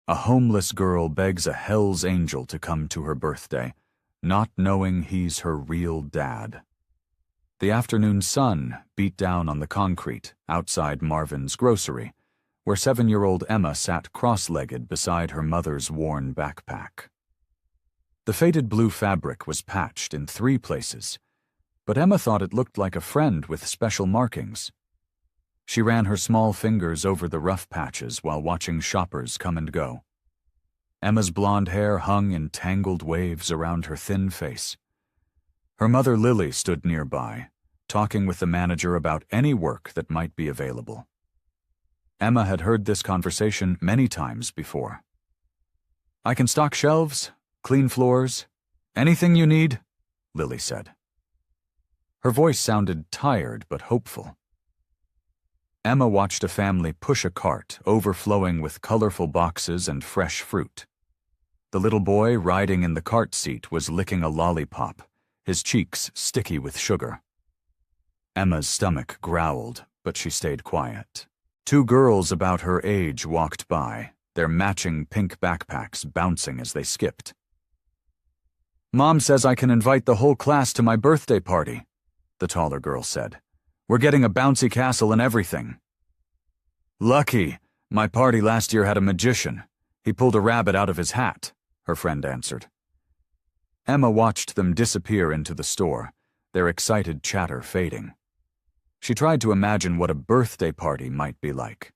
A homeless girl begs a Hell's Angel to come to her birthday, not knowing he's her real dad. The afternoon sun beat down on the concrete outside Marvin's grocery, where 7-year-old Emma sat cross-legged beside her mother's worn backpack. The faded blue fabric was patched in 3 places, but Emma thought it looked like a friend with special markings. She ran her small fingers over the rough patches while watching shoppers come and go. Emma's blonde hair hung in tangled waves around her thin face. Her mother Lily stood nearby, talking with the manager about any work that might be available. Emma had heard this conversation many times before. "I can stock shelves, clean floors, anything you need," Lily said. Her voice sounded tired but hopeful. Emma watched a family push a cart overflowing with colorful boxes and fresh fruit. The little boy riding in the cart seat was licking a lollipop, his cheeks sticky with sugar. Emma's stomach growled, but she stayed quiet. 2 girls about her age walked by, their matching pink backpacks bouncing as they skipped. "Mom says I can invite the whole class to my birthday party," the taller girl said. "We're getting a bouncy castle and everything." "Lucky. My party last year had a magician. He pulled a rabbit out of his hat," her friend answered. Emma watched them disappear into the store, their excited chatter fading. She tried to imagine what a birthday party might be like.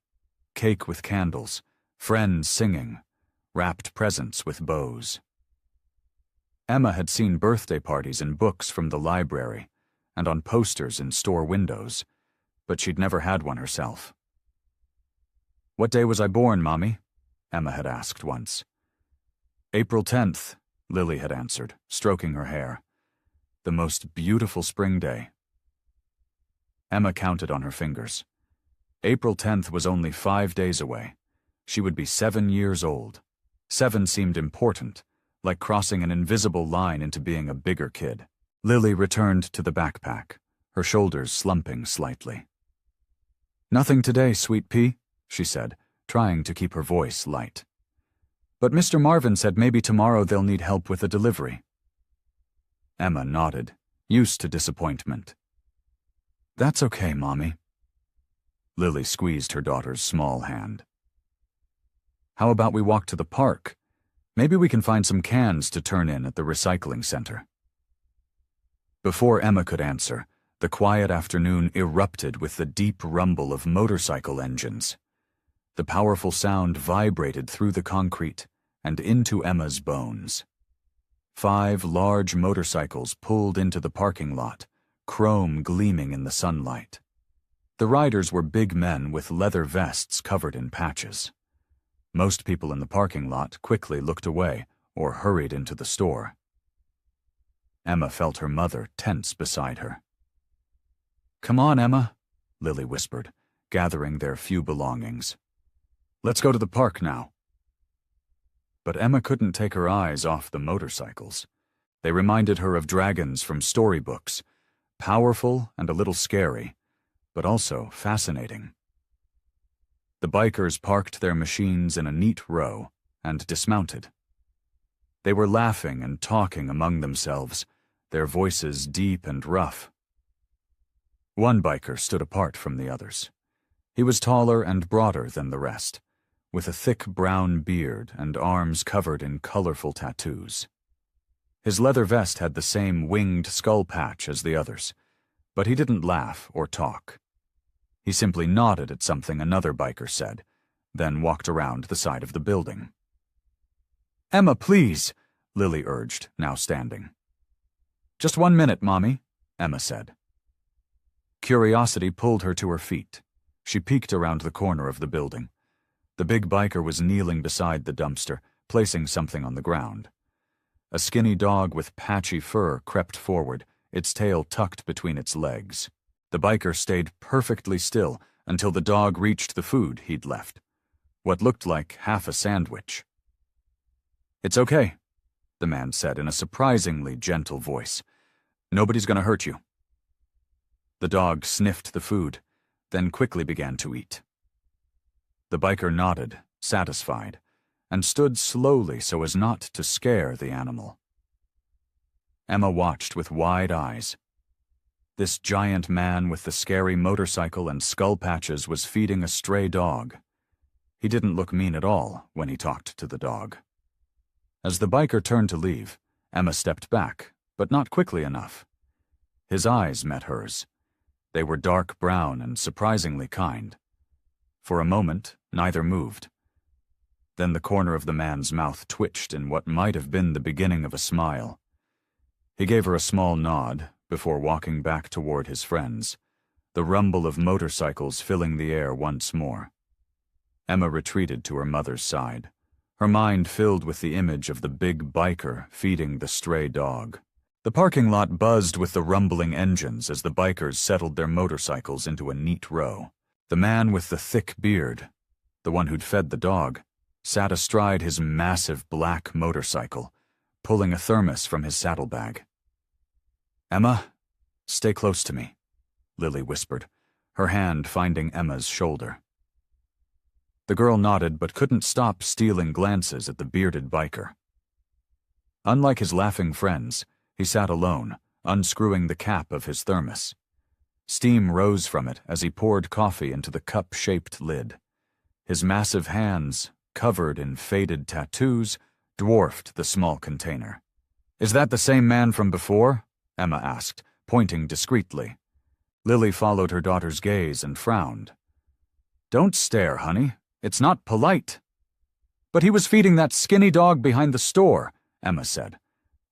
Cake with candles, friends singing, wrapped presents with bows. Emma had seen birthday parties in books from the library and on posters in store windows, but she'd never had one herself. "What day was I born, Mommy?" Emma had asked once. "April 10th, Lily had answered, stroking her hair. "The most beautiful spring day." Emma counted on her fingers. April 10th was only 5 days away. She would be 7 years old. 7 seemed important, like crossing an invisible line into being a bigger kid. Lily returned to the backpack, her shoulders slumping slightly. "Nothing today, sweet pea," she said, trying to keep her voice light. "But Mr. Marvin said maybe tomorrow they'll need help with a delivery." Emma nodded, used to disappointment. "That's okay, Mommy." Lily squeezed her daughter's small hand. "How about we walk to the park? Maybe we can find some cans to turn in at the recycling center." Before Emma could answer, the quiet afternoon erupted with the deep rumble of motorcycle engines. The powerful sound vibrated through the concrete and into Emma's bones. 5 large motorcycles pulled into the parking lot, chrome gleaming in the sunlight. The riders were big men with leather vests covered in patches. Most people in the parking lot quickly looked away or hurried into the store. Emma felt her mother tense beside her. "Come on, Emma," Lily whispered, gathering their few belongings. "Let's go to the park now." But Emma couldn't take her eyes off the motorcycles. They reminded her of dragons from storybooks, powerful and a little scary, but also fascinating. The bikers parked their machines in a neat row and dismounted. They were laughing and talking among themselves, their voices deep and rough. One biker stood apart from the others. He was taller and broader than the rest, with a thick brown beard and arms covered in colorful tattoos. His leather vest had the same winged skull patch as the others, but he didn't laugh or talk. He simply nodded at something another biker said, then walked around the side of the building. "Emma, please," Lily urged, now standing. "Just 1 minute, Mommy," Emma said. Curiosity pulled her to her feet. She peeked around the corner of the building. The big biker was kneeling beside the dumpster, placing something on the ground. A skinny dog with patchy fur crept forward, its tail tucked between its legs. The biker stayed perfectly still until the dog reached the food he'd left, what looked like half a sandwich. "It's okay," the man said in a surprisingly gentle voice. "Nobody's gonna hurt you." The dog sniffed the food, then quickly began to eat. The biker nodded, satisfied, and stood slowly so as not to scare the animal. Emma watched with wide eyes. This giant man with the scary motorcycle and skull patches was feeding a stray dog. He didn't look mean at all when he talked to the dog. As the biker turned to leave, Emma stepped back, but not quickly enough. His eyes met hers. They were dark brown and surprisingly kind. For a moment, neither moved. Then the corner of the man's mouth twitched in what might have been the beginning of a smile. He gave her a small nod before walking back toward his friends, the rumble of motorcycles filling the air once more. Emma retreated to her mother's side, her mind filled with the image of the big biker feeding the stray dog. The parking lot buzzed with the rumbling engines as the bikers settled their motorcycles into a neat row. The man with the thick beard, the one who'd fed the dog, sat astride his massive black motorcycle, pulling a thermos from his saddlebag. "Emma, stay close to me," Lily whispered, her hand finding Emma's shoulder. The girl nodded but couldn't stop stealing glances at the bearded biker. Unlike his laughing friends, he sat alone, unscrewing the cap of his thermos. Steam rose from it as he poured coffee into the cup-shaped lid. His massive hands, covered in faded tattoos, dwarfed the small container. "Is that the same man from before?" Emma asked, pointing discreetly. Lily followed her daughter's gaze and frowned. "Don't stare, honey. It's not polite." "But he was feeding that skinny dog behind the store," Emma said.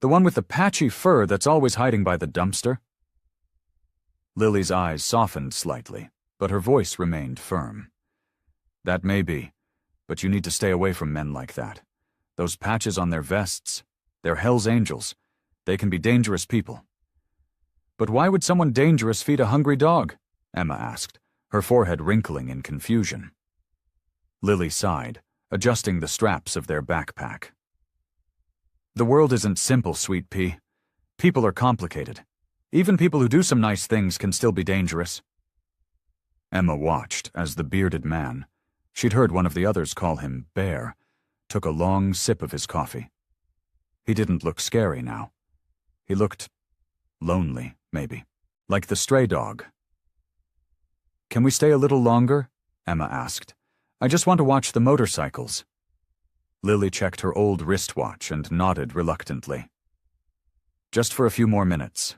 "The one with the patchy fur that's always hiding by the dumpster." Lily's eyes softened slightly, but her voice remained firm. "That may be, but you need to stay away from men like that. Those patches on their vests, they're Hell's Angels. They can be dangerous people." "But why would someone dangerous feed a hungry dog?" Emma asked, her forehead wrinkling in confusion. Lily sighed, adjusting the straps of their backpack. "The world isn't simple, sweet pea. People are complicated. Even people who do some nice things can still be dangerous." Emma watched as the bearded man, she'd heard one of the others call him Bear, took a long sip of his coffee. He didn't look scary now. He looked lonely, maybe, like the stray dog. "Can we stay a little longer?" Emma asked. "I just want to watch the motorcycles." Lily checked her old wristwatch and nodded reluctantly. "Just for a few more minutes.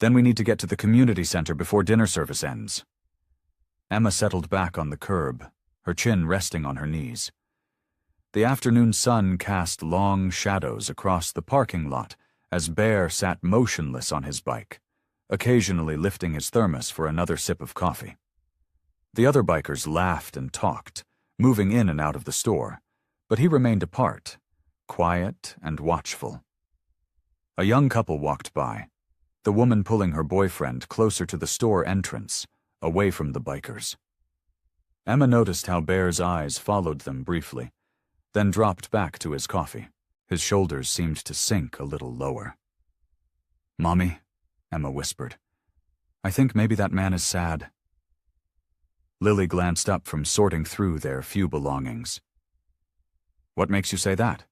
Then we need to get to the community center before dinner service ends." Emma settled back on the curb, her chin resting on her knees. The afternoon sun cast long shadows across the parking lot as Bear sat motionless on his bike, occasionally lifting his thermos for another sip of coffee. The other bikers laughed and talked, moving in and out of the store, but he remained apart, quiet and watchful. A young couple walked by, the woman pulling her boyfriend closer to the store entrance, away from the bikers. Emma noticed how Bear's eyes followed them briefly, then dropped back to his coffee. His shoulders seemed to sink a little lower. "Mommy," Emma whispered, "I think maybe that man is sad." Lily glanced up from sorting through their few belongings. "What makes you say that?"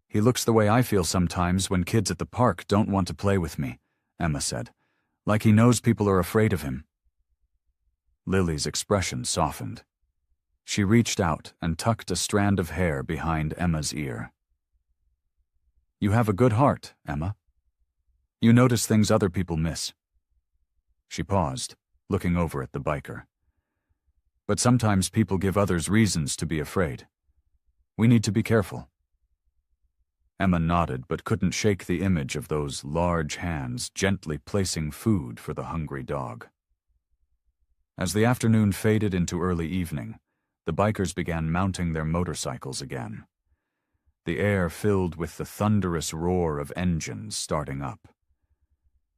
"He looks the way I feel sometimes when kids at the park don't want to play with me," Emma said, "like he knows people are afraid of him." Lily's expression softened. She reached out and tucked a strand of hair behind Emma's ear. "You have a good heart, Emma. You notice things other people miss." She paused, looking over at the biker. "But sometimes people give others reasons to be afraid. We need to be careful." Emma nodded but couldn't shake the image of those large hands gently placing food for the hungry dog. As the afternoon faded into early evening, the bikers began mounting their motorcycles again. The air filled with the thunderous roar of engines starting up.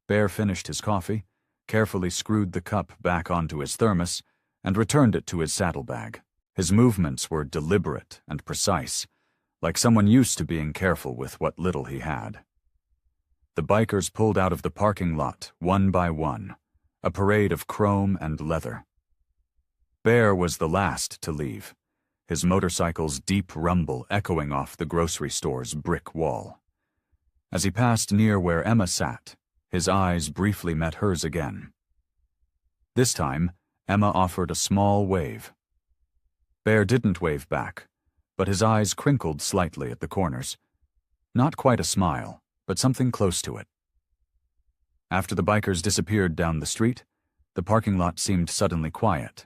Bear finished his coffee, carefully screwed the cup back onto his thermos, and returned it to his saddlebag. His movements were deliberate and precise, like someone used to being careful with what little he had. The bikers pulled out of the parking lot one by one, a parade of chrome and leather. Bear was the last to leave, his motorcycle's deep rumble echoing off the grocery store's brick wall. As he passed near where Emma sat, his eyes briefly met hers again. This time, Emma offered a small wave. Bear didn't wave back, but his eyes crinkled slightly at the corners. Not quite a smile, but something close to it. After the bikers disappeared down the street, the parking lot seemed suddenly quiet.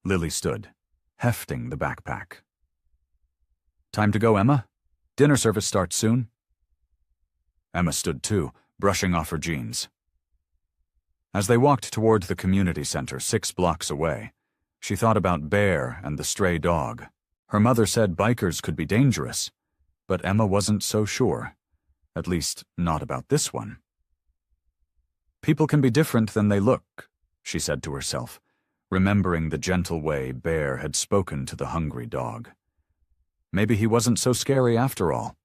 Lily stood, hefting the backpack. "Time to go, Emma? Dinner service starts soon." Emma stood too, brushing off her jeans. As they walked toward the community center 6 blocks away, she thought about Bear and the stray dog. Her mother said bikers could be dangerous, but Emma wasn't so sure. At least, not about this one. "People can be different than they look," she said to herself, remembering the gentle way Bear had spoken to the hungry dog. Maybe he wasn't so scary after all.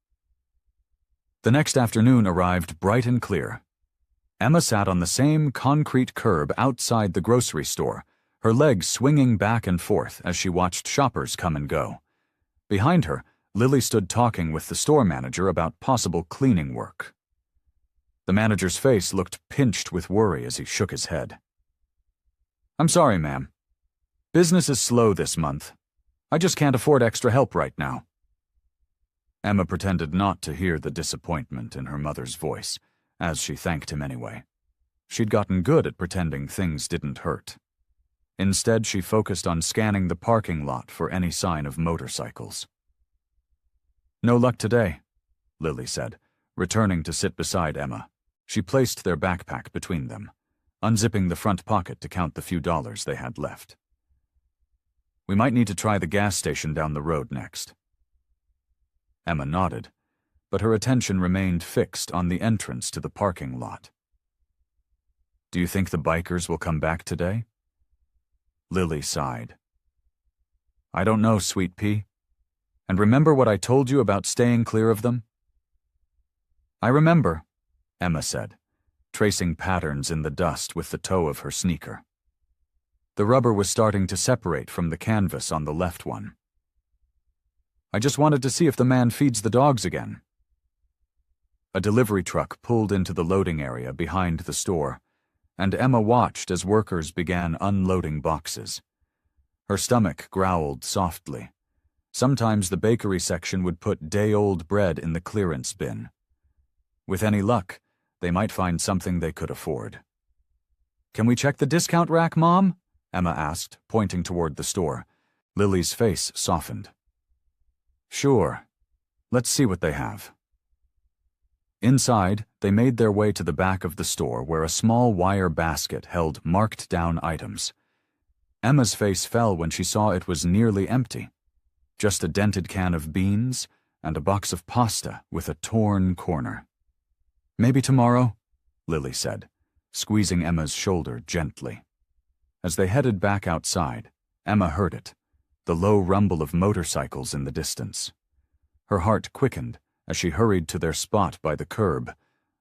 The next afternoon arrived bright and clear. Emma sat on the same concrete curb outside the grocery store, her legs swinging back and forth as she watched shoppers come and go. Behind her, Lily stood talking with the store manager about possible cleaning work. The manager's face looked pinched with worry as he shook his head. "I'm sorry, ma'am. Business is slow this month. I just can't afford extra help right now." Emma pretended not to hear the disappointment in her mother's voice, as she thanked him anyway. She'd gotten good at pretending things didn't hurt. Instead, she focused on scanning the parking lot for any sign of motorcycles. "No luck today," Lily said, returning to sit beside Emma. She placed their backpack between them, unzipping the front pocket to count the few dollars they had left. "We might need to try the gas station down the road next." Emma nodded, but her attention remained fixed on the entrance to the parking lot. "Do you think the bikers will come back today?" Lily sighed. "I don't know, Sweet Pea. And remember what I told you about staying clear of them?" "I remember," Emma said, tracing patterns in the dust with the toe of her sneaker. The rubber was starting to separate from the canvas on the left one. "I just wanted to see if the man feeds the dogs again." A delivery truck pulled into the loading area behind the store, and Emma watched as workers began unloading boxes. Her stomach growled softly. Sometimes the bakery section would put day-old bread in the clearance bin. With any luck, they might find something they could afford. "Can we check the discount rack, Mom?" Emma asked, pointing toward the store. Lily's face softened. "Sure. Let's see what they have." Inside, they made their way to the back of the store where a small wire basket held marked-down items. Emma's face fell when she saw it was nearly empty. Just a dented can of beans and a box of pasta with a torn corner. "Maybe tomorrow," Lily said, squeezing Emma's shoulder gently. As they headed back outside, Emma heard it, the low rumble of motorcycles in the distance. Her heart quickened as she hurried to their spot by the curb,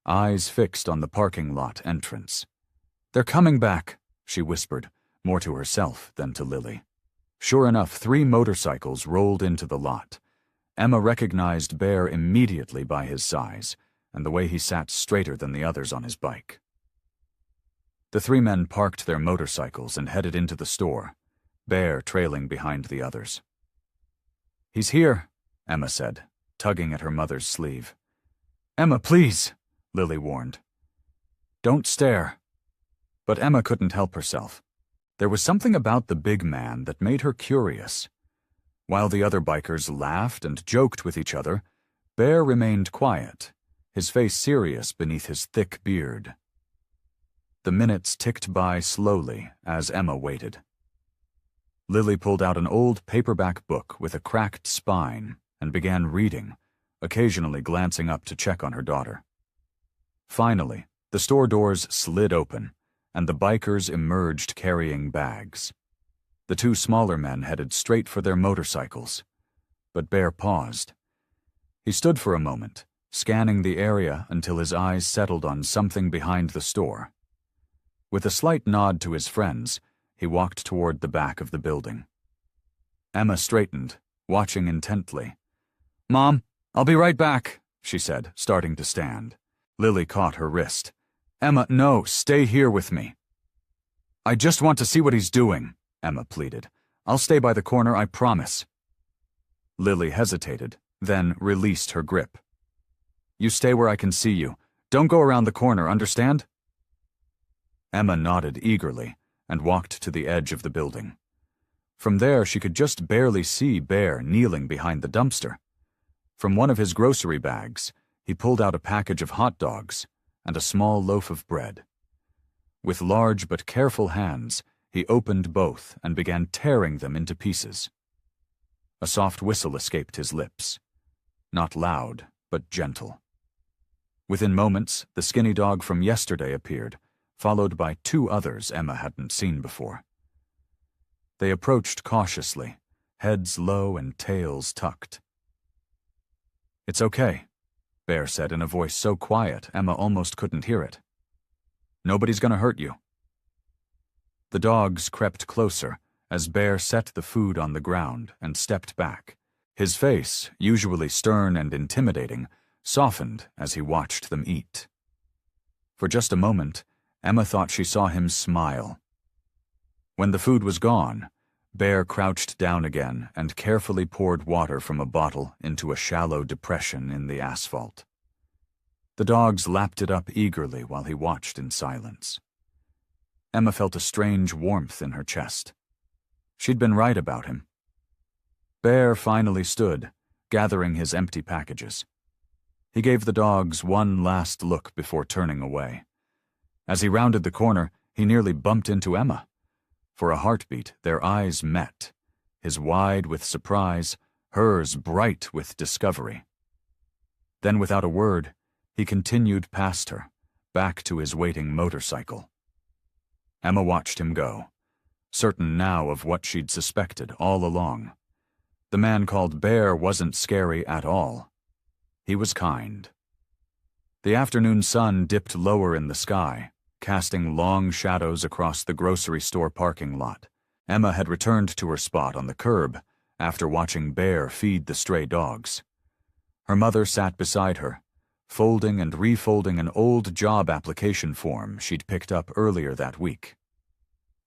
eyes fixed on the parking lot entrance. "They're coming back," she whispered, more to herself than to Lily. Sure enough, 3 motorcycles rolled into the lot. Emma recognized Bear immediately by his size and the way he sat straighter than the others on his bike. The 3 men parked their motorcycles and headed into the store, Bear trailing behind the others. "He's here," Emma said, tugging at her mother's sleeve. "Emma, please," Lily warned. "Don't stare." But Emma couldn't help herself. There was something about the big man that made her curious. While the other bikers laughed and joked with each other, Bear remained quiet, his face serious beneath his thick beard. The minutes ticked by slowly as Emma waited. Lily pulled out an old paperback book with a cracked spine and began reading, occasionally glancing up to check on her daughter. Finally, the store doors slid open, and the bikers emerged carrying bags. The 2 smaller men headed straight for their motorcycles, but Bear paused. He stood for a moment, scanning the area until his eyes settled on something behind the store. With a slight nod to his friends, he walked toward the back of the building. Emma straightened, watching intently. "Mom, I'll be right back," she said, starting to stand. Lily caught her wrist. "Emma, no, stay here with me." "I just want to see what he's doing," Emma pleaded. "I'll stay by the corner, I promise." Lily hesitated, then released her grip. "You stay where I can see you. Don't go around the corner, understand?" Emma nodded eagerly and walked to the edge of the building. From there, she could just barely see Bear kneeling behind the dumpster. From one of his grocery bags, he pulled out a package of hot dogs and a small loaf of bread. With large but careful hands, he opened both and began tearing them into pieces. A soft whistle escaped his lips. Not loud, but gentle. Within moments, the skinny dog from yesterday appeared, followed by 2 others Emma hadn't seen before. They approached cautiously, heads low and tails tucked. "It's okay," Bear said in a voice so quiet Emma almost couldn't hear it. "Nobody's gonna hurt you." The dogs crept closer as Bear set the food on the ground and stepped back. His face, usually stern and intimidating, softened as he watched them eat. For just a moment, Emma thought she saw him smile. When the food was gone, Bear crouched down again and carefully poured water from a bottle into a shallow depression in the asphalt. The dogs lapped it up eagerly while he watched in silence. Emma felt a strange warmth in her chest. She'd been right about him. Bear finally stood, gathering his empty packages. He gave the dogs one last look before turning away. As he rounded the corner, he nearly bumped into Emma. For a heartbeat, their eyes met, his wide with surprise, hers bright with discovery. Then, without a word, he continued past her, back to his waiting motorcycle. Emma watched him go, certain now of what she'd suspected all along. The man called Bear wasn't scary at all. He was kind. The afternoon sun dipped lower in the sky, casting long shadows across the grocery store parking lot. Emma had returned to her spot on the curb after watching Bear feed the stray dogs. Her mother sat beside her, folding and refolding an old job application form she'd picked up earlier that week.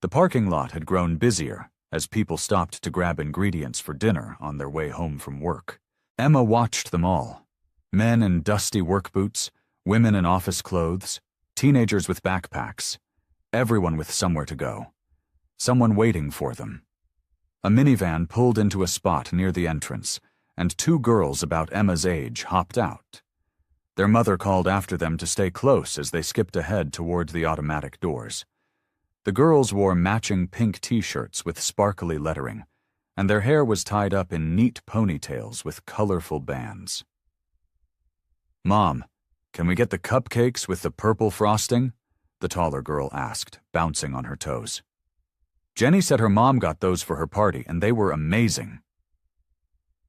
The parking lot had grown busier as people stopped to grab ingredients for dinner on their way home from work. Emma watched them all. Men in dusty work boots, women in office clothes, teenagers with backpacks, everyone with somewhere to go, someone waiting for them. A minivan pulled into a spot near the entrance, and 2 girls about Emma's age hopped out. Their mother called after them to stay close as they skipped ahead toward the automatic doors. The girls wore matching pink t-shirts with sparkly lettering, and their hair was tied up in neat ponytails with colorful bands. "Mom, can we get the cupcakes with the purple frosting?" the taller girl asked, bouncing on her toes. "Jenny said her mom got those for her party, and they were amazing."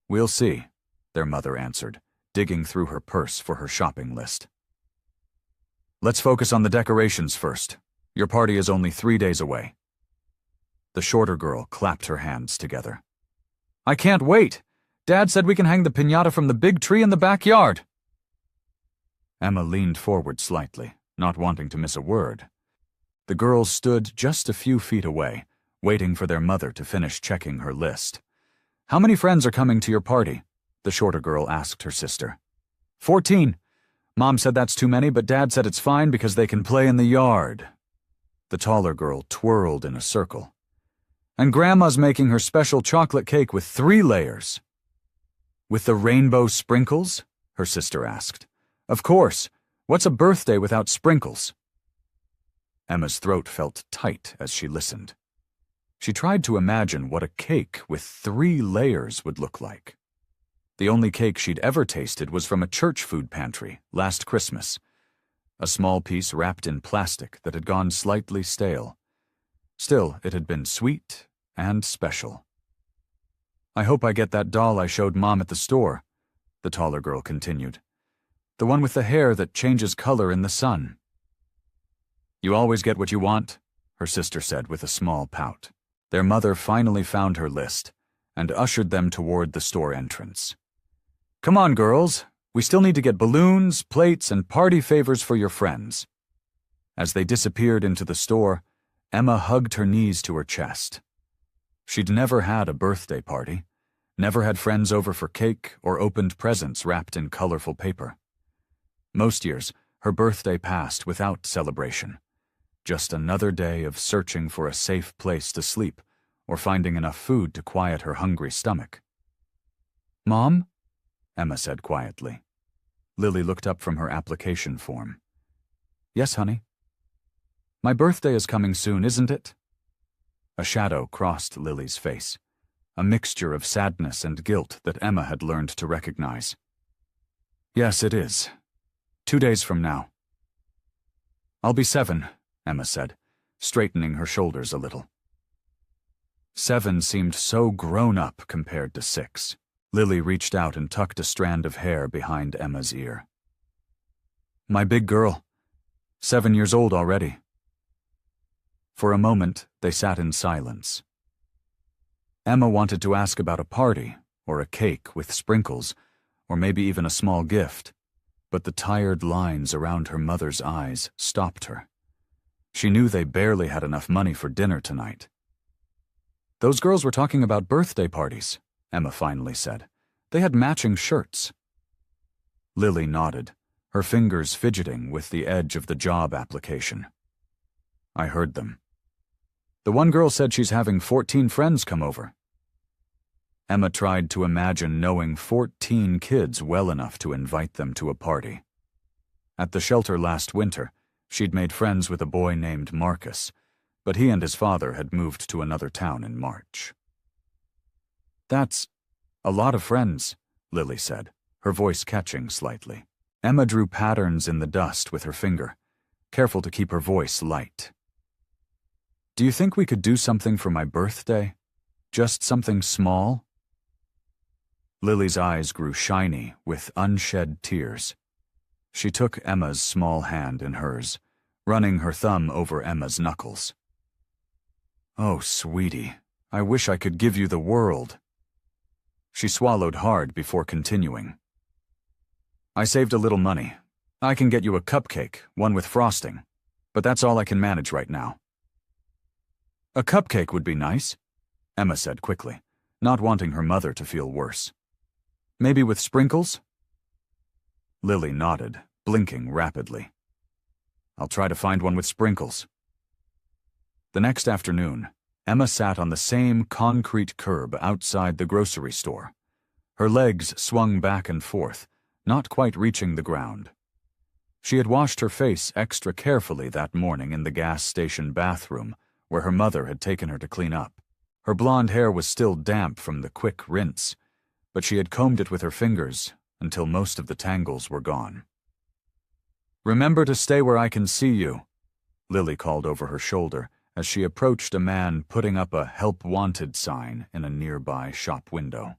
"We'll see," their mother answered, digging through her purse for her shopping list. "Let's focus on the decorations first. Your party is only 3 days away." The shorter girl clapped her hands together. "I can't wait! Dad said we can hang the piñata from the big tree in the backyard." Emma leaned forward slightly, not wanting to miss a word. The girls stood just a few feet away, waiting for their mother to finish checking her list. "How many friends are coming to your party?" the shorter girl asked her sister. 14. Mom said that's too many, but Dad said it's fine because they can play in the yard." The taller girl twirled in a circle. "And Grandma's making her special chocolate cake with 3 layers. "With the rainbow sprinkles?" her sister asked. "Of course. What's a birthday without sprinkles?" Emma's throat felt tight as she listened. She tried to imagine what a cake with 3 layers would look like. The only cake she'd ever tasted was from a church food pantry last Christmas. A small piece wrapped in plastic that had gone slightly stale. Still, it had been sweet and special. "I hope I get that doll I showed Mom at the store," the taller girl continued. "The one with the hair that changes color in the sun." "You always get what you want," her sister said with a small pout. Their mother finally found her list, and ushered them toward the store entrance. "Come on, girls. We still need to get balloons, plates, and party favors for your friends." As they disappeared into the store, Emma hugged her knees to her chest. She'd never had a birthday party, never had friends over for cake or opened presents wrapped in colorful paper. Most years, her birthday passed without celebration. Just another day of searching for a safe place to sleep or finding enough food to quiet her hungry stomach. "Mom?" Emma said quietly. Lily looked up from her application form. "Yes, honey?" "My birthday is coming soon, isn't it?" A shadow crossed Lily's face, a mixture of sadness and guilt that Emma had learned to recognize. "Yes, it is. 2 days from now." "I'll be 7, Emma said, straightening her shoulders a little. 7 seemed so grown up compared to 6. Lily reached out and tucked a strand of hair behind Emma's ear. "My big girl. 7 years old already." For a moment, they sat in silence. Emma wanted to ask about a party, or a cake with sprinkles, or maybe even a small gift, but the tired lines around her mother's eyes stopped her. She knew they barely had enough money for dinner tonight. "Those girls were talking about birthday parties," Emma finally said. "They had matching shirts." Lily nodded, her fingers fidgeting with the edge of the job application. "I heard them. The one girl said she's having 14 friends come over." Emma tried to imagine knowing 14 kids well enough to invite them to a party. At the shelter last winter, she'd made friends with a boy named Marcus, but he and his father had moved to another town in March. "That's a lot of friends," Lily said, her voice catching slightly. Emma drew patterns in the dust with her finger, careful to keep her voice light. "Do you think we could do something for my birthday? Just something small?" Lily's eyes grew shiny with unshed tears. She took Emma's small hand in hers, running her thumb over Emma's knuckles. "Oh, sweetie, I wish I could give you the world." She swallowed hard before continuing. "I saved a little money. I can get you a cupcake, one with frosting, but that's all I can manage right now." "A cupcake would be nice," Emma said quickly, not wanting her mother to feel worse. "Maybe with sprinkles?" Lily nodded, blinking rapidly. "I'll try to find one with sprinkles." The next afternoon, Emma sat on the same concrete curb outside the grocery store. Her legs swung back and forth, not quite reaching the ground. She had washed her face extra carefully that morning in the gas station bathroom, where her mother had taken her to clean up. Her blonde hair was still damp from the quick rinse, but she had combed it with her fingers until most of the tangles were gone. "Remember to stay where I can see you," Lily called over her shoulder as she approached a man putting up a "Help Wanted" sign in a nearby shop window.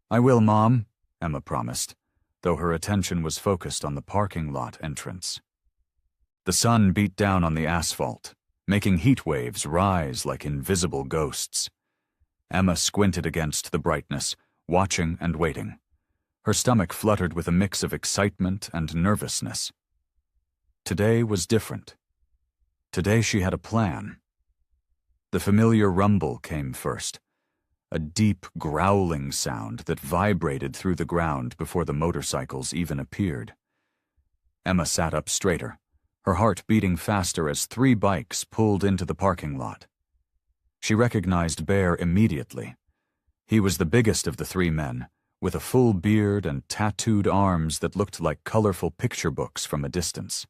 "I will, Mom," Emma promised, though her attention was focused on the parking lot entrance. The sun beat down on the asphalt, making heat waves rise like invisible ghosts. Emma squinted against the brightness, watching and waiting. Her stomach fluttered with a mix of excitement and nervousness. Today was different. Today she had a plan. The familiar rumble came first, a deep growling sound that vibrated through the ground before the motorcycles even appeared. Emma sat up straighter, her heart beating faster as 3 bikes pulled into the parking lot. She recognized Bear immediately. He was the biggest of the 3 men, with a full beard and tattooed arms that looked like colorful picture books from a distance.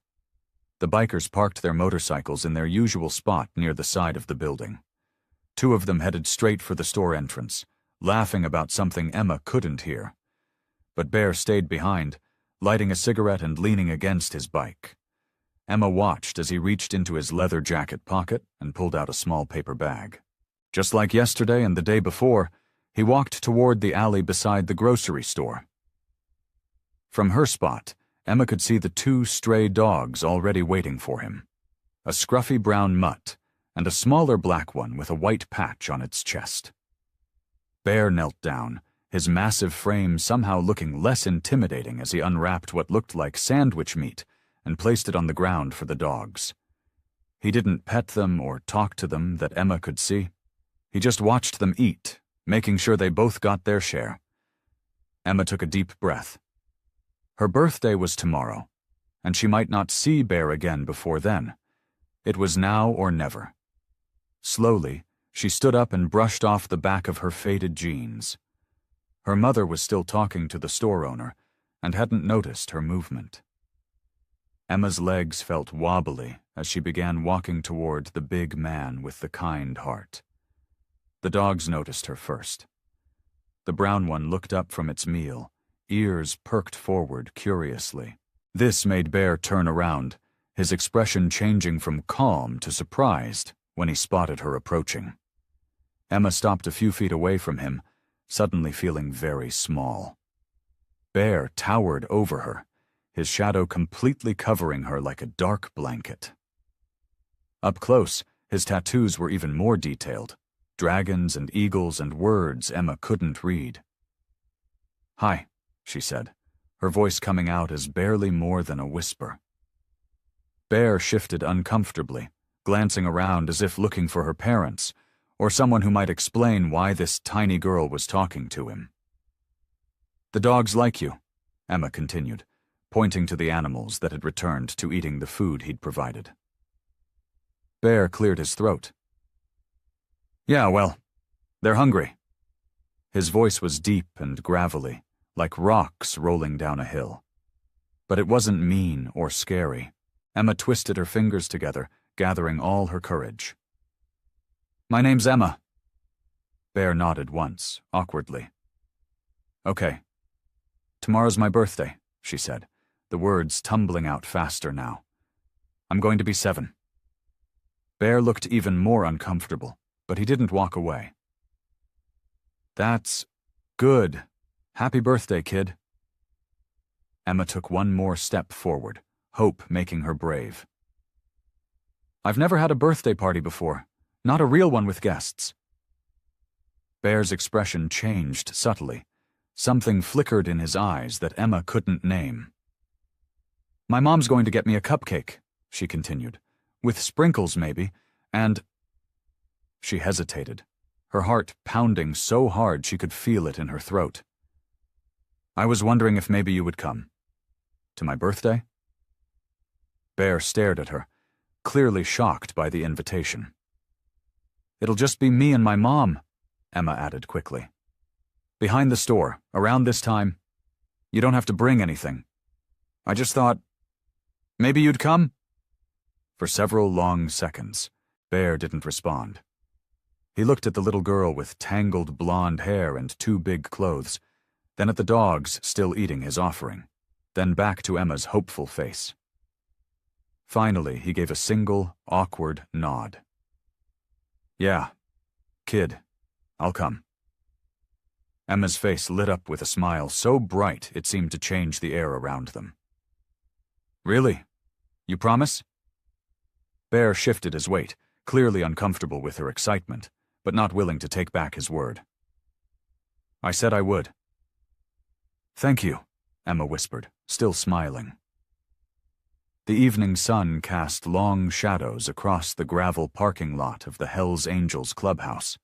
The bikers parked their motorcycles in their usual spot near the side of the building. 2 of them headed straight for the store entrance, laughing about something Emma couldn't hear. But Bear stayed behind, lighting a cigarette and leaning against his bike. Emma watched as he reached into his leather jacket pocket and pulled out a small paper bag. Just like yesterday and the day before, he walked toward the alley beside the grocery store. From her spot, Emma could see the 2 stray dogs already waiting for him, a scruffy brown mutt and a smaller black one with a white patch on its chest. Bear knelt down, his massive frame somehow looking less intimidating as he unwrapped what looked like sandwich meat and placed it on the ground for the dogs. He didn't pet them or talk to them that Emma could see. He just watched them eat, making sure they both got their share. Emma took a deep breath. Her birthday was tomorrow, and she might not see Bear again before then. It was now or never. Slowly, she stood up and brushed off the back of her faded jeans. Her mother was still talking to the store owner and hadn't noticed her movement. Emma's legs felt wobbly as she began walking toward the big man with the kind heart. The dogs noticed her first. The brown one looked up from its meal, ears perked forward curiously. This made Bear turn around, his expression changing from calm to surprised when he spotted her approaching. Emma stopped a few feet away from him, suddenly feeling very small. Bear towered over her, his shadow completely covering her like a dark blanket. Up close, his tattoos were even more detailed, dragons and eagles and words Emma couldn't read. "Hi," she said, her voice coming out as barely more than a whisper. Bear shifted uncomfortably, glancing around as if looking for her parents, or someone who might explain why this tiny girl was talking to him. "The dogs like you," Emma continued, pointing to the animals that had returned to eating the food he'd provided. Bear cleared his throat. "Yeah, well, they're hungry." His voice was deep and gravelly, like rocks rolling down a hill. But it wasn't mean or scary. Emma twisted her fingers together, gathering all her courage. "My name's Emma." Bear nodded once, awkwardly. "Okay. Tomorrow's my birthday," she said, the words tumbling out faster now. "I'm going to be 7. Bear looked even more uncomfortable, but he didn't walk away. "That's good. Happy birthday, kid." Emma took one more step forward, hope making her brave. "I've never had a birthday party before, not a real one with guests." Bear's expression changed subtly. Something flickered in his eyes that Emma couldn't name. "My mom's going to get me a cupcake," she continued, "with sprinkles maybe, and—" She hesitated, her heart pounding so hard she could feel it in her throat. "I was wondering if maybe you would come. To my birthday?" Bear stared at her, clearly shocked by the invitation. "It'll just be me and my mom," Emma added quickly. "Behind the store, around this time. You don't have to bring anything. I just thought, maybe you'd come?" For several long seconds, Bear didn't respond. He looked at the little girl with tangled blonde hair and 2 big clothes, then at the dogs still eating his offering, then back to Emma's hopeful face. Finally, he gave a single, awkward nod. "Yeah, kid, I'll come." Emma's face lit up with a smile so bright it seemed to change the air around them. "Really? You promise?" Bear shifted his weight, clearly uncomfortable with her excitement, but not willing to take back his word. "I said I would." "Thank you," Emma whispered, still smiling. The evening sun cast long shadows across the gravel parking lot of the Hells Angels clubhouse.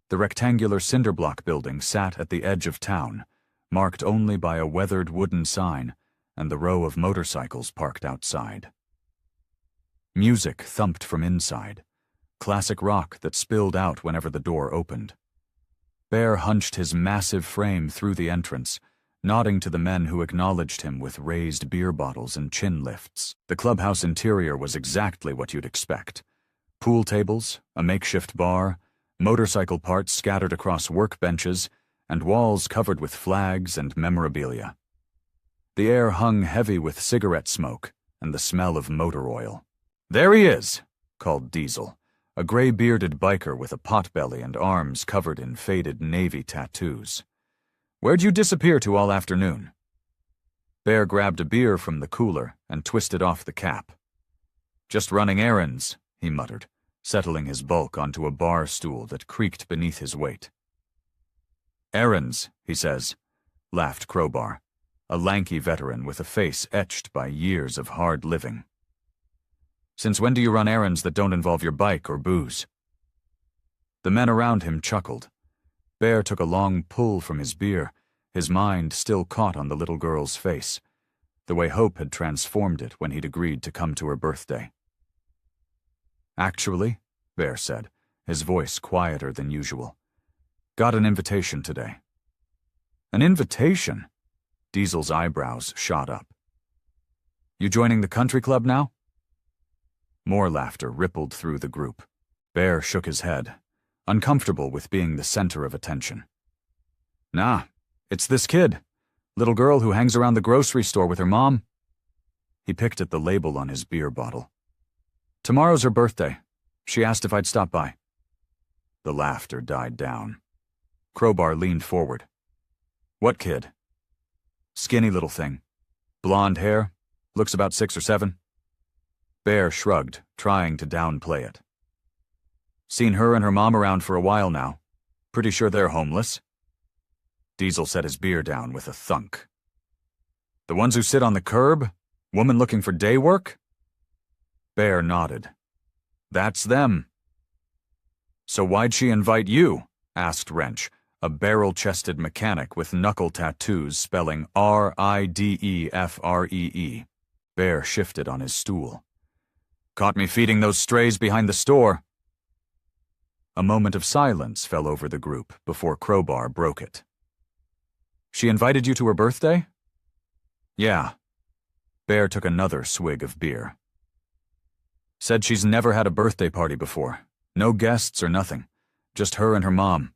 The rectangular cinderblock building sat at the edge of town, marked only by a weathered wooden sign and the row of motorcycles parked outside. Music thumped from inside, classic rock that spilled out whenever the door opened. Bear hunched his massive frame through the entrance, nodding to the men who acknowledged him with raised beer bottles and chin lifts. The clubhouse interior was exactly what you'd expect. Pool tables, a makeshift bar, motorcycle parts scattered across workbenches, and walls covered with flags and memorabilia. The air hung heavy with cigarette smoke and the smell of motor oil. "There he is," called Diesel, a gray-bearded biker with a potbelly and arms covered in faded Navy tattoos. "Where'd you disappear to all afternoon?" Bear grabbed a beer from the cooler and twisted off the cap. "Just running errands," he muttered, settling his bulk onto a bar stool that creaked beneath his weight. Errands, he says, laughed Crowbar, a lanky veteran with a face etched by years of hard living. Since when do you run errands that don't involve your bike or booze? The men around him chuckled. Bear took a long pull from his beer, his mind still caught on the little girl's face, the way Hope had transformed it when he'd agreed to come to her birthday. Actually, Bear said, his voice quieter than usual, got an invitation today. An invitation? Diesel's eyebrows shot up. You joining the country club now? More laughter rippled through the group. Bear shook his head, uncomfortable with being the center of attention. Nah, it's this kid. Little girl who hangs around the grocery store with her mom. He picked at the label on his beer bottle. Tomorrow's her birthday. She asked if I'd stop by. The laughter died down. Crowbar leaned forward. What kid? Skinny little thing. Blonde hair. Looks about 6 or 7. Bear shrugged, trying to downplay it. Seen her and her mom around for a while now. Pretty sure they're homeless. Diesel set his beer down with a thunk. The ones who sit on the curb? Woman looking for day work? Bear nodded. That's them. So why'd she invite you? Asked Wrench, a barrel-chested mechanic with knuckle tattoos spelling R-I-D-E-F-R-E-E. Bear shifted on his stool. Caught me feeding those strays behind the store. A moment of silence fell over the group before Crowbar broke it. She invited you to her birthday? Yeah. Bear took another swig of beer. Said she's never had a birthday party before. No guests or nothing. Just her and her mom.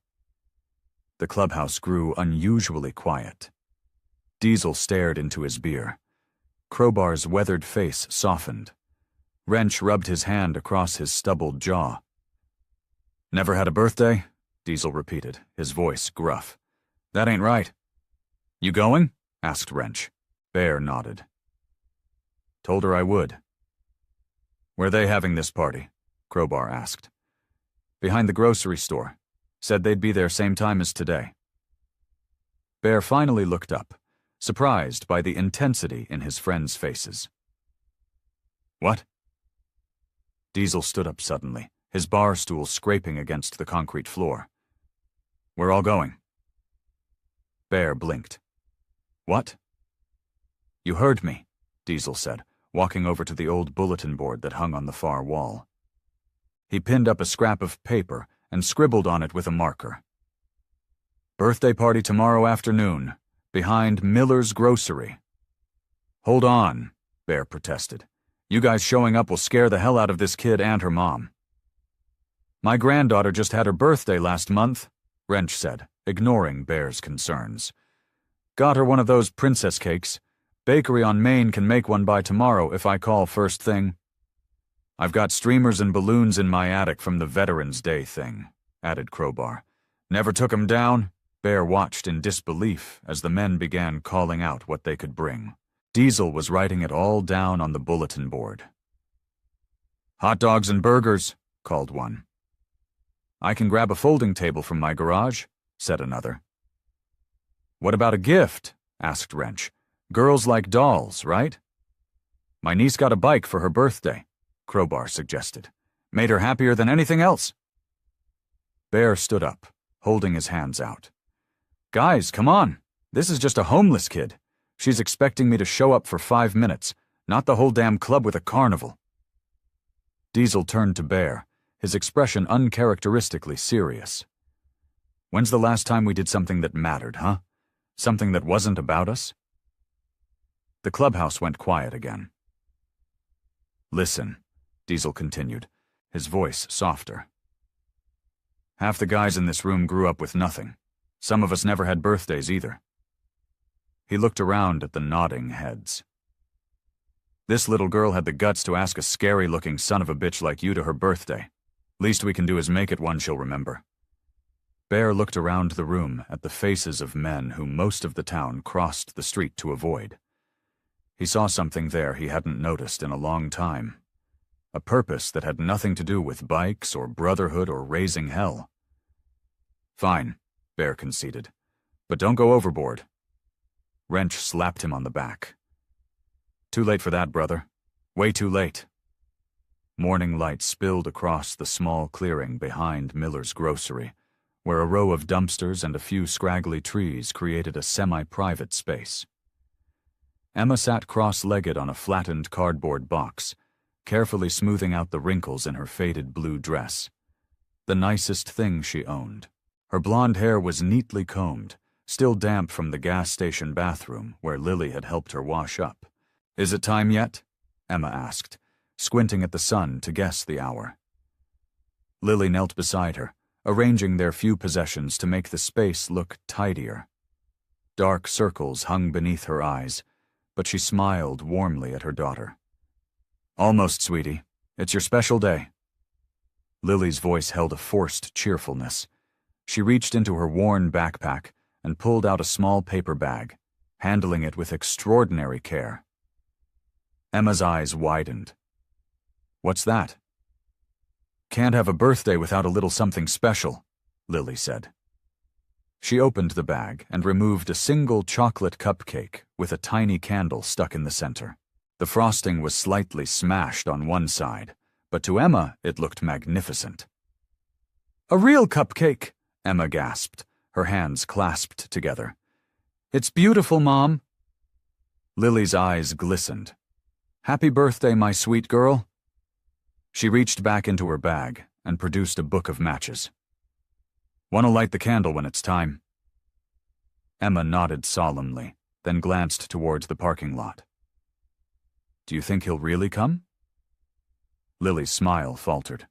The clubhouse grew unusually quiet. Diesel stared into his beer. Crowbar's weathered face softened. Wrench rubbed his hand across his stubbled jaw. Never had a birthday? Diesel repeated, his voice gruff. That ain't right. You going? Asked Wrench. Bear nodded. Told her I would. Where they having this party? Crowbar asked. Behind the grocery store. Said they'd be there same time as today. Bear finally looked up, surprised by the intensity in his friends' faces. What? Diesel stood up suddenly, his bar stool scraping against the concrete floor. We're all going. Bear blinked. What? You heard me, Diesel said, walking over to the old bulletin board that hung on the far wall. He pinned up a scrap of paper and scribbled on it with a marker. Birthday party tomorrow afternoon, behind Miller's Grocery. Hold on, Bear protested. You guys showing up will scare the hell out of this kid and her mom. My granddaughter just had her birthday last month, Wrench said, ignoring Bear's concerns. Got her one of those princess cakes. Bakery on Main can make one by tomorrow if I call first thing. I've got streamers and balloons in my attic from the Veterans Day thing, added Crowbar. Never took 'em down? Bear watched in disbelief as the men began calling out what they could bring. Diesel was writing it all down on the bulletin board. Hot dogs and burgers, called one. I can grab a folding table from my garage, said another. What about a gift? Asked Wrench. Girls like dolls, right? My niece got a bike for her birthday, Crowbar suggested. Made her happier than anything else. Bear stood up, holding his hands out. Guys, come on. This is just a homeless kid. She's expecting me to show up for 5 minutes, not the whole damn club with a carnival. Diesel turned to Bear, his expression uncharacteristically serious. When's the last time we did something that mattered, huh? Something that wasn't about us? The clubhouse went quiet again. Listen, Diesel continued, his voice softer. Half the guys in this room grew up with nothing. Some of us never had birthdays either. He looked around at the nodding heads. This little girl had the guts to ask a scary-looking son of a bitch like you to her birthday. Least we can do is make it one she'll remember. Bear looked around the room at the faces of men whom most of the town crossed the street to avoid. He saw something there he hadn't noticed in a long time. A purpose that had nothing to do with bikes or brotherhood or raising hell. Fine, Bear conceded. But don't go overboard. Wrench slapped him on the back. Too late for that, brother. Way too late. Morning light spilled across the small clearing behind Miller's grocery, where a row of dumpsters and a few scraggly trees created a semi-private space. Emma sat cross-legged on a flattened cardboard box, carefully smoothing out the wrinkles in her faded blue dress. The nicest thing she owned. Her blonde hair was neatly combed, still damp from the gas station bathroom where Lily had helped her wash up. "Is it time yet?" Emma asked, squinting at the sun to guess the hour. Lily knelt beside her, arranging their few possessions to make the space look tidier. Dark circles hung beneath her eyes, but she smiled warmly at her daughter. "Almost, sweetie. It's your special day." Lily's voice held a forced cheerfulness. She reached into her worn backpack and pulled out a small paper bag, handling it with extraordinary care. Emma's eyes widened. "What's that?" "Can't have a birthday without a little something special," Lily said. She opened the bag and removed a single chocolate cupcake with a tiny candle stuck in the center. The frosting was slightly smashed on one side, but to Emma it looked magnificent. "A real cupcake," Emma gasped, her hands clasped together. "It's beautiful, Mom." Lily's eyes glistened. "Happy birthday, my sweet girl." She reached back into her bag and produced a book of matches. "Want to light the candle when it's time?" Emma nodded solemnly, then glanced towards the parking lot. "Do you think he'll really come?" Lily's smile faltered.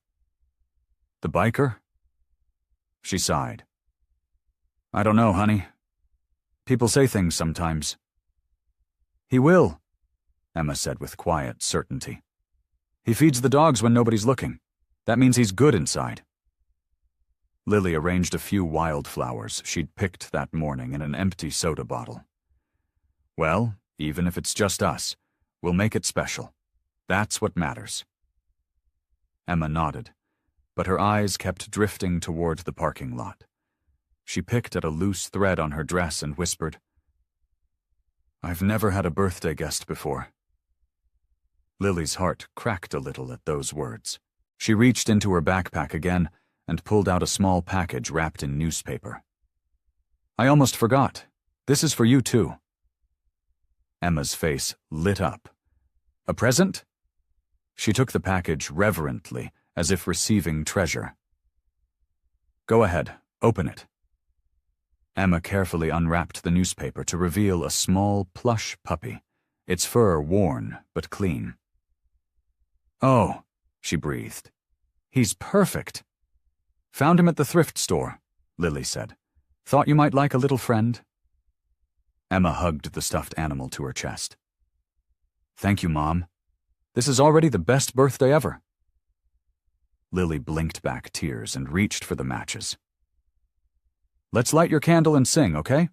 "The biker?" She sighed. "I don't know, honey. People say things sometimes." "He will," Emma said with quiet certainty. "He feeds the dogs when nobody's looking. That means he's good inside." Lily arranged a few wildflowers she'd picked that morning in an empty soda bottle. "Well, even if it's just us, we'll make it special. That's what matters." Emma nodded, but her eyes kept drifting toward the parking lot. She picked at a loose thread on her dress and whispered, "I've never had a birthday guest before." Lily's heart cracked a little at those words. She reached into her backpack again and pulled out a small package wrapped in newspaper. "I almost forgot. This is for you, too." Emma's face lit up. "A present?" She took the package reverently, as if receiving treasure. "Go ahead, open it." Emma carefully unwrapped the newspaper to reveal a small, plush puppy, its fur worn but clean. "Oh," she breathed. "He's perfect." "Found him at the thrift store," Lily said. "Thought you might like a little friend." Emma hugged the stuffed animal to her chest. "Thank you, Mom. This is already the best birthday ever." Lily blinked back tears and reached for the matches. "Let's light your candle and sing, okay?"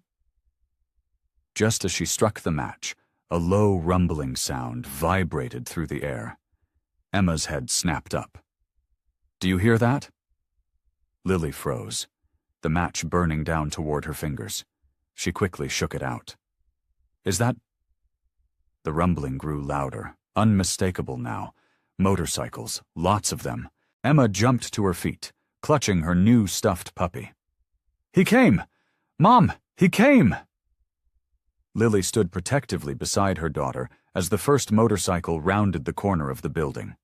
Just as she struck the match, a low rumbling sound vibrated through the air. Emma's head snapped up. "Do you hear that?" Lily froze, the match burning down toward her fingers. She quickly shook it out. "Is that—" The rumbling grew louder, unmistakable now. Motorcycles, lots of them. Emma jumped to her feet, clutching her new stuffed puppy. "He came! Mom, he came!" Lily stood protectively beside her daughter as the first motorcycle rounded the corner of the building.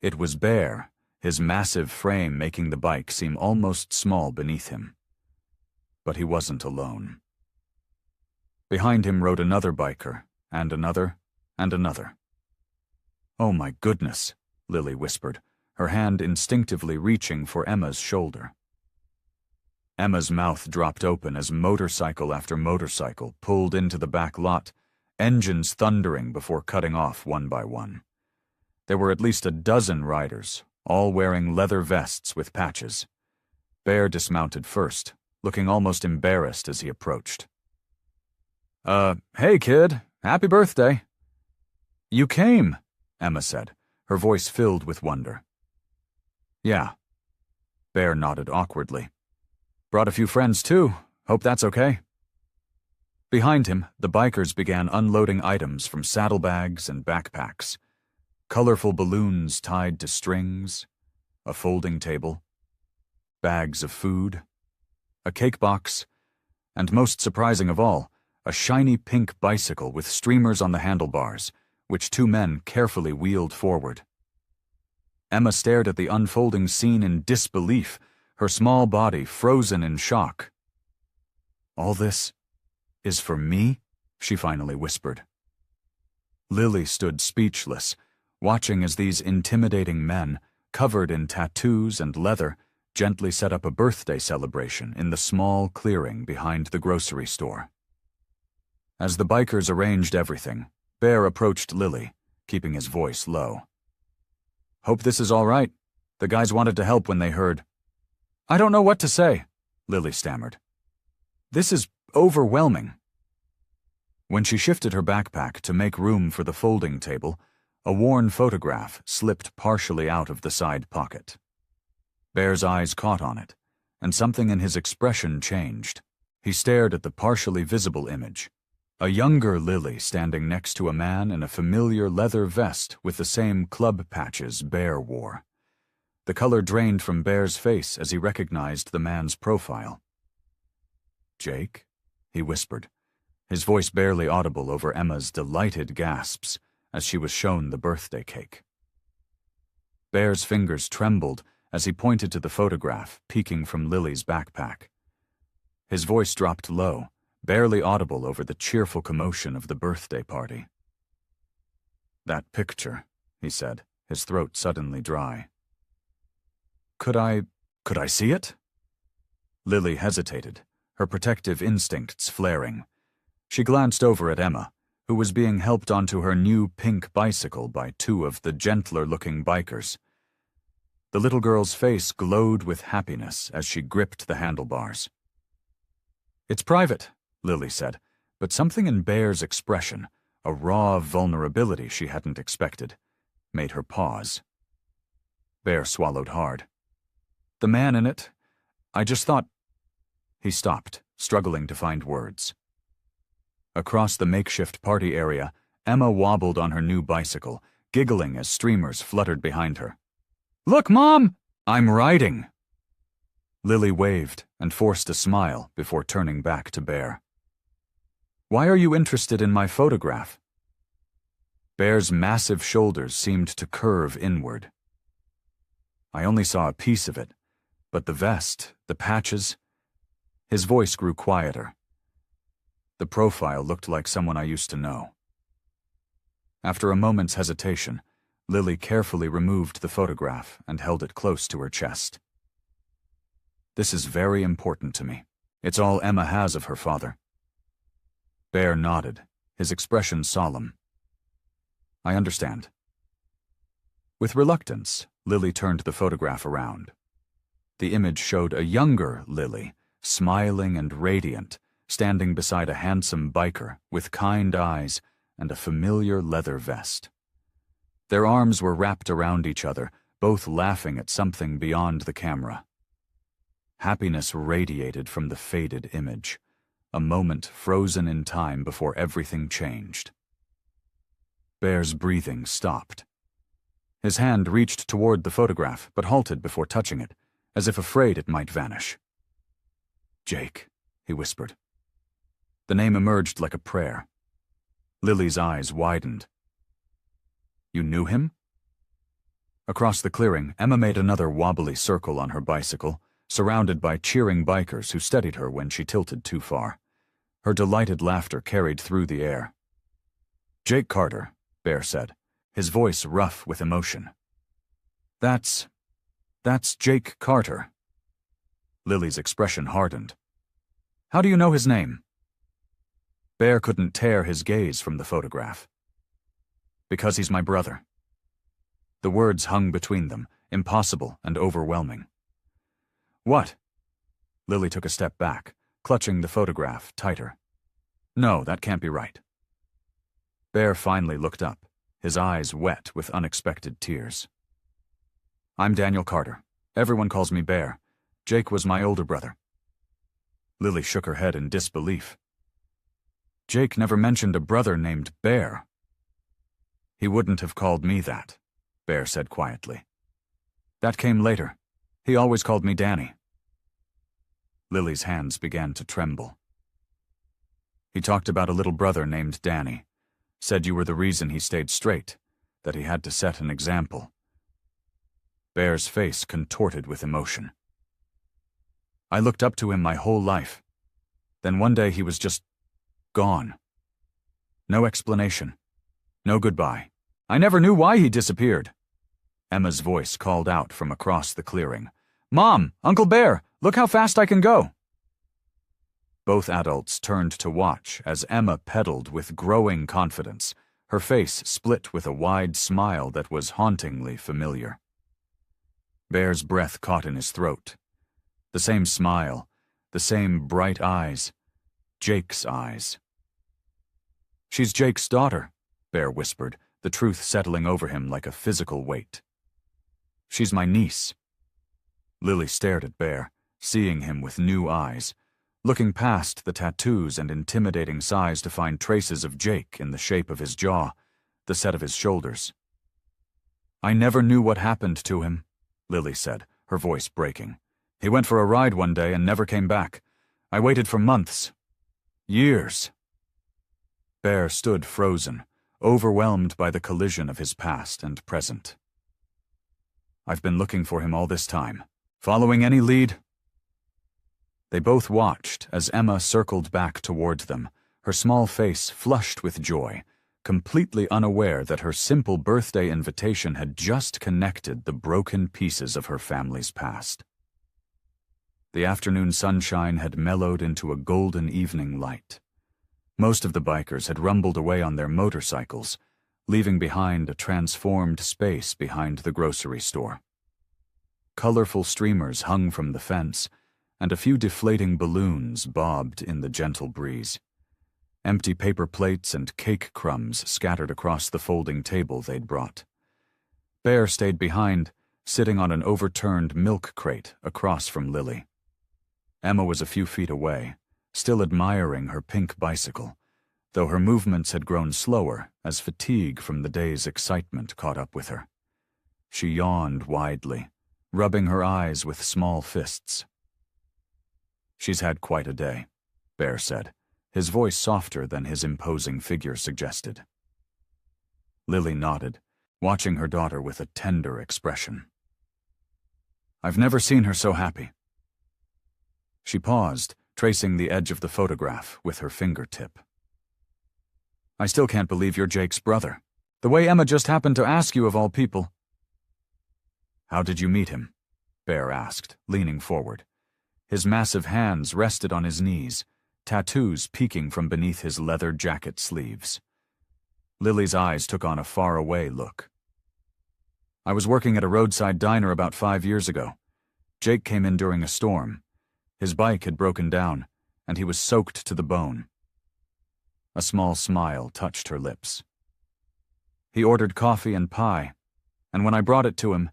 It was Bear, his massive frame making the bike seem almost small beneath him. But he wasn't alone. Behind him rode another biker, and another, and another. "Oh my goodness," Lily whispered, her hand instinctively reaching for Emma's shoulder. Emma's mouth dropped open as motorcycle after motorcycle pulled into the back lot, engines thundering before cutting off one by one. There were at least a dozen riders, all wearing leather vests with patches. Bear dismounted first, looking almost embarrassed as he approached. Hey kid, happy birthday." "You came," Emma said, her voice filled with wonder. "Yeah." Bear nodded awkwardly. "Brought a few friends too. Hope that's okay." Behind him, the bikers began unloading items from saddlebags and backpacks. Colorful balloons tied to strings, a folding table, bags of food, a cake box, and most surprising of all, a shiny pink bicycle with streamers on the handlebars, which two men carefully wheeled forward. Emma stared at the unfolding scene in disbelief, her small body frozen in shock. "All this is for me?" she finally whispered. Lily stood speechless, watching as these intimidating men, covered in tattoos and leather, gently set up a birthday celebration in the small clearing behind the grocery store. As the bikers arranged everything, Bear approached Lily, keeping his voice low. "Hope this is all right. The guys wanted to help when they heard." "I don't know what to say," Lily stammered. "This is overwhelming." When she shifted her backpack to make room for the folding table, a worn photograph slipped partially out of the side pocket. Bear's eyes caught on it, and something in his expression changed. He stared at the partially visible image, a younger Lily standing next to a man in a familiar leather vest with the same club patches Bear wore. The color drained from Bear's face as he recognized the man's profile. "Jake?" he whispered, his voice barely audible over Emma's delighted gasps as she was shown the birthday cake. Bear's fingers trembled as he pointed to the photograph peeking from Lily's backpack. His voice dropped low, barely audible over the cheerful commotion of the birthday party. "That picture," he said, his throat suddenly dry. Could I see it?" Lily hesitated, her protective instincts flaring. She glanced over at Emma, who was being helped onto her new pink bicycle by two of the gentler-looking bikers. The little girl's face glowed with happiness as she gripped the handlebars. "It's private," Lily said, but something in Bear's expression, a raw vulnerability she hadn't expected, made her pause. Bear swallowed hard. "The man in it, I just thought—" He stopped, struggling to find words. Across the makeshift party area, Emma wobbled on her new bicycle, giggling as streamers fluttered behind her. "Look, Mom! I'm riding!" Lily waved and forced a smile before turning back to Bear. "Why are you interested in my photograph?" Bear's massive shoulders seemed to curve inward. "I only saw a piece of it, but the vest, the patches—" His voice grew quieter. "The profile looked like someone I used to know." After a moment's hesitation, Lily carefully removed the photograph and held it close to her chest. "This is very important to me. It's all Emma has of her father." Bear nodded, his expression solemn. "I understand." With reluctance, Lily turned the photograph around. The image showed a younger Lily, smiling and radiant, standing beside a handsome biker with kind eyes and a familiar leather vest. Their arms were wrapped around each other, both laughing at something beyond the camera. Happiness radiated from the faded image, a moment frozen in time before everything changed. Bear's breathing stopped. His hand reached toward the photograph, but halted before touching it, as if afraid it might vanish. "Jake," he whispered. The name emerged like a prayer. Lily's eyes widened. "You knew him?" Across the clearing, Emma made another wobbly circle on her bicycle, surrounded by cheering bikers who steadied her when she tilted too far. Her delighted laughter carried through the air. "Jake Carter," Bear said, his voice rough with emotion. That's Jake Carter." Lily's expression hardened. "How do you know his name?" Bear couldn't tear his gaze from the photograph. "Because he's my brother." The words hung between them, impossible and overwhelming. "What?" Lily took a step back, clutching the photograph tighter. "No, that can't be right." Bear finally looked up, his eyes wet with unexpected tears. "I'm Daniel Carter. Everyone calls me Bear. Jake was my older brother." Lily shook her head in disbelief. Jake never mentioned a brother named Bear. He wouldn't have called me that, Bear said quietly. That came later. He always called me Danny. Lily's hands began to tremble. He talked about a little brother named Danny, said you were the reason he stayed straight, that he had to set an example. Bear's face contorted with emotion. I looked up to him my whole life. Then one day he was just gone. No explanation. No goodbye. I never knew why he disappeared. Emma's voice called out from across the clearing. Mom! Uncle Bear! Look how fast I can go! Both adults turned to watch as Emma pedaled with growing confidence, her face split with a wide smile that was hauntingly familiar. Bear's breath caught in his throat. The same smile, the same bright eyes. Jake's eyes. She's Jake's daughter, Bear whispered, the truth settling over him like a physical weight. She's my niece. Lily stared at Bear, seeing him with new eyes, looking past the tattoos and intimidating size to find traces of Jake in the shape of his jaw, the set of his shoulders. I never knew what happened to him, Lily said, her voice breaking. He went for a ride one day and never came back. I waited for months. Years. Bear stood frozen, overwhelmed by the collision of his past and present. I've been looking for him all this time. Following any lead? They both watched as Emma circled back toward them, her small face flushed with joy, completely unaware that her simple birthday invitation had just connected the broken pieces of her family's past. The afternoon sunshine had mellowed into a golden evening light. Most of the bikers had rumbled away on their motorcycles, leaving behind a transformed space behind the grocery store. Colorful streamers hung from the fence, and a few deflating balloons bobbed in the gentle breeze. Empty paper plates and cake crumbs scattered across the folding table they'd brought. Bear stayed behind, sitting on an overturned milk crate across from Lily. Emma was a few feet away, still admiring her pink bicycle, though her movements had grown slower as fatigue from the day's excitement caught up with her. She yawned widely, rubbing her eyes with small fists. She's had quite a day, Bear said, his voice softer than his imposing figure suggested. Lily nodded, watching her daughter with a tender expression. I've never seen her so happy. She paused, tracing the edge of the photograph with her fingertip. I still can't believe you're Jake's brother. The way Emma just happened to ask you of all people. How did you meet him? Bear asked, leaning forward. His massive hands rested on his knees, tattoos peeking from beneath his leather jacket sleeves. Lily's eyes took on a faraway look. I was working at a roadside diner about 5 years ago. Jake came in during a storm. His bike had broken down, and he was soaked to the bone. A small smile touched her lips. He ordered coffee and pie, and when I brought it to him,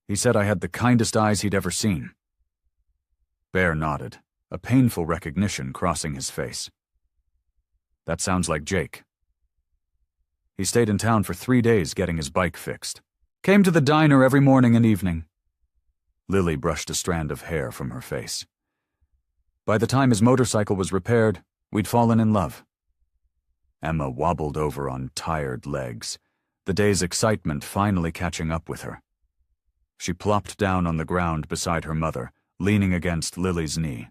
he said I had the kindest eyes he'd ever seen. Bear nodded, a painful recognition crossing his face. That sounds like Jake. He stayed in town for 3 days getting his bike fixed. Came to the diner every morning and evening. Lily brushed a strand of hair from her face. By the time his motorcycle was repaired, we'd fallen in love. Emma wobbled over on tired legs, the day's excitement finally catching up with her. She plopped down on the ground beside her mother, leaning against Lily's knee.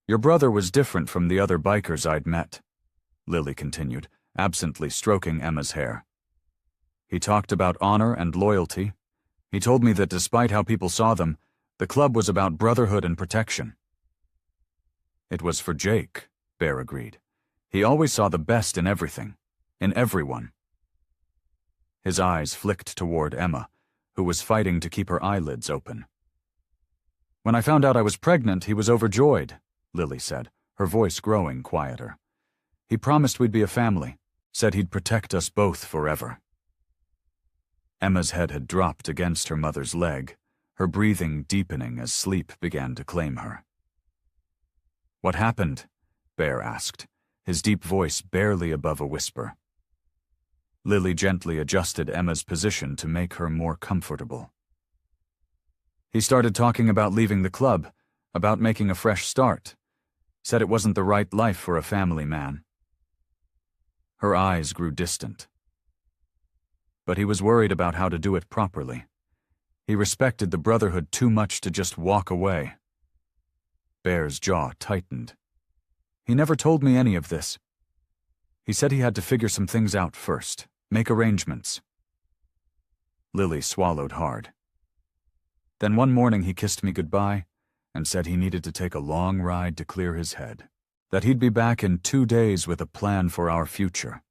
Your brother was different from the other bikers I'd met, Lily continued, absently stroking Emma's hair. He talked about honor and loyalty. He told me that despite how people saw them, the club was about brotherhood and protection. It was for Jake, Bear agreed. He always saw the best in everything, in everyone. His eyes flicked toward Emma, who was fighting to keep her eyelids open. When I found out I was pregnant, he was overjoyed, Lily said, her voice growing quieter. He promised we'd be a family, said he'd protect us both forever. Emma's head had dropped against her mother's leg, her breathing deepening as sleep began to claim her. What happened? Bear asked, his deep voice barely above a whisper. Lily gently adjusted Emma's position to make her more comfortable. He started talking about leaving the club, about making a fresh start. Said it wasn't the right life for a family man. Her eyes grew distant. But he was worried about how to do it properly. He respected the brotherhood too much to just walk away. Bear's jaw tightened. He never told me any of this. He said he had to figure some things out first, make arrangements. Lily swallowed hard. Then one morning he kissed me goodbye and said he needed to take a long ride to clear his head, that he'd be back in 2 days with a plan for our future.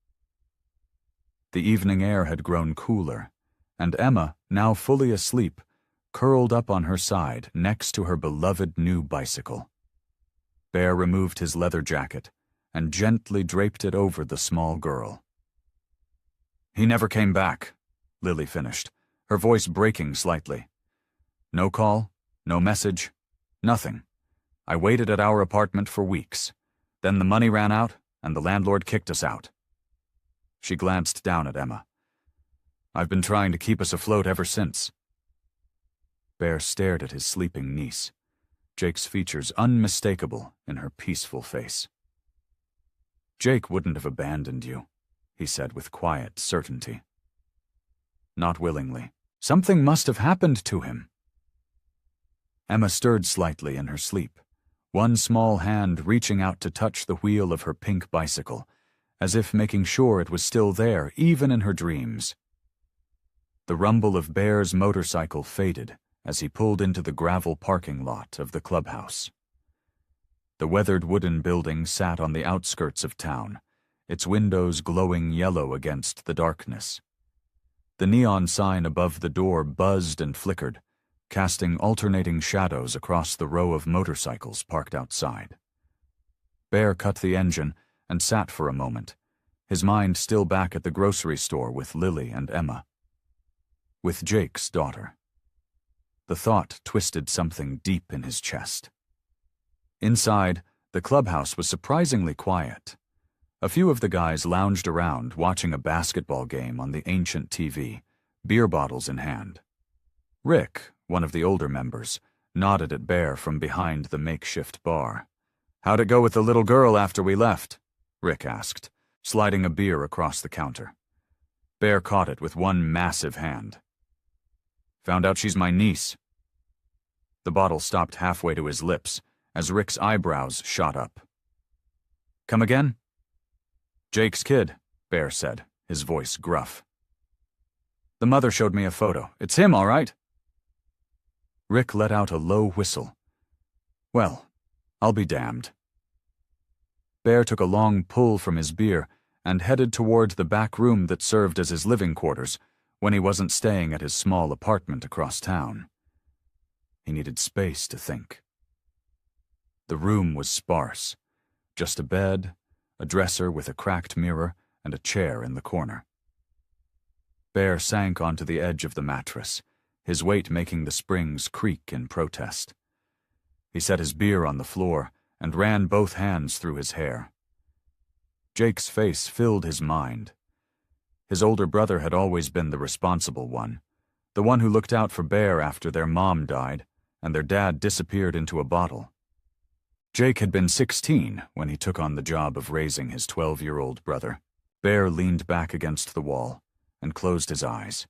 The evening air had grown cooler, and Emma, now fully asleep, curled up on her side next to her beloved new bicycle. Bear removed his leather jacket and gently draped it over the small girl. "He never came back," Lily finished, her voice breaking slightly. "No call, no message, nothing. I waited at our apartment for weeks. Then the money ran out, and the landlord kicked us out." She glanced down at Emma. "I've been trying to keep us afloat ever since." Bear stared at his sleeping niece, Jake's features unmistakable in her peaceful face. "Jake wouldn't have abandoned you," he said with quiet certainty. "Not willingly. Something must have happened to him." Emma stirred slightly in her sleep, one small hand reaching out to touch the wheel of her pink bicycle, as if making sure it was still there even in her dreams. The rumble of Bear's motorcycle faded as he pulled into the gravel parking lot of the clubhouse. The weathered wooden building sat on the outskirts of town, its windows glowing yellow against the darkness. The neon sign above the door buzzed and flickered, casting alternating shadows across the row of motorcycles parked outside. Bear cut the engine and sat for a moment, his mind still back at the grocery store with Lily and Emma. With Jake's daughter. The thought twisted something deep in his chest. Inside, the clubhouse was surprisingly quiet. A few of the guys lounged around watching a basketball game on the ancient TV, beer bottles in hand. Rick, one of the older members, nodded at Bear from behind the makeshift bar. "How'd it go with the little girl after we left?" Rick asked, sliding a beer across the counter. Bear caught it with one massive hand. "Found out she's my niece." The bottle stopped halfway to his lips as Rick's eyebrows shot up. "Come again?" "Jake's kid," Bear said, his voice gruff. "The mother showed me a photo. It's him, all right." Rick let out a low whistle. "Well, I'll be damned." Bear took a long pull from his beer and headed toward the back room that served as his living quarters when he wasn't staying at his small apartment across town. He needed space to think. The room was sparse, just a bed, a dresser with a cracked mirror, and a chair in the corner. Bear sank onto the edge of the mattress, his weight making the springs creak in protest. He set his beer on the floor and ran both hands through his hair. Jake's face filled his mind. His older brother had always been the responsible one, the one who looked out for Bear after their mom died and their dad disappeared into a bottle. Jake had been 16 when he took on the job of raising his 12-year-old brother. Bear leaned back against the wall and closed his eyes.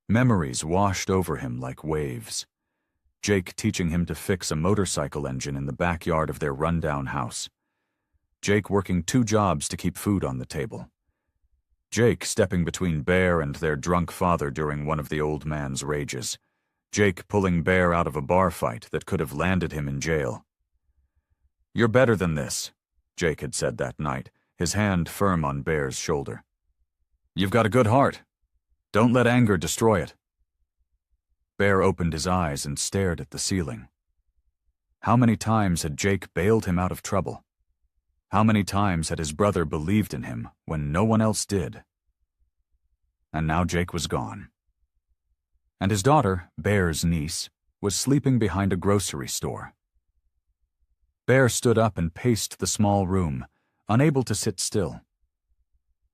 Memories washed over him like waves. Jake teaching him to fix a motorcycle engine in the backyard of their rundown house. Jake working 2 jobs to keep food on the table. Jake stepping between Bear and their drunk father during one of the old man's rages. Jake pulling Bear out of a bar fight that could have landed him in jail. "You're better than this," Jake had said that night, his hand firm on Bear's shoulder. "You've got a good heart. Don't let anger destroy it." Bear opened his eyes and stared at the ceiling. How many times had Jake bailed him out of trouble? How many times had his brother believed in him when no one else did? And now Jake was gone. And his daughter, Bear's niece, was sleeping behind a grocery store. Bear stood up and paced the small room, unable to sit still.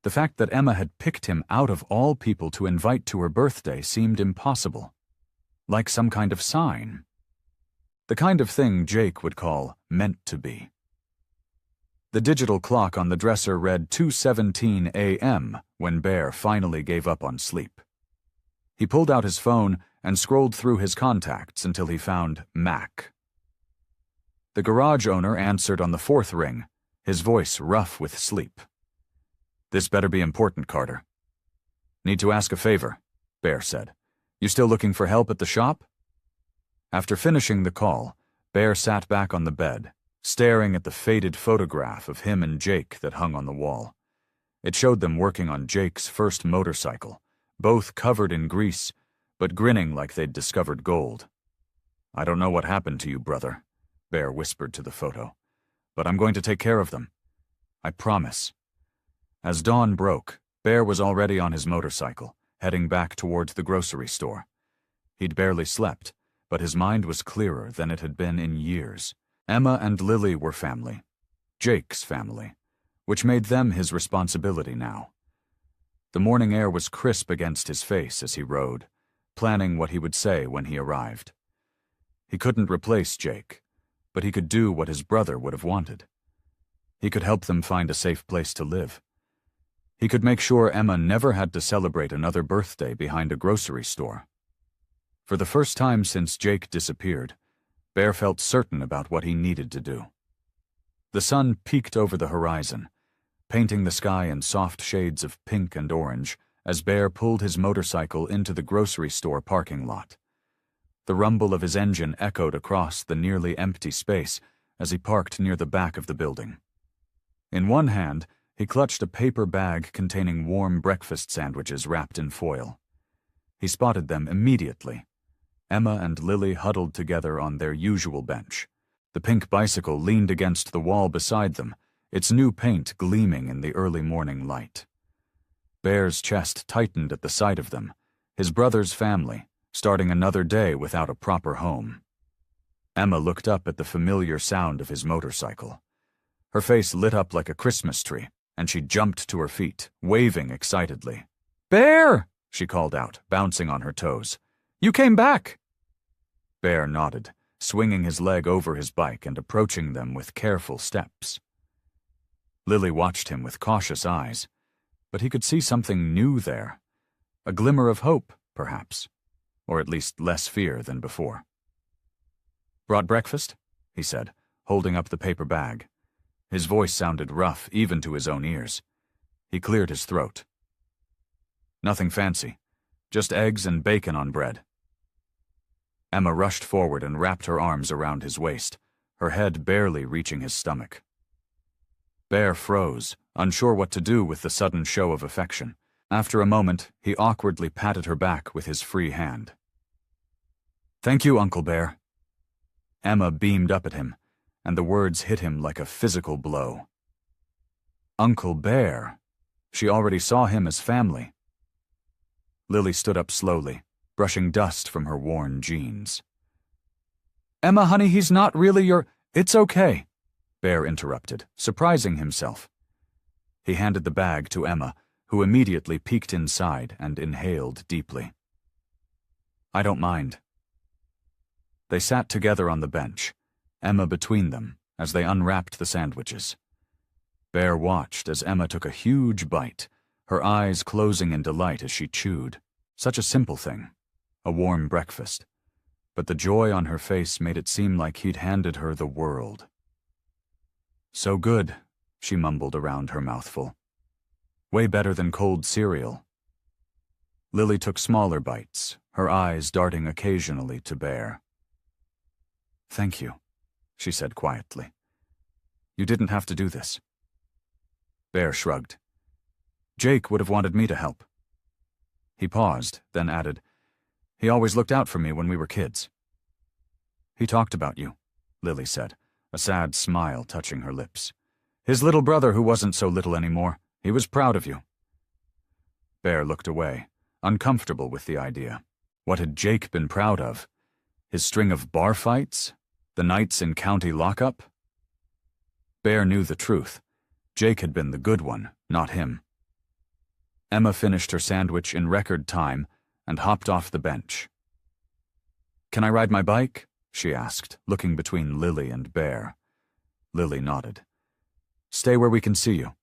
The fact that Emma had picked him out of all people to invite to her birthday seemed impossible, like some kind of sign. The kind of thing Jake would call meant to be. The digital clock on the dresser read 2:17 a.m. when Bear finally gave up on sleep. He pulled out his phone and scrolled through his contacts until he found Mac. The garage owner answered on the fourth ring, his voice rough with sleep. "This better be important, Carter." "Need to ask a favor," Bear said. "You still looking for help at the shop?" After finishing the call, Bear sat back on the bed, staring at the faded photograph of him and Jake that hung on the wall. It showed them working on Jake's first motorcycle, both covered in grease, but grinning like they'd discovered gold. "I don't know what happened to you, brother," Bear whispered to the photo, "but I'm going to take care of them. I promise." As dawn broke, Bear was already on his motorcycle, heading back towards the grocery store. He'd barely slept, but his mind was clearer than it had been in years. Emma and Lily were family. Jake's family, which made them his responsibility now. The morning air was crisp against his face as he rode, planning what he would say when he arrived. He couldn't replace Jake, but he could do what his brother would have wanted. He could help them find a safe place to live. He could make sure Emma never had to celebrate another birthday behind a grocery store. For the first time since Jake disappeared, Bear felt certain about what he needed to do. The sun peeked over the horizon, painting the sky in soft shades of pink and orange as Bear pulled his motorcycle into the grocery store parking lot. The rumble of his engine echoed across the nearly empty space as he parked near the back of the building. In one hand, he clutched a paper bag containing warm breakfast sandwiches wrapped in foil. He spotted them immediately. Emma and Lily huddled together on their usual bench. The pink bicycle leaned against the wall beside them, its new paint gleaming in the early morning light. Bear's chest tightened at the sight of them, his brother's family, starting another day without a proper home. Emma looked up at the familiar sound of his motorcycle. Her face lit up like a Christmas tree, and she jumped to her feet, waving excitedly. "Bear!" she called out, bouncing on her toes. "You came back!" Bear nodded, swinging his leg over his bike and approaching them with careful steps. Lily watched him with cautious eyes, but he could see something new there. A glimmer of hope, perhaps, or at least less fear than before. "Brought breakfast?" he said, holding up the paper bag. His voice sounded rough even to his own ears. He cleared his throat. "Nothing fancy, just eggs and bacon on bread." Emma rushed forward and wrapped her arms around his waist, her head barely reaching his stomach. Bear froze, unsure what to do with the sudden show of affection. After a moment, he awkwardly patted her back with his free hand. "Thank you, Uncle Bear." Emma beamed up at him, and the words hit him like a physical blow. Uncle Bear. She already saw him as family. Lily stood up slowly, brushing dust from her worn jeans. "Emma, honey, he's not really your—" "It's okay," Bear interrupted, surprising himself. He handed the bag to Emma, who immediately peeked inside and inhaled deeply. "I don't mind." They sat together on the bench, Emma between them, as they unwrapped the sandwiches. Bear watched as Emma took a huge bite, her eyes closing in delight as she chewed. Such a simple thing, a warm breakfast. But the joy on her face made it seem like he'd handed her the world. "So good," she mumbled around her mouthful. "Way better than cold cereal." Lily took smaller bites, her eyes darting occasionally to Bear. "Thank you," she said quietly. "You didn't have to do this." Bear shrugged. "Jake would have wanted me to help." He paused, then added, "He always looked out for me when we were kids." "He talked about you," Lily said, a sad smile touching her lips. "His little brother who wasn't so little anymore. He was proud of you." Bear looked away, uncomfortable with the idea. What had Jake been proud of? His string of bar fights? The nights in county lockup? Bear knew the truth. Jake had been the good one, not him. Emma finished her sandwich in record time and hopped off the bench. "Can I ride my bike?" she asked, looking between Lily and Bear. Lily nodded. "Stay where we can see you."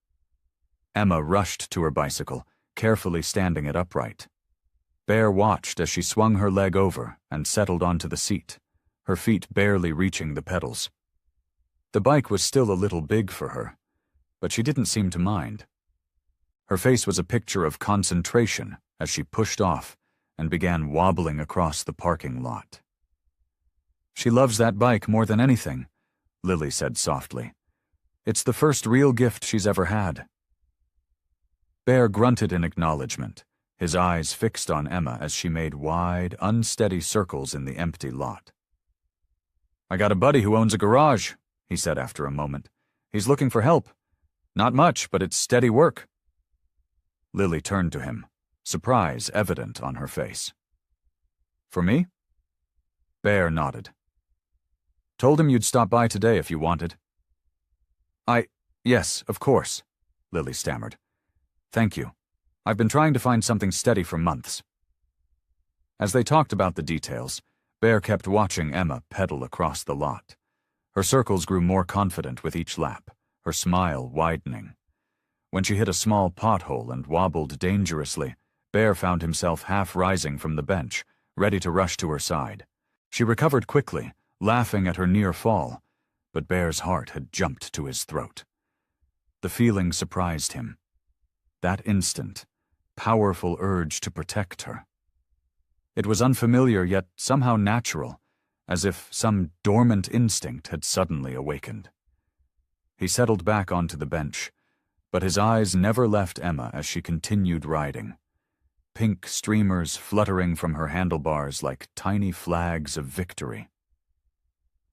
Emma rushed to her bicycle, carefully standing it upright. Bear watched as she swung her leg over and settled onto the seat, her feet barely reaching the pedals. The bike was still a little big for her, but she didn't seem to mind. Her face was a picture of concentration as she pushed off and began wobbling across the parking lot. "She loves that bike more than anything," Lily said softly. "It's the first real gift she's ever had." Bear grunted in acknowledgement, his eyes fixed on Emma as she made wide, unsteady circles in the empty lot. "I got a buddy who owns a garage," he said after a moment. "He's looking for help. Not much, but it's steady work." Lily turned to him, surprise evident on her face. "For me?" Bear nodded. "Told him you'd stop by today if you wanted." Yes, of course," Lily stammered. "Thank you. I've been trying to find something steady for months." As they talked about the details, Bear kept watching Emma pedal across the lot. Her circles grew more confident with each lap, her smile widening. When she hit a small pothole and wobbled dangerously, Bear found himself half rising from the bench, ready to rush to her side. She recovered quickly, laughing at her near fall, but Bear's heart had jumped to his throat. The feeling surprised him. That instant, powerful urge to protect her. It was unfamiliar yet somehow natural, as if some dormant instinct had suddenly awakened. He settled back onto the bench, but his eyes never left Emma as she continued riding. Pink streamers fluttering from her handlebars like tiny flags of victory.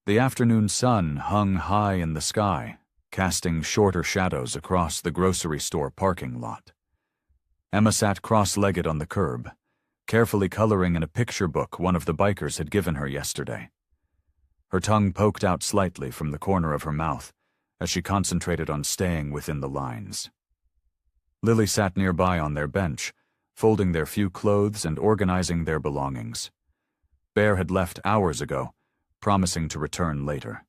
The afternoon sun hung high in the sky, casting shorter shadows across the grocery store parking lot. Emma sat cross-legged on the curb, carefully coloring in a picture book one of the bikers had given her yesterday. Her tongue poked out slightly from the corner of her mouth as she concentrated on staying within the lines. Lily sat nearby on their bench, folding their few clothes and organizing their belongings. Bear had left hours ago, promising to return later.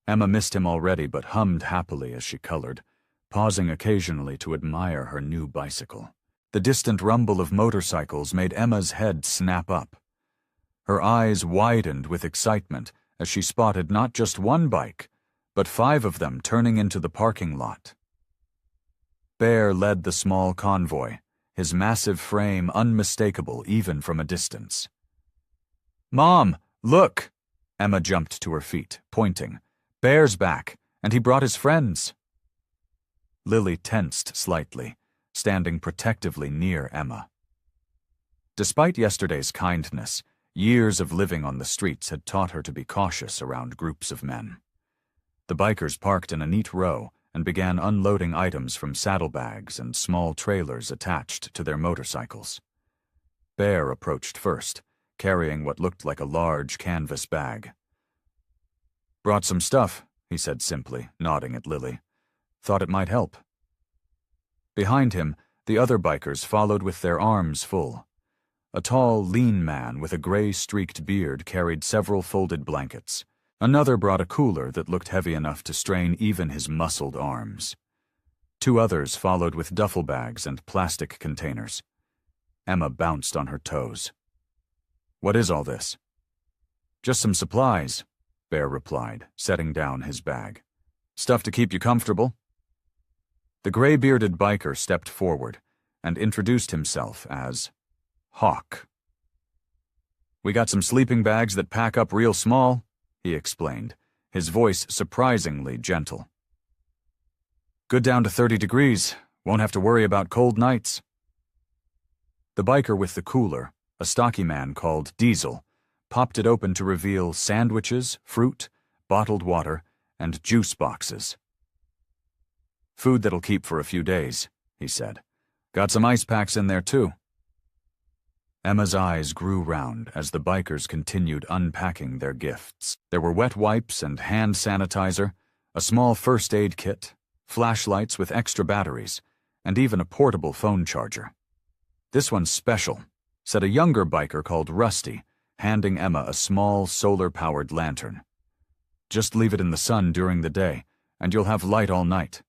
Emma missed him already but hummed happily as she colored, pausing occasionally to admire her new bicycle. The distant rumble of motorcycles made Emma's head snap up. Her eyes widened with excitement as she spotted not just one bike, but 5 of them turning into the parking lot. Bear led the small convoy, his massive frame unmistakable even from a distance. "Mom, look!" Emma jumped to her feet, pointing. "Bear's back, and he brought his friends." Lily tensed slightly, standing protectively near Emma. Despite yesterday's kindness, years of living on the streets had taught her to be cautious around groups of men. The bikers parked in a neat row and began unloading items from saddlebags and small trailers attached to their motorcycles. Bear approached first, carrying what looked like a large canvas bag. "Brought some stuff," he said simply, nodding at Lily. "Thought it might help." Behind him, the other bikers followed with their arms full. A tall, lean man with a gray-streaked beard carried several folded blankets. Another brought a cooler that looked heavy enough to strain even his muscled arms. 2 others followed with duffel bags and plastic containers. Emma bounced on her toes. "What is all this?" "Just some supplies," Bear replied, setting down his bag. "Stuff to keep you comfortable." The gray-bearded biker stepped forward and introduced himself as Hawk. "We got some sleeping bags that pack up real small," he explained, his voice surprisingly gentle. "Good down to 30 degrees. Won't have to worry about cold nights." The biker with the cooler, a stocky man called Diesel, popped it open to reveal sandwiches, fruit, bottled water, and juice boxes. "Food that'll keep for a few days," he said. "Got some ice packs in there, too." Emma's eyes grew round as the bikers continued unpacking their gifts. There were wet wipes and hand sanitizer, a small first aid kit, flashlights with extra batteries, and even a portable phone charger. "This one's special," said a younger biker called Rusty, handing Emma a small solar-powered lantern. "Just leave it in the sun during the day, and you'll have light all night."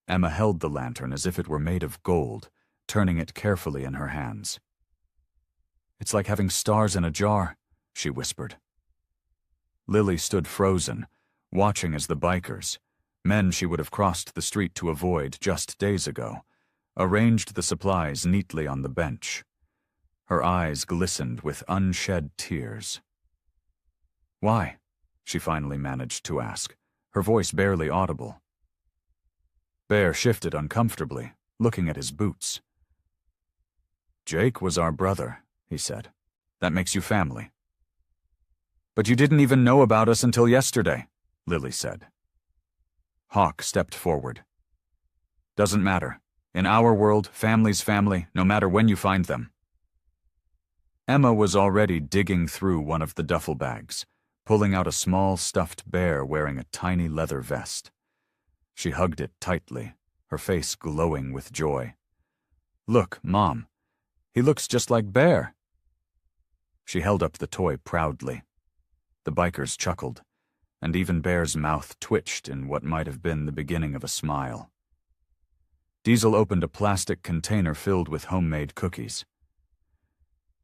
Emma held the lantern as if it were made of gold, turning it carefully in her hands. "It's like having stars in a jar," she whispered. Lily stood frozen, watching as the bikers, men she would have crossed the street to avoid just days ago, arranged the supplies neatly on the bench. Her eyes glistened with unshed tears. "Why?" she finally managed to ask, her voice barely audible. Bear shifted uncomfortably, looking at his boots. "Jake was our brother," he said. "That makes you family." "But you didn't even know about us until yesterday," Lily said. Hawk stepped forward. "Doesn't matter. In our world, family's family, no matter when you find them." Emma was already digging through one of the duffel bags, pulling out a small stuffed bear wearing a tiny leather vest. She hugged it tightly, her face glowing with joy. "Look, Mom. He looks just like Bear." She held up the toy proudly. The bikers chuckled, and even Bear's mouth twitched in what might have been the beginning of a smile. Diesel opened a plastic container filled with homemade cookies.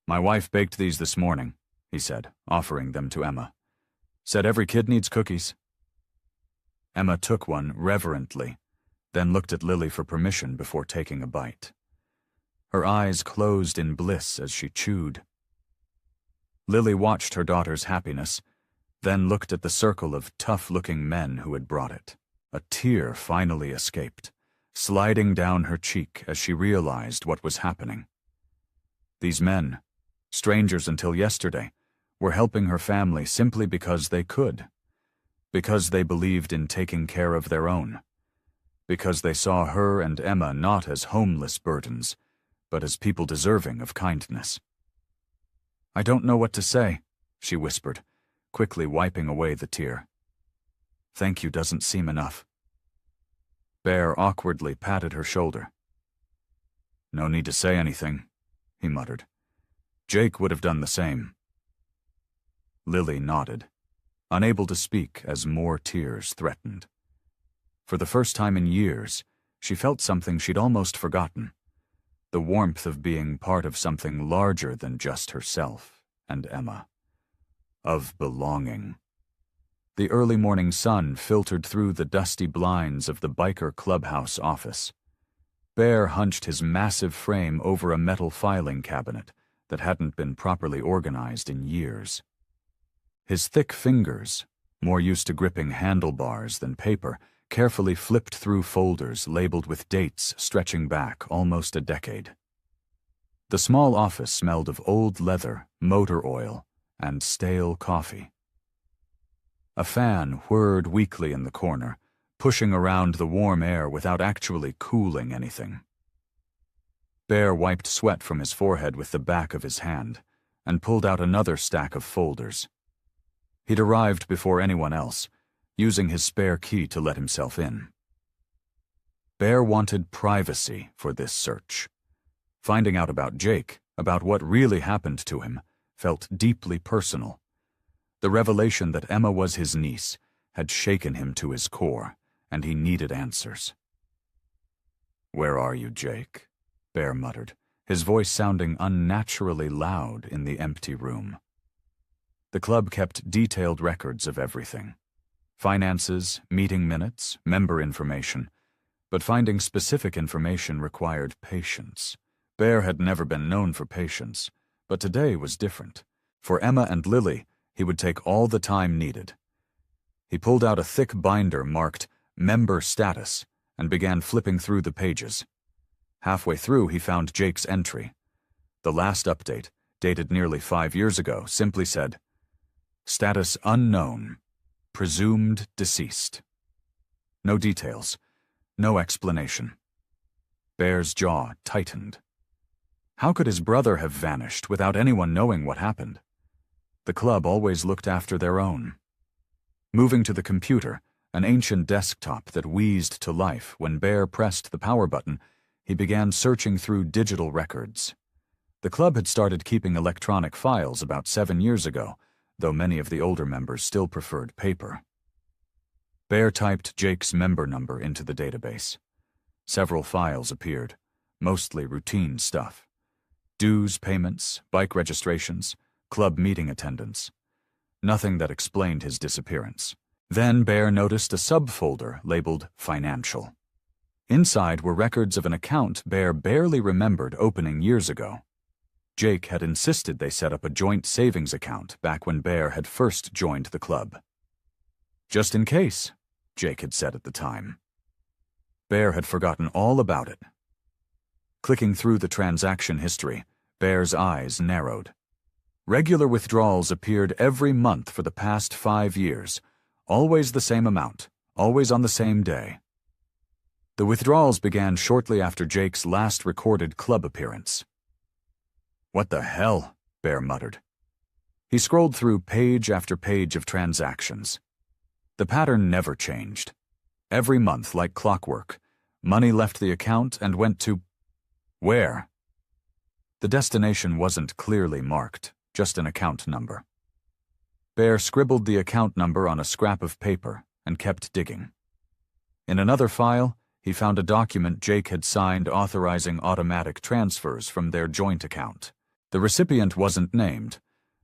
"My wife baked these this morning," he said, offering them to Emma. "Said every kid needs cookies." Emma took one reverently, then looked at Lily for permission before taking a bite. Her eyes closed in bliss as she chewed. Lily watched her daughter's happiness, then looked at the circle of tough-looking men who had brought it. A tear finally escaped, sliding down her cheek as she realized what was happening. These men, strangers until yesterday, were helping her family simply because they could, because they believed in taking care of their own, because they saw her and Emma not as homeless burdens, but as people deserving of kindness. "I don't know what to say," she whispered, quickly wiping away the tear. "Thank you doesn't seem enough." Bear awkwardly patted her shoulder. "No need to say anything," he muttered. "Jake would have done the same." Lily nodded, unable to speak as more tears threatened. For the first time in years, she felt something she'd almost forgotten. The warmth of being part of something larger than just herself and Emma. Of belonging. The early morning sun filtered through the dusty blinds of the biker clubhouse office. Bear hunched his massive frame over a metal filing cabinet that hadn't been properly organized in years. His thick fingers, more used to gripping handlebars than paper, carefully flipped through folders labeled with dates stretching back almost a decade. The small office smelled of old leather, motor oil, and stale coffee. A fan whirred weakly in the corner, pushing around the warm air without actually cooling anything. Bear wiped sweat from his forehead with the back of his hand and pulled out another stack of folders. He'd arrived before anyone else, using his spare key to let himself in. Bear wanted privacy for this search. Finding out about Jake, about what really happened to him, felt deeply personal. The revelation that Emma was his niece had shaken him to his core, and he needed answers. "Where are you, Jake?" Bear muttered, his voice sounding unnaturally loud in the empty room. The club kept detailed records of everything. Finances, meeting minutes, member information. But finding specific information required patience. Bear had never been known for patience, but today was different. For Emma and Lily, he would take all the time needed. He pulled out a thick binder marked Member Status and began flipping through the pages. Halfway through, he found Jake's entry. The last update, dated nearly 5 years ago, simply said, "Status unknown. Presumed deceased." No details. No explanation. Bear's jaw tightened. How could his brother have vanished without anyone knowing what happened? The club always looked after their own. Moving to the computer, an ancient desktop that wheezed to life when Bear pressed the power button. He began searching through digital records. The club had started keeping electronic files about 7 years ago, though many of the older members still preferred paper. Bear typed Jake's member number into the database. Several files appeared, mostly routine stuff. Dues payments, bike registrations, club meeting attendance. Nothing that explained his disappearance. Then Bear noticed a subfolder labeled Financial. Inside were records of an account Bear barely remembered opening years ago. Jake had insisted they set up a joint savings account back when Bear had first joined the club. Just in case, Jake had said at the time. Bear had forgotten all about it. Clicking through the transaction history, Bear's eyes narrowed. Regular withdrawals appeared every month for the past 5 years, always the same amount, always on the same day. The withdrawals began shortly after Jake's last recorded club appearance. "What the hell?" Bear muttered. He scrolled through page after page of transactions. The pattern never changed. Every month, like clockwork, money left the account and went to... where? The destination wasn't clearly marked, just an account number. Bear scribbled the account number on a scrap of paper and kept digging. In another file, he found a document Jake had signed authorizing automatic transfers from their joint account. The recipient wasn't named,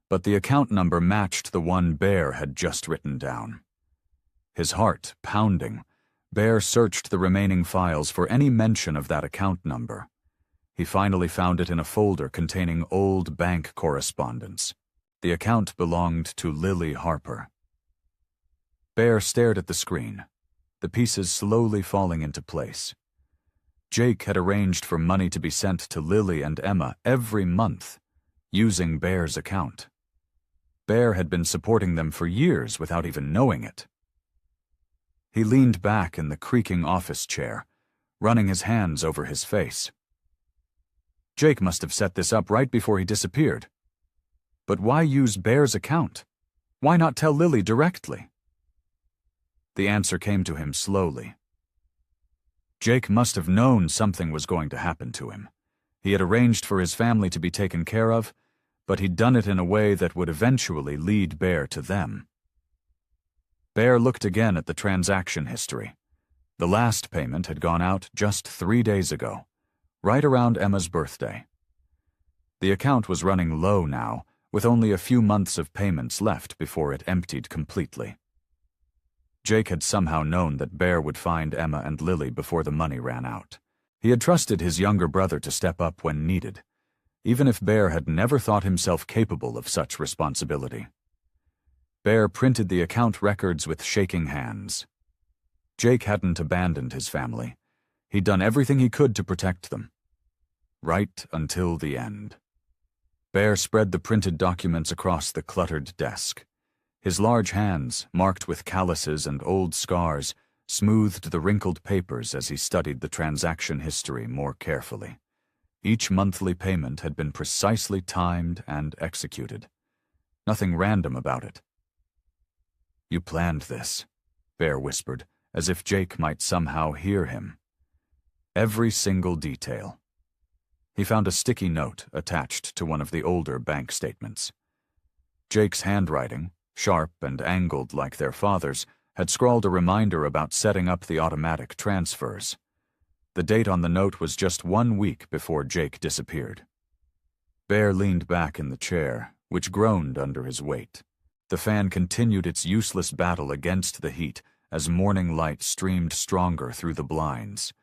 but the account number matched the one Bear had just written down. His heart pounding, Bear searched the remaining files for any mention of that account number. He finally found it in a folder containing old bank correspondence. The account belonged to Lily Harper. Bear stared at the screen, the pieces slowly falling into place. Jake had arranged for money to be sent to Lily and Emma every month, using Bear's account. Bear had been supporting them for years without even knowing it. He leaned back in the creaking office chair, running his hands over his face. Jake must have set this up right before he disappeared. But why use Bear's account? Why not tell Lily directly? The answer came to him slowly. Jake must have known something was going to happen to him. He had arranged for his family to be taken care of, but he'd done it in a way that would eventually lead Bear to them. Bear looked again at the transaction history. The last payment had gone out just 3 days ago, right around Emma's birthday. The account was running low now, with only a few months of payments left before it emptied completely. Jake had somehow known that Bear would find Emma and Lily before the money ran out. He had trusted his younger brother to step up when needed, even if Bear had never thought himself capable of such responsibility. Bear printed the account records with shaking hands. Jake hadn't abandoned his family. He'd done everything he could to protect them. Right until the end. Bear spread the printed documents across the cluttered desk. His large hands, marked with calluses and old scars, smoothed the wrinkled papers as he studied the transaction history more carefully. Each monthly payment had been precisely timed and executed. Nothing random about it. "You planned this," Bear whispered, as if Jake might somehow hear him. Every single detail. He found a sticky note attached to one of the older bank statements. Jake's handwriting, sharp and angled like their father's, had scrawled a reminder about setting up the automatic transfers. The date on the note was just 1 week before Jake disappeared. Bear leaned back in the chair, which groaned under his weight. The fan continued its useless battle against the heat as morning light streamed stronger through the blinds.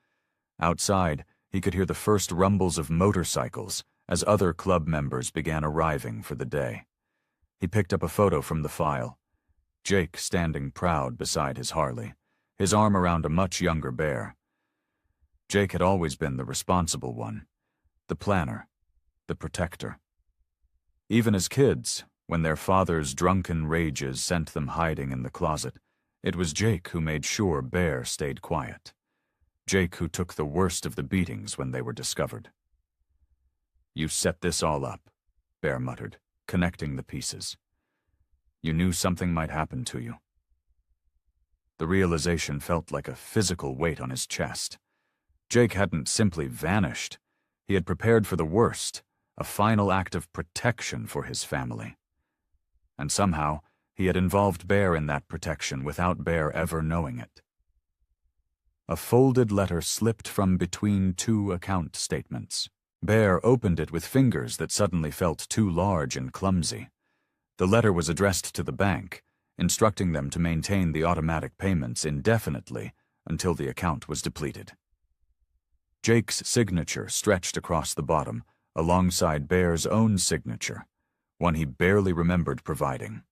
Outside, he could hear the first rumbles of motorcycles as other club members began arriving for the day. He picked up a photo from the file. Jake standing proud beside his Harley, his arm around a much younger Bear. Jake had always been the responsible one, the planner, the protector. Even as kids, when their father's drunken rages sent them hiding in the closet, it was Jake who made sure Bear stayed quiet. Jake who took the worst of the beatings when they were discovered. "You set this all up," Bear muttered, connecting the pieces. "You knew something might happen to you." The realization felt like a physical weight on his chest. Jake hadn't simply vanished. He had prepared for the worst, a final act of protection for his family. And somehow, he had involved Bear in that protection without Bear ever knowing it. A folded letter slipped from between two account statements. Bear opened it with fingers that suddenly felt too large and clumsy. The letter was addressed to the bank, instructing them to maintain the automatic payments indefinitely until the account was depleted. Jake's signature stretched across the bottom, alongside Bear's own signature, one he barely remembered providing.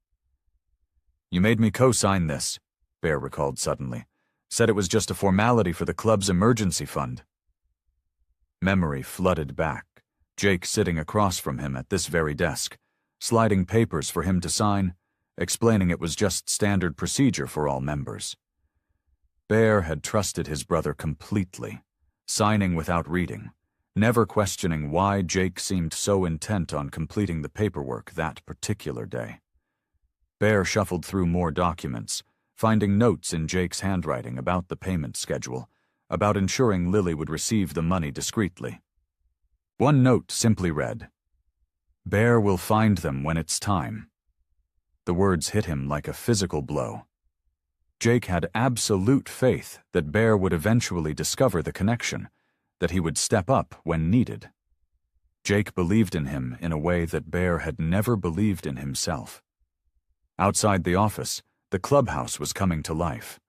"You made me co-sign this," Bear recalled suddenly. "Said it was just a formality for the club's emergency fund." Memory flooded back, Jake sitting across from him at this very desk, sliding papers for him to sign, explaining it was just standard procedure for all members. Bear had trusted his brother completely, signing without reading, never questioning why Jake seemed so intent on completing the paperwork that particular day. Bear shuffled through more documents, finding notes in Jake's handwriting about the payment schedule, about ensuring Lily would receive the money discreetly. One note simply read, "Bear will find them when it's time." The words hit him like a physical blow. Jake had absolute faith that Bear would eventually discover the connection, that he would step up when needed. Jake believed in him in a way that Bear had never believed in himself. Outside the office, the clubhouse was coming to life.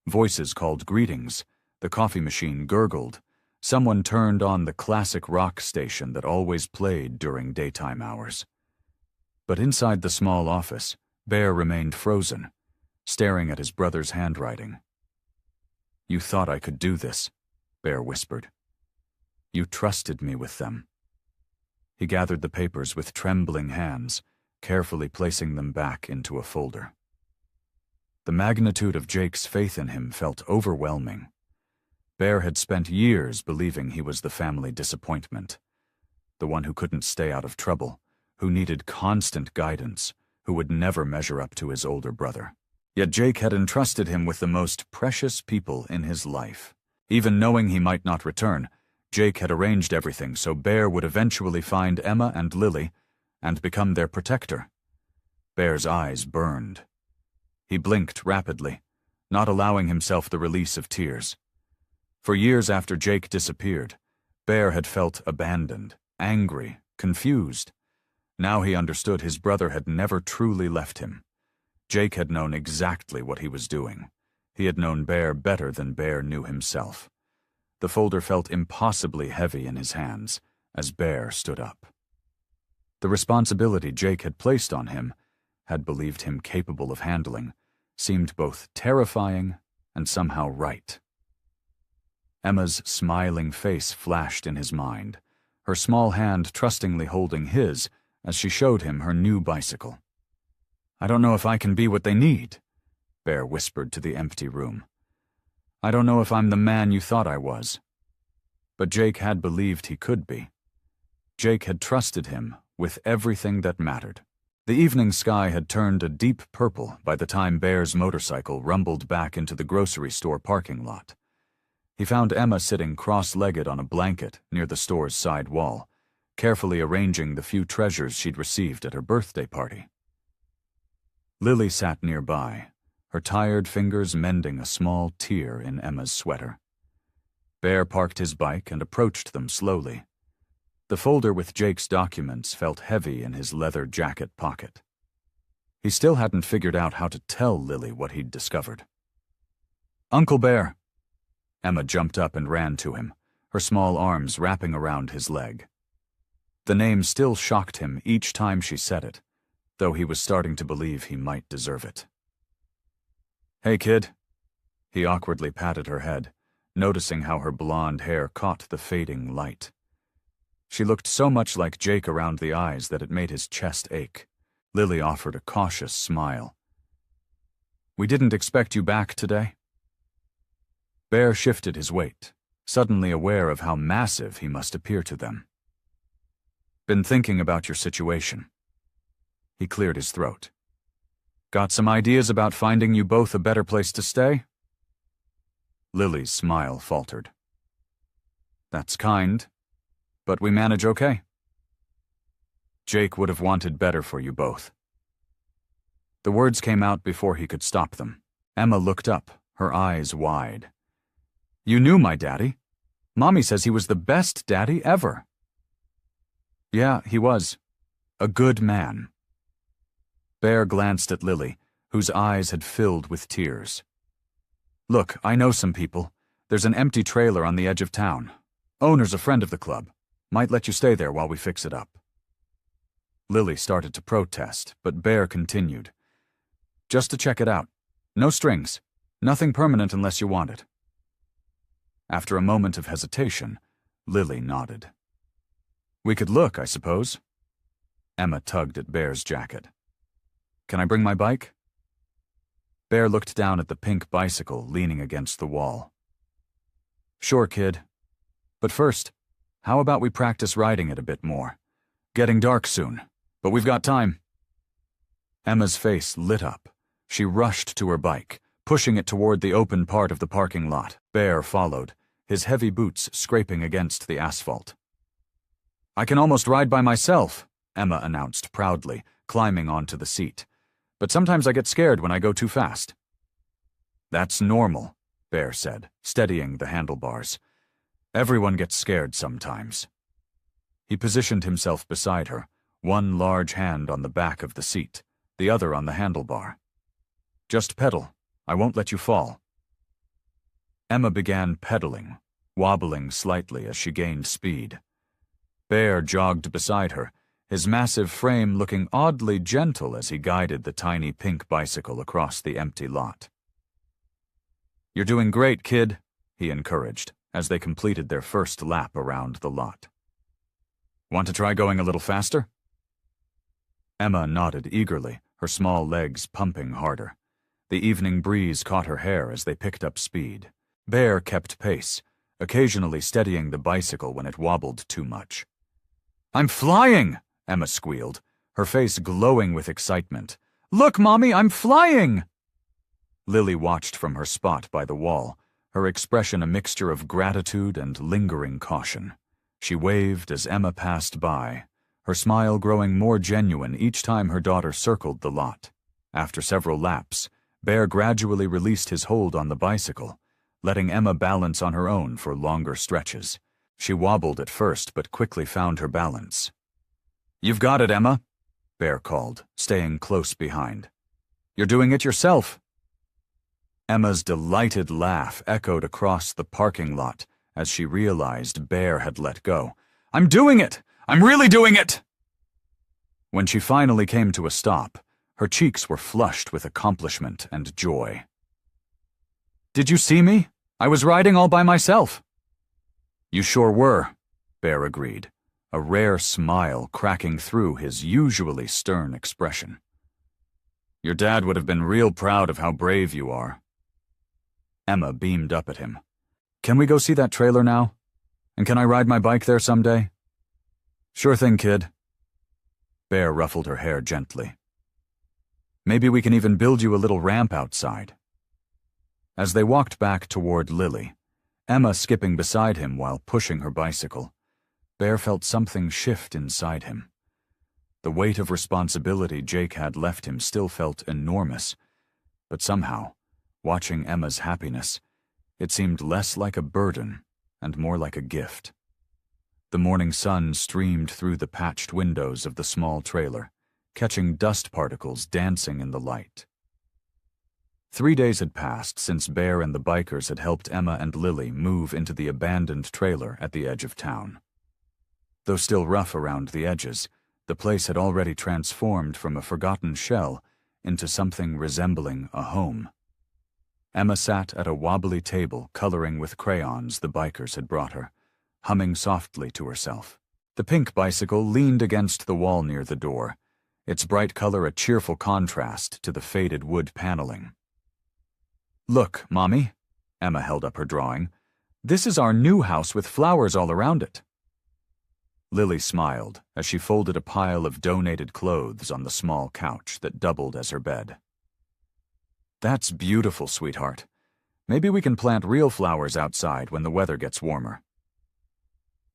Voices called greetings, the coffee machine gurgled, someone turned on the classic rock station that always played during daytime hours. But inside the small office, Bear remained frozen, staring at his brother's handwriting. "You thought I could do this," Bear whispered. "You trusted me with them." He gathered the papers with trembling hands, carefully placing them back into a folder. The magnitude of Jake's faith in him felt overwhelming. Bear had spent years believing he was the family disappointment, the one who couldn't stay out of trouble, who needed constant guidance, who would never measure up to his older brother. Yet Jake had entrusted him with the most precious people in his life. Even knowing he might not return, Jake had arranged everything so Bear would eventually find Emma and Lily and become their protector. Bear's eyes burned. He blinked rapidly, not allowing himself the release of tears. For years after Jake disappeared, Bear had felt abandoned, angry, confused. Now he understood his brother had never truly left him. Jake had known exactly what he was doing. He had known Bear better than Bear knew himself. The folder felt impossibly heavy in his hands as Bear stood up. The responsibility Jake had placed on him, had believed him capable of handling, seemed both terrifying and somehow right. Emma's smiling face flashed in his mind, her small hand trustingly holding his as she showed him her new bicycle. "I don't know if I can be what they need," Bear whispered to the empty room. "I don't know if I'm the man you thought I was." But Jake had believed he could be. Jake had trusted him with everything that mattered. The evening sky had turned a deep purple by the time Bear's motorcycle rumbled back into the grocery store parking lot. He found Emma sitting cross-legged on a blanket near the store's side wall, carefully arranging the few treasures she'd received at her birthday party. Lily sat nearby, her tired fingers mending a small tear in Emma's sweater. Bear parked his bike and approached them slowly. The folder with Jake's documents felt heavy in his leather jacket pocket. He still hadn't figured out how to tell Lily what he'd discovered. "Uncle Bear!" Emma jumped up and ran to him, her small arms wrapping around his leg. The name still shocked him each time she said it, though he was starting to believe he might deserve it. "Hey, kid." He awkwardly patted her head, noticing how her blonde hair caught the fading light. She looked so much like Jake around the eyes that it made his chest ache. Lily offered a cautious smile. "We didn't expect you back today." Bear shifted his weight, suddenly aware of how massive he must appear to them. "Been thinking about your situation." He cleared his throat. "Got some ideas about finding you both a better place to stay?" Lily's smile faltered. That's kind, but we manage okay. Jake would have wanted better for you both. The words came out before he could stop them. Emma looked up, her eyes wide. You knew my daddy. Mommy says he was the best daddy ever. Yeah, he was. A good man. Bear glanced at Lily, whose eyes had filled with tears. Look, I know some people. There's an empty trailer on the edge of town. Owner's a friend of the club. Might let you stay there while we fix it up. Lily started to protest, but Bear continued. Just to check it out. No strings. Nothing permanent unless you want it. After a moment of hesitation, Lily nodded. We could look, I suppose. Emma tugged at Bear's jacket. Can I bring my bike? Bear looked down at the pink bicycle leaning against the wall. Sure, kid. But first, how about we practice riding it a bit more? Getting dark soon, but we've got time. Emma's face lit up. She rushed to her bike, pushing it toward the open part of the parking lot. Bear followed, his heavy boots scraping against the asphalt. I can almost ride by myself, Emma announced proudly, climbing onto the seat. But sometimes I get scared when I go too fast. That's normal, Bear said, steadying the handlebars. Everyone gets scared sometimes. He positioned himself beside her, one large hand on the back of the seat, the other on the handlebar. Just pedal. I won't let you fall. Emma began pedaling, wobbling slightly as she gained speed. Bear jogged beside her, his massive frame looking oddly gentle as he guided the tiny pink bicycle across the empty lot. You're doing great, kid, he encouraged, as they completed their first lap around the lot. Want to try going a little faster? Emma nodded eagerly, her small legs pumping harder. The evening breeze caught her hair as they picked up speed. Bear kept pace, occasionally steadying the bicycle when it wobbled too much. I'm flying! Emma squealed, her face glowing with excitement. Look, Mommy, I'm flying! Lily watched from her spot by the wall, her expression a mixture of gratitude and lingering caution. She waved as Emma passed by, her smile growing more genuine each time her daughter circled the lot. After several laps, Bear gradually released his hold on the bicycle, letting Emma balance on her own for longer stretches. She wobbled at first but quickly found her balance. You've got it, Emma, Bear called, staying close behind. You're doing it yourself. Emma's delighted laugh echoed across the parking lot as she realized Bear had let go. I'm doing it! I'm really doing it! When she finally came to a stop, her cheeks were flushed with accomplishment and joy. Did you see me? I was riding all by myself. You sure were, Bear agreed, a rare smile cracking through his usually stern expression. Your dad would have been real proud of how brave you are. Emma beamed up at him. Can we go see that trailer now? And can I ride my bike there someday? Sure thing, kid. Bear ruffled her hair gently. Maybe we can even build you a little ramp outside. As they walked back toward Lily, Emma skipping beside him while pushing her bicycle, Bear felt something shift inside him. The weight of responsibility Jake had left him still felt enormous, but somehow, watching Emma's happiness, it seemed less like a burden and more like a gift. The morning sun streamed through the patched windows of the small trailer, catching dust particles dancing in the light. 3 days had passed since Bear and the bikers had helped Emma and Lily move into the abandoned trailer at the edge of town. Though still rough around the edges, the place had already transformed from a forgotten shell into something resembling a home. Emma sat at a wobbly table coloring with crayons the bikers had brought her, humming softly to herself. The pink bicycle leaned against the wall near the door, its bright color a cheerful contrast to the faded wood paneling. Look, Mommy, Emma held up her drawing. This is our new house with flowers all around it. Lily smiled as she folded a pile of donated clothes on the small couch that doubled as her bed. That's beautiful, sweetheart. Maybe we can plant real flowers outside when the weather gets warmer.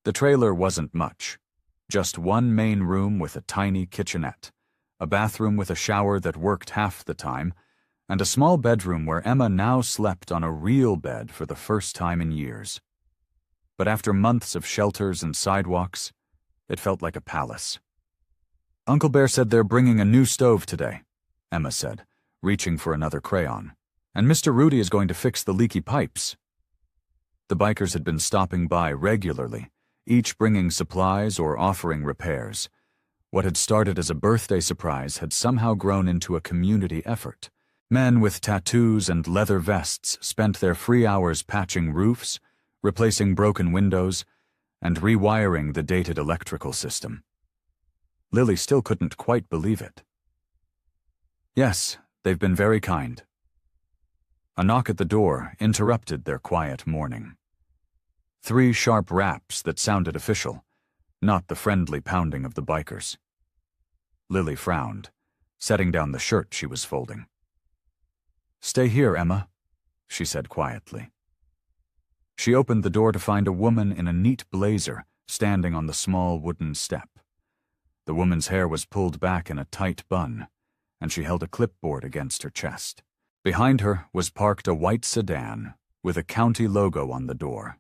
The trailer wasn't much. Just one main room with a tiny kitchenette, a bathroom with a shower that worked half the time, and a small bedroom where Emma now slept on a real bed for the first time in years. But after months of shelters and sidewalks, it felt like a palace. Uncle Bear said they're bringing a new stove today, Emma said, reaching for another crayon. And Mr. Rudy is going to fix the leaky pipes. The bikers had been stopping by regularly, each bringing supplies or offering repairs. What had started as a birthday surprise had somehow grown into a community effort. Men with tattoos and leather vests spent their free hours patching roofs, replacing broken windows, and rewiring the dated electrical system. Lily still couldn't quite believe it. Yes, they've been very kind. A knock at the door interrupted their quiet morning. 3 sharp raps that sounded official, not the friendly pounding of the bikers. Lily frowned, setting down the shirt she was folding. "Stay here, Emma," she said quietly. She opened the door to find a woman in a neat blazer standing on the small wooden step. The woman's hair was pulled back in a tight bun, and she held a clipboard against her chest. Behind her was parked a white sedan with a county logo on the door.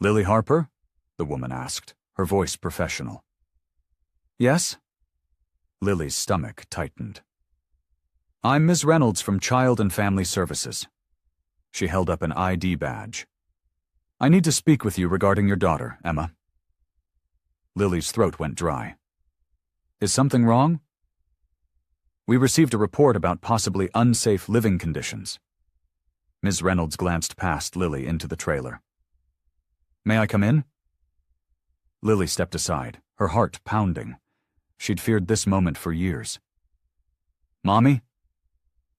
"Lily Harper?" the woman asked, her voice professional. "Yes?" Lily's stomach tightened. "I'm Ms. Reynolds from Child and Family Services." She held up an ID badge. "I need to speak with you regarding your daughter, Emma." Lily's throat went dry. "Is something wrong?" "We received a report about possibly unsafe living conditions." Ms. Reynolds glanced past Lily into the trailer. "May I come in?" Lily stepped aside, her heart pounding. She'd feared this moment for years. "Mommy?"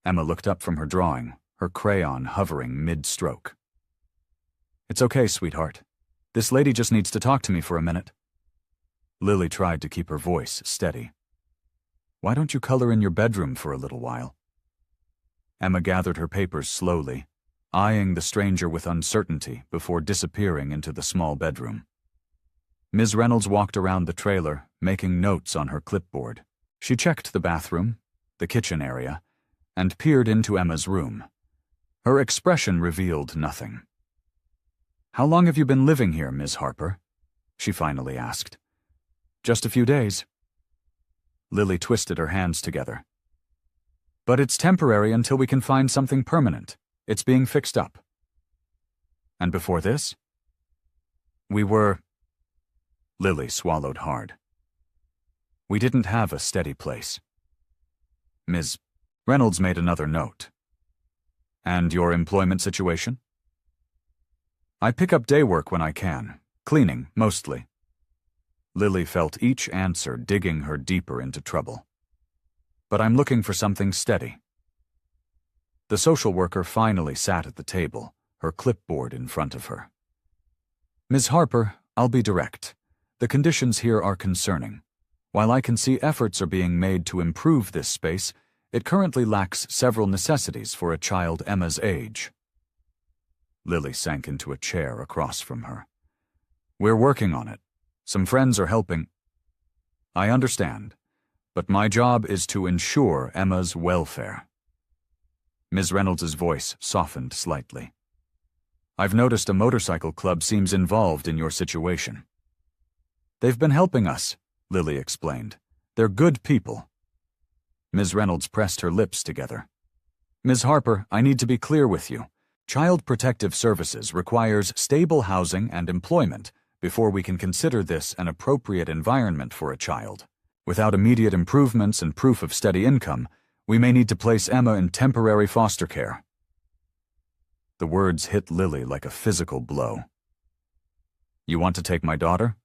Emma looked up from her drawing, her crayon hovering mid-stroke. "It's okay, sweetheart. This lady just needs to talk to me for a minute." Lily tried to keep her voice steady. "Why don't you color in your bedroom for a little while?" Emma gathered her papers slowly, eyeing the stranger with uncertainty before disappearing into the small bedroom. Ms. Reynolds walked around the trailer, making notes on her clipboard. She checked the bathroom, the kitchen area, and peered into Emma's room. Her expression revealed nothing. "How long have you been living here, Ms. Harper?" she finally asked. "Just a few days." Lily twisted her hands together. "But it's temporary until we can find something permanent. It's being fixed up." "And before this?" "We were—" Lily swallowed hard. "We didn't have a steady place." Ms. Reynolds made another note. "And your employment situation?" "I pick up day work when I can. Cleaning, mostly." Lily felt each answer digging her deeper into trouble. "But I'm looking for something steady." The social worker finally sat at the table, her clipboard in front of her. "Ms. Harper, I'll be direct. The conditions here are concerning. While I can see efforts are being made to improve this space, it currently lacks several necessities for a child Emma's age." Lily sank into a chair across from her. "We're working on it. Some friends are helping." "I understand, but my job is to ensure Emma's welfare." Ms. Reynolds' voice softened slightly. "I've noticed a motorcycle club seems involved in your situation." "They've been helping us," Lily explained. "They're good people." Ms. Reynolds pressed her lips together. "Ms. Harper, I need to be clear with you. Child Protective Services requires stable housing and employment before we can consider this an appropriate environment for a child. Without immediate improvements and proof of steady income, we may need to place Emma in temporary foster care." The words hit Lily like a physical blow. "You want to take my daughter?"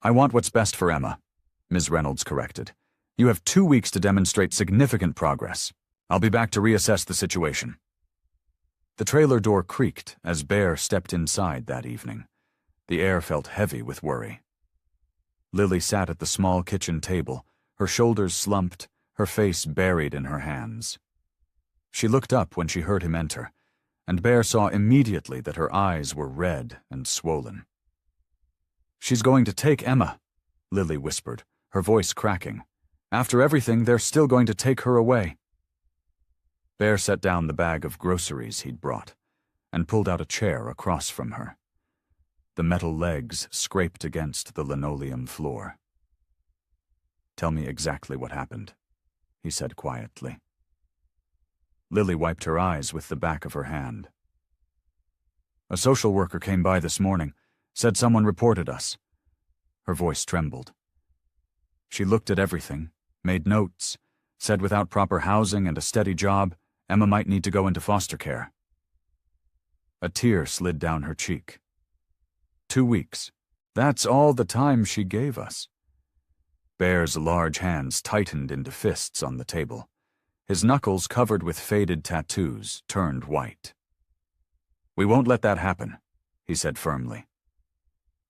"I want what's best for Emma," Ms. Reynolds corrected. "You have 2 weeks to demonstrate significant progress. I'll be back to reassess the situation." The trailer door creaked as Bear stepped inside that evening. The air felt heavy with worry. Lily sat at the small kitchen table, her shoulders slumped, her face buried in her hands. She looked up when she heard him enter, and Bear saw immediately that her eyes were red and swollen. "She's going to take Emma," Lily whispered, her voice cracking. "After everything, they're still going to take her away." Bear set down the bag of groceries he'd brought and pulled out a chair across from her. The metal legs scraped against the linoleum floor. "Tell me exactly what happened," he said quietly. Lily wiped her eyes with the back of her hand. "A social worker came by this morning, said someone reported us." Her voice trembled. "She looked at everything, made notes, said without proper housing and a steady job, Emma might need to go into foster care." A tear slid down her cheek. 2 weeks. That's all the time she gave us." Bear's large hands tightened into fists on the table. His knuckles, covered with faded tattoos, turned white. "We won't let that happen," he said firmly.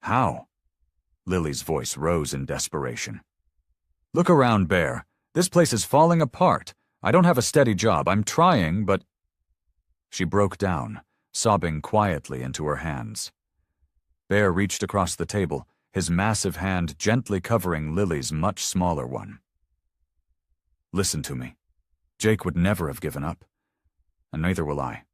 "How?" Lily's voice rose in desperation. "Look around, Bear. This place is falling apart. I don't have a steady job. I'm trying, but—" She broke down, sobbing quietly into her hands. Bear reached across the table, his massive hand gently covering Lily's much smaller one. "Listen to me. Jake would never have given up, and neither will I."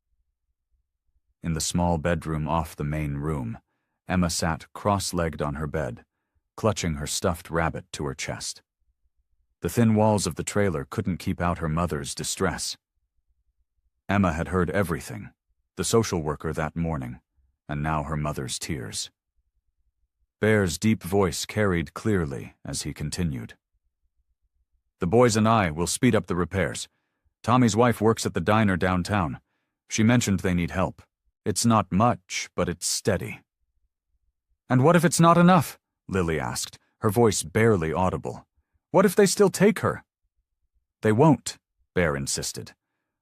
In the small bedroom off the main room, Emma sat cross-legged on her bed, clutching her stuffed rabbit to her chest. The thin walls of the trailer couldn't keep out her mother's distress. Emma had heard everything, the social worker that morning, and now her mother's tears. Bear's deep voice carried clearly as he continued. "The boys and I will speed up the repairs. Tommy's wife works at the diner downtown. She mentioned they need help. It's not much, but it's steady." "And what if it's not enough?" Lily asked, her voice barely audible. "What if they still take her?" "They won't," Bear insisted.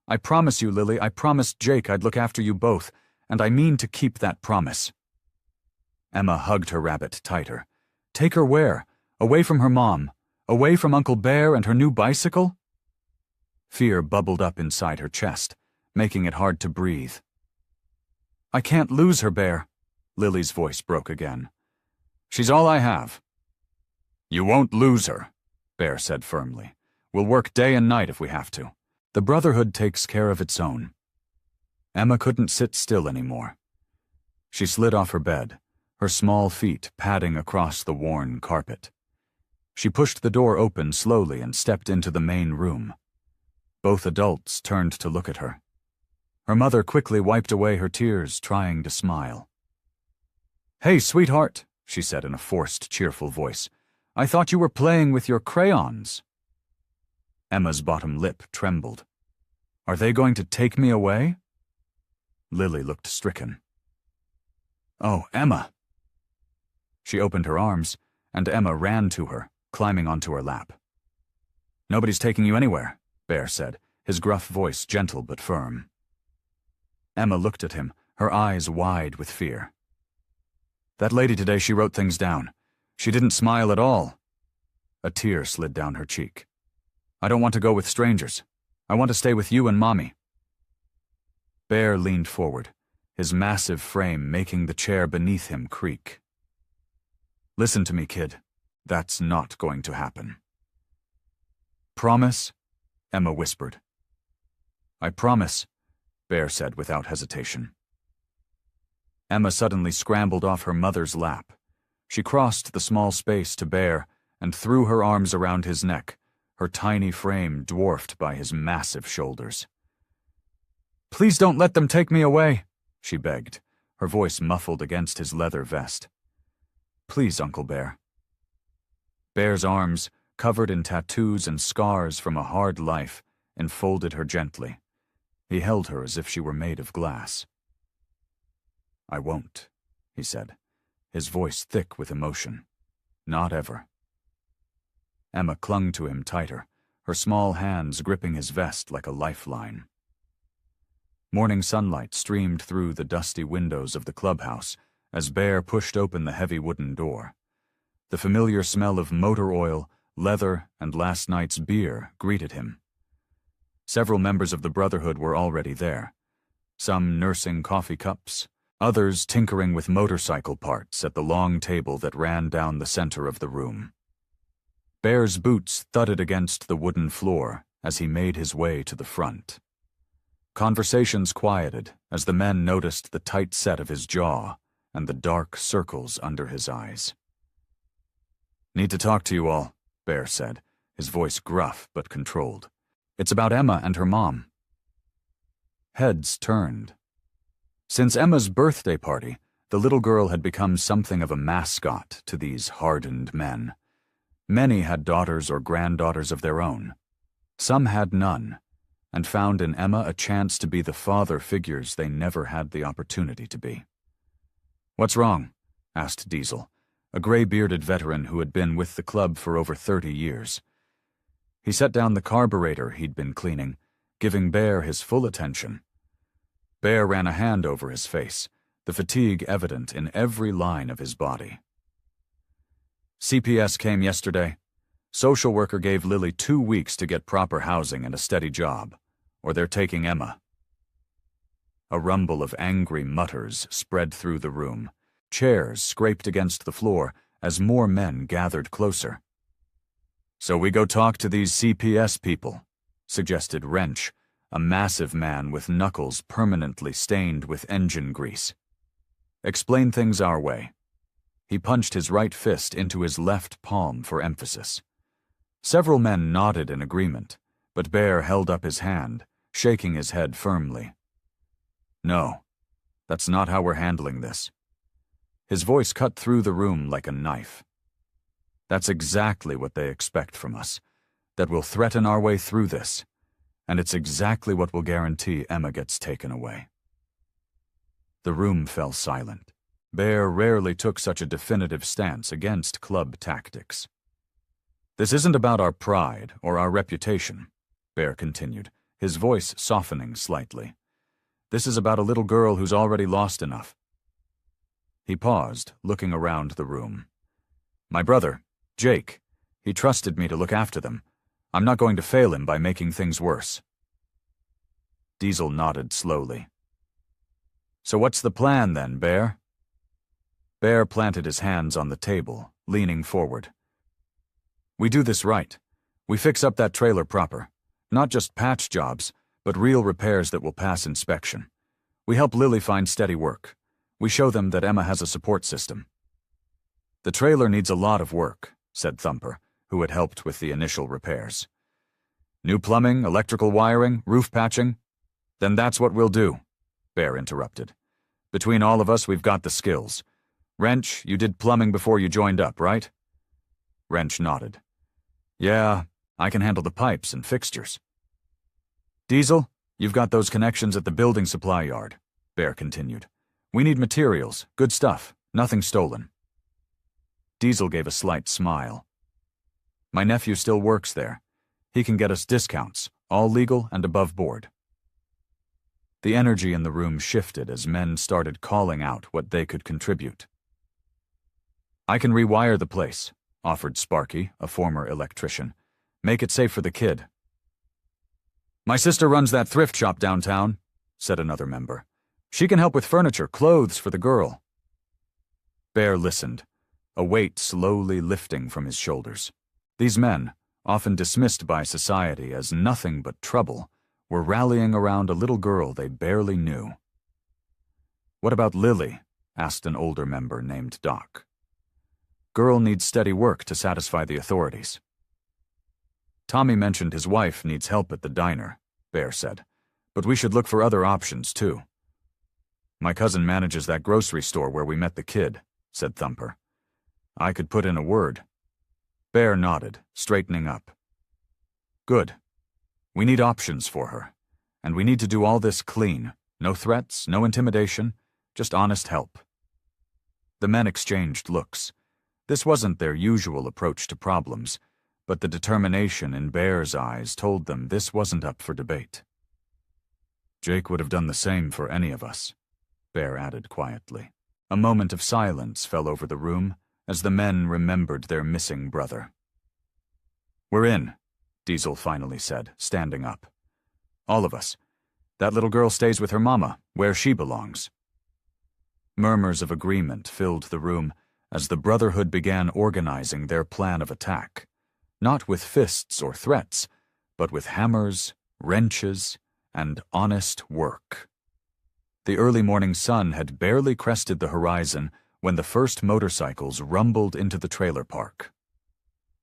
"I promise you, Lily, I promised Jake I'd look after you both, and I mean to keep that promise." Emma hugged her rabbit tighter. "Take her where? Away from her mom? Away from Uncle Bear and her new bicycle?" Fear bubbled up inside her chest, making it hard to breathe. "I can't lose her, Bear," Lily's voice broke again. "She's all I have." "You won't lose her," Bear said firmly. "We'll work day and night if we have to. The Brotherhood takes care of its own." Emma couldn't sit still anymore. She slid off her bed, her small feet padding across the worn carpet. She pushed the door open slowly and stepped into the main room. Both adults turned to look at her. Her mother quickly wiped away her tears, trying to smile. "Hey, sweetheart," she said in a forced, cheerful voice. "I thought you were playing with your crayons." Emma's bottom lip trembled. "Are they going to take me away?" Lily looked stricken. "Oh, Emma!" She opened her arms, and Emma ran to her, climbing onto her lap. "Nobody's taking you anywhere," Bear said, his gruff voice gentle but firm. Emma looked at him, her eyes wide with fear. "That lady today, she wrote things down. She didn't smile at all." A tear slid down her cheek. "I don't want to go with strangers. I want to stay with you and Mommy." Bear leaned forward, his massive frame making the chair beneath him creak. "Listen to me, kid. That's not going to happen." "Promise?" Emma whispered. "I promise," Bear said without hesitation. Emma suddenly scrambled off her mother's lap. She crossed the small space to Bear and threw her arms around his neck, her tiny frame dwarfed by his massive shoulders. "Please don't let them take me away," she begged, her voice muffled against his leather vest. "Please, Uncle Bear." Bear's arms, covered in tattoos and scars from a hard life, enfolded her gently. He held her as if she were made of glass. "I won't," he said, his voice thick with emotion. "Not ever." Emma clung to him tighter, her small hands gripping his vest like a lifeline. Morning sunlight streamed through the dusty windows of the clubhouse as Bear pushed open the heavy wooden door. The familiar smell of motor oil, leather, and last night's beer greeted him. Several members of the Brotherhood were already there, some nursing coffee cups, others tinkering with motorcycle parts at the long table that ran down the center of the room. Bear's boots thudded against the wooden floor as he made his way to the front. Conversations quieted as the men noticed the tight set of his jaw and the dark circles under his eyes. "Need to talk to you all," Bear said, his voice gruff but controlled. "It's about Emma and her mom." Heads turned. Since Emma's birthday party, the little girl had become something of a mascot to these hardened men. Many had daughters or granddaughters of their own. Some had none, and found in Emma a chance to be the father figures they never had the opportunity to be. "What's wrong?" asked Diesel, a gray-bearded veteran who had been with the club for over 30 years. He set down the carburetor he'd been cleaning, giving Bear his full attention. Bear ran a hand over his face, the fatigue evident in every line of his body. "CPS came yesterday. Social worker gave Lily 2 weeks to get proper housing and a steady job, or they're taking Emma." A rumble of angry mutters spread through the room. Chairs scraped against the floor as more men gathered closer. "So we go talk to these CPS people," suggested Wrench, a massive man with knuckles permanently stained with engine grease. "Explain things our way." He punched his right fist into his left palm for emphasis. Several men nodded in agreement, but Bear held up his hand, shaking his head firmly. "No, that's not how we're handling this." His voice cut through the room like a knife. "That's exactly what they expect from us, that we'll threaten our way through this. And it's exactly what will guarantee Emma gets taken away." The room fell silent. Bear rarely took such a definitive stance against club tactics. "This isn't about our pride or our reputation," Bear continued, his voice softening slightly. "This is about a little girl who's already lost enough." He paused, looking around the room. "My brother, Jake, he trusted me to look after them. I'm not going to fail him by making things worse." Diesel nodded slowly. "So what's the plan then, Bear?" Bear planted his hands on the table, leaning forward. "We do this right. We fix up that trailer proper. Not just patch jobs, but real repairs that will pass inspection. We help Lily find steady work. We show them that Emma has a support system." "The trailer needs a lot of work," said Thumper, who had helped with the initial repairs. "New plumbing, electrical wiring, roof patching? Then that's what we'll do," Bear interrupted. "Between all of us, we've got the skills. Wrench, you did plumbing before you joined up, right?" Wrench nodded. "Yeah, I can handle the pipes and fixtures." "Diesel, you've got those connections at the building supply yard," Bear continued. "We need materials, good stuff, nothing stolen." Diesel gave a slight smile. "My nephew still works there. He can get us discounts, all legal and above board." The energy in the room shifted as men started calling out what they could contribute. "I can rewire the place," offered Sparky, a former electrician. "Make it safe for the kid." "My sister runs that thrift shop downtown," said another member. "She can help with furniture, clothes for the girl." Bear listened, a weight slowly lifting from his shoulders. These men, often dismissed by society as nothing but trouble, were rallying around a little girl they barely knew. "What about Lily?" asked an older member named Doc. "Girl needs steady work to satisfy the authorities." "Tommy mentioned his wife needs help at the diner," Bear said, "but we should look for other options, too." "My cousin manages that grocery store where we met the kid," said Thumper. "I could put in a word." Bear nodded, straightening up. "Good. We need options for her, and we need to do all this clean. No threats, no intimidation, just honest help." The men exchanged looks. This wasn't their usual approach to problems, but the determination in Bear's eyes told them this wasn't up for debate. "Jake would have done the same for any of us," Bear added quietly. A moment of silence fell over the room as the men remembered their missing brother. "We're in," Diesel finally said, standing up. All of us. That little girl stays with her mama, where she belongs." Murmurs of agreement filled the room as the Brotherhood began organizing their plan of attack, not with fists or threats, but with hammers, wrenches, and honest work. The early morning sun had barely crested the horizon when the first motorcycles rumbled into the trailer park.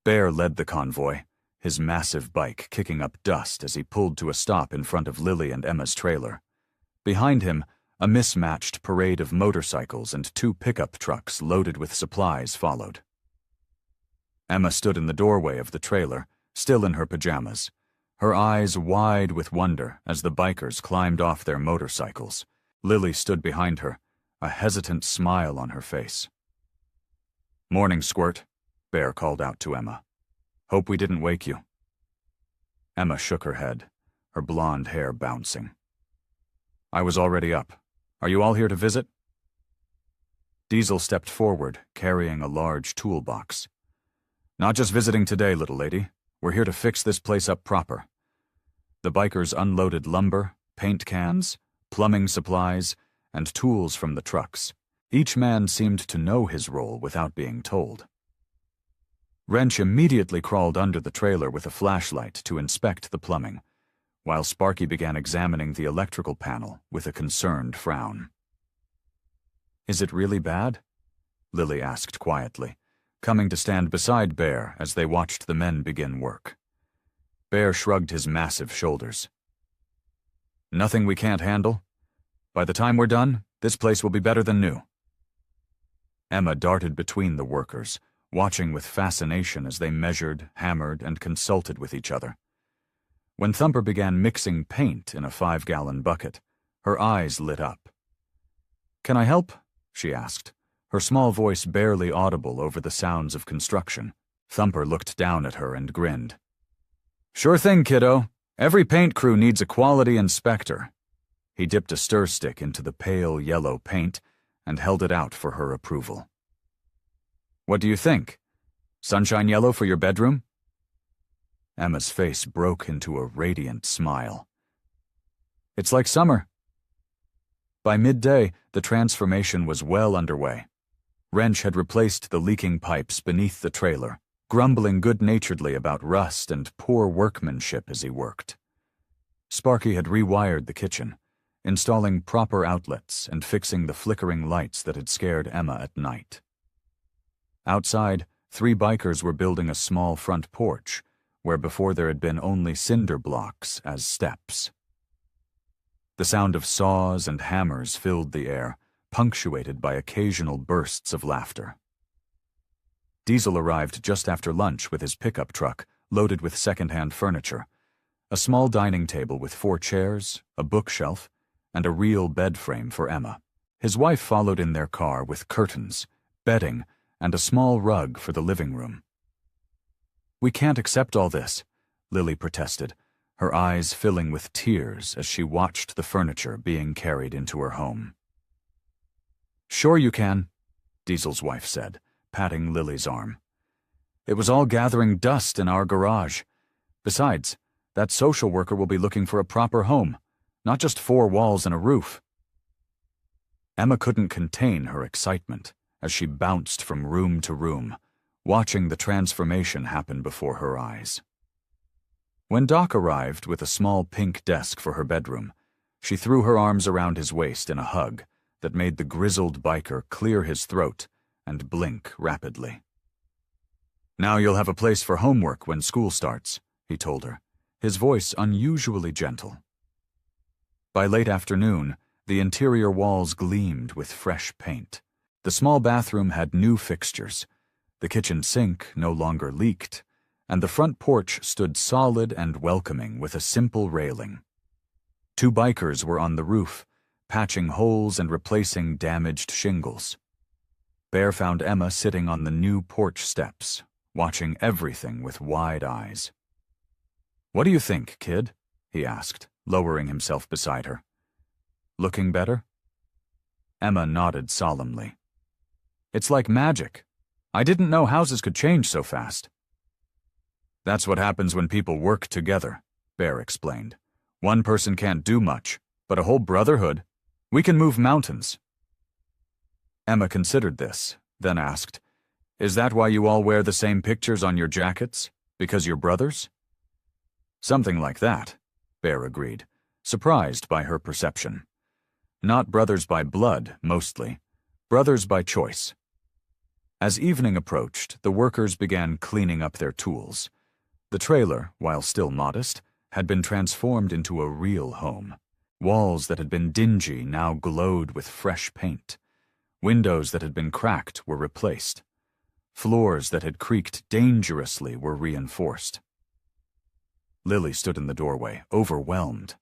Bear led the convoy, his massive bike kicking up dust as he pulled to a stop in front of Lily and Emma's trailer. Behind him, a mismatched parade of motorcycles and 2 pickup trucks loaded with supplies followed. Emma stood in the doorway of the trailer, still in her pajamas, her eyes wide with wonder as the bikers climbed off their motorcycles. Lily stood behind her, a hesitant smile on her face. "Morning, Squirt," Bear called out to Emma. "Hope we didn't wake you." Emma shook her head, her blonde hair bouncing. "I was already up. Are you all here to visit?" Diesel stepped forward, carrying a large toolbox. "Not just visiting today, little lady. We're here to fix this place up proper." The bikers unloaded lumber, paint cans, plumbing supplies, and tools from the trucks. Each man seemed to know his role without being told. Wrench immediately crawled under the trailer with a flashlight to inspect the plumbing, while Sparky began examining the electrical panel with a concerned frown. "Is it really bad?" Lily asked quietly, coming to stand beside Bear as they watched the men begin work. Bear shrugged his massive shoulders. "Nothing we can't handle. By the time we're done, this place will be better than new." Emma darted between the workers, watching with fascination as they measured, hammered, and consulted with each other. When Thumper began mixing paint in a 5-gallon bucket, her eyes lit up. "Can I help?" she asked, her small voice barely audible over the sounds of construction. Thumper looked down at her and grinned. "Sure thing, kiddo. Every paint crew needs a quality inspector." He dipped a stir stick into the pale yellow paint and held it out for her approval. "What do you think? Sunshine yellow for your bedroom?" Emma's face broke into a radiant smile. "It's like summer." By midday, the transformation was well underway. Wrench had replaced the leaking pipes beneath the trailer, grumbling good-naturedly about rust and poor workmanship as he worked. Sparky had rewired the kitchen, installing proper outlets and fixing the flickering lights that had scared Emma at night. Outside, 3 bikers were building a small front porch, where before there had been only cinder blocks as steps. The sound of saws and hammers filled the air, punctuated by occasional bursts of laughter. Diesel arrived just after lunch with his pickup truck, loaded with second-hand furniture, a small dining table with 4 chairs, a bookshelf, and a real bed frame for Emma. His wife followed in their car with curtains, bedding, and a small rug for the living room. "We can't accept all this," Lily protested, her eyes filling with tears as she watched the furniture being carried into her home. "Sure you can," Diesel's wife said, patting Lily's arm. "It was all gathering dust in our garage. Besides, that social worker will be looking for a proper home, not just 4 walls and a roof." Emma couldn't contain her excitement as she bounced from room to room, watching the transformation happen before her eyes. When Doc arrived with a small pink desk for her bedroom, she threw her arms around his waist in a hug that made the grizzled biker clear his throat and blink rapidly. "Now you'll have a place for homework when school starts," he told her, his voice unusually gentle. By late afternoon, the interior walls gleamed with fresh paint. The small bathroom had new fixtures, the kitchen sink no longer leaked, and the front porch stood solid and welcoming with a simple railing. 2 bikers were on the roof, patching holes and replacing damaged shingles. Bear found Emma sitting on the new porch steps, watching everything with wide eyes. "What do you think, kid?" he asked, lowering himself beside her. "Looking better?" Emma nodded solemnly. "It's like magic. I didn't know houses could change so fast." "That's what happens when people work together," Bear explained, One person can't do much, but a whole brotherhood. We can move mountains." Emma considered this, then asked, "Is that why you all wear the same pictures on your jackets? Because you're brothers?" "Something like that," Bear agreed, surprised by her perception. Not brothers by blood, mostly. Brothers by choice. As evening approached, the workers began cleaning up their tools. The trailer, while still modest, had been transformed into a real home. Walls that had been dingy now glowed with fresh paint. Windows that had been cracked were replaced. Floors that had creaked dangerously were reinforced. Lily stood in the doorway, overwhelmed.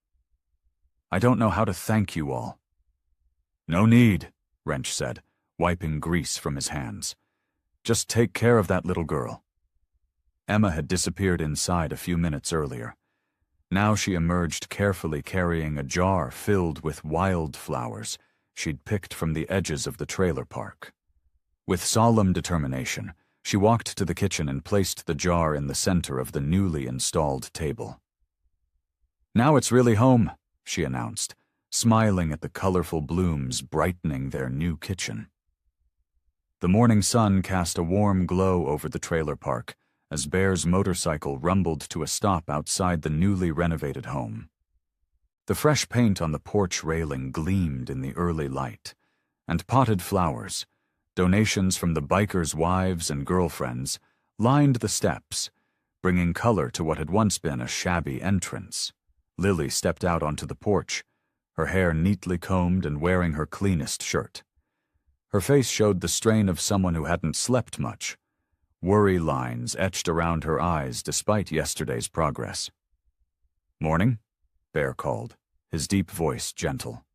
"I don't know how to thank you all." "No need," Wrench said, wiping grease from his hands. "Just take care of that little girl." Emma had disappeared inside a few minutes earlier. Now she emerged carefully carrying a jar filled with wildflowers she'd picked from the edges of the trailer park. With solemn determination, she walked to the kitchen and placed the jar in the center of the newly installed table. "Now it's really home," she announced, smiling at the colorful blooms brightening their new kitchen. The morning sun cast a warm glow over the trailer park as Bear's motorcycle rumbled to a stop outside the newly renovated home. The fresh paint on the porch railing gleamed in the early light, and potted flowers, donations from the bikers' wives and girlfriends, lined the steps, bringing color to what had once been a shabby entrance. Lily stepped out onto the porch, her hair neatly combed and wearing her cleanest shirt. Her face showed the strain of someone who hadn't slept much. Worry lines etched around her eyes despite yesterday's progress. "Morning," Bear called, his deep voice gentle.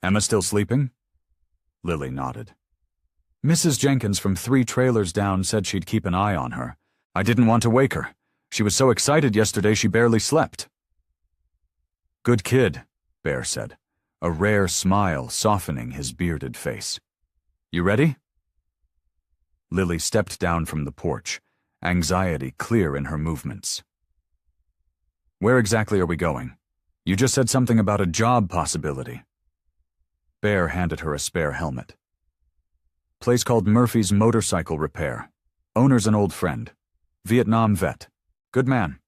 "Emma still sleeping?" Lily nodded. "Mrs. Jenkins from 3 trailers down said she'd keep an eye on her. I didn't want to wake her. She was so excited yesterday she barely slept." "Good kid," Bear said, a rare smile softening his bearded face. "You ready?" Lily stepped down from the porch, anxiety clear in her movements. "Where exactly are we going? You just said something about a job possibility." Bear handed her a spare helmet. "Place called Murphy's Motorcycle Repair. Owner's an old friend. Vietnam vet. Good man."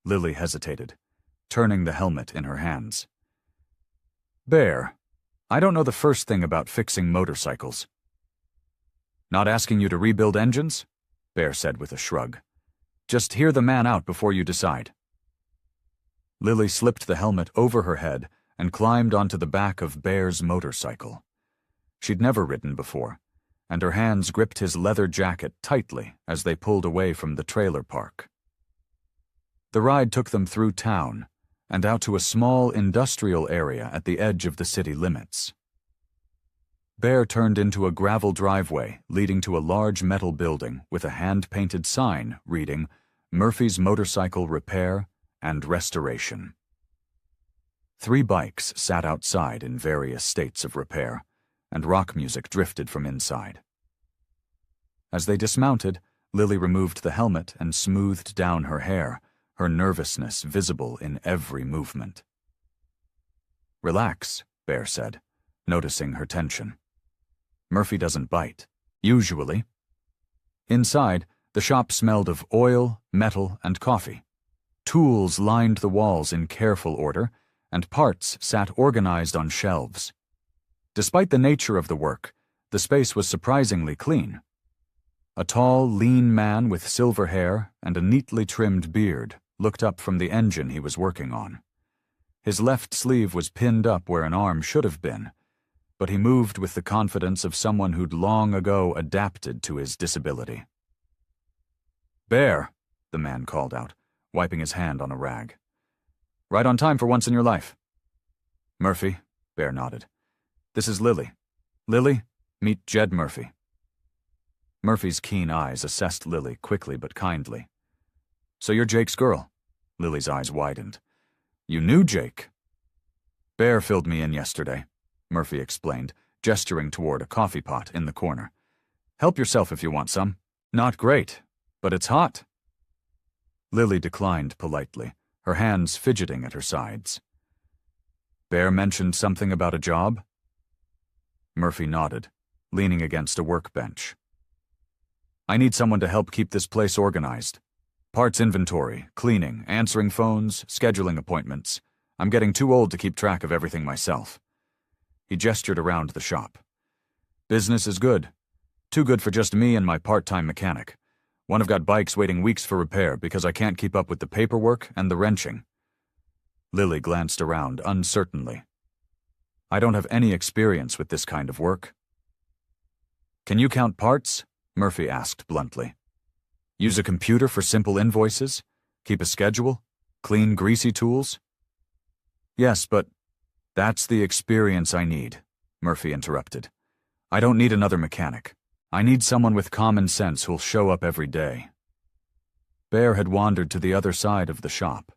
Lily hesitated, turning the helmet in her hands. "Bear, I don't know the first thing about fixing motorcycles." "Not asking you to rebuild engines?" Bear said with a shrug. "Just hear the man out before you decide." Lily slipped the helmet over her head and climbed onto the back of Bear's motorcycle. She'd never ridden before, and her hands gripped his leather jacket tightly as they pulled away from the trailer park. The ride took them through town and out to a small industrial area at the edge of the city limits. Bear turned into a gravel driveway leading to a large metal building with a hand-painted sign reading Murphy's Motorcycle Repair and Restoration. 3 bikes sat outside in various states of repair, and rock music drifted from inside. As they dismounted, Lily removed the helmet and smoothed down her hair, her nervousness visible in every movement. "Relax," Bear said, noticing her tension. "Murphy doesn't bite, usually." Inside, the shop smelled of oil, metal, and coffee. Tools lined the walls in careful order, and parts sat organized on shelves. Despite the nature of the work, the space was surprisingly clean. A tall, lean man with silver hair and a neatly trimmed beard looked up from the engine he was working on. His left sleeve was pinned up where an arm should have been, but he moved with the confidence of someone who'd long ago adapted to his disability. "Bear," the man called out, wiping his hand on a rag. "Right on time for once in your life." "Murphy," Bear nodded. "This is Lily. Lily, meet Jed Murphy." Murphy's keen eyes assessed Lily quickly but kindly. "So you're Jake's girl?" Lily's eyes widened. "You knew Jake?" "Bear filled me in yesterday," Murphy explained, gesturing toward a coffee pot in the corner. "Help yourself if you want some. Not great, but it's hot." Lily declined politely, her hands fidgeting at her sides. Bear mentioned something about a job? Murphy nodded, leaning against a workbench. I need someone to help keep this place organized. Parts inventory, cleaning, answering phones, scheduling appointments. I'm getting too old to keep track of everything myself. He gestured around the shop. Business is good. Too good for just me and my part-time mechanic. One have got bikes waiting weeks for repair because I can't keep up with the paperwork and the wrenching. Lily glanced around uncertainly. I don't have any experience with this kind of work. Can you count parts? Murphy asked bluntly. Use a computer for simple invoices? Keep a schedule? Clean greasy tools? Yes, but that's the experience I need, Murphy interrupted. I don't need another mechanic. I need someone with common sense who'll show up every day. Bear had wandered to the other side of the shop,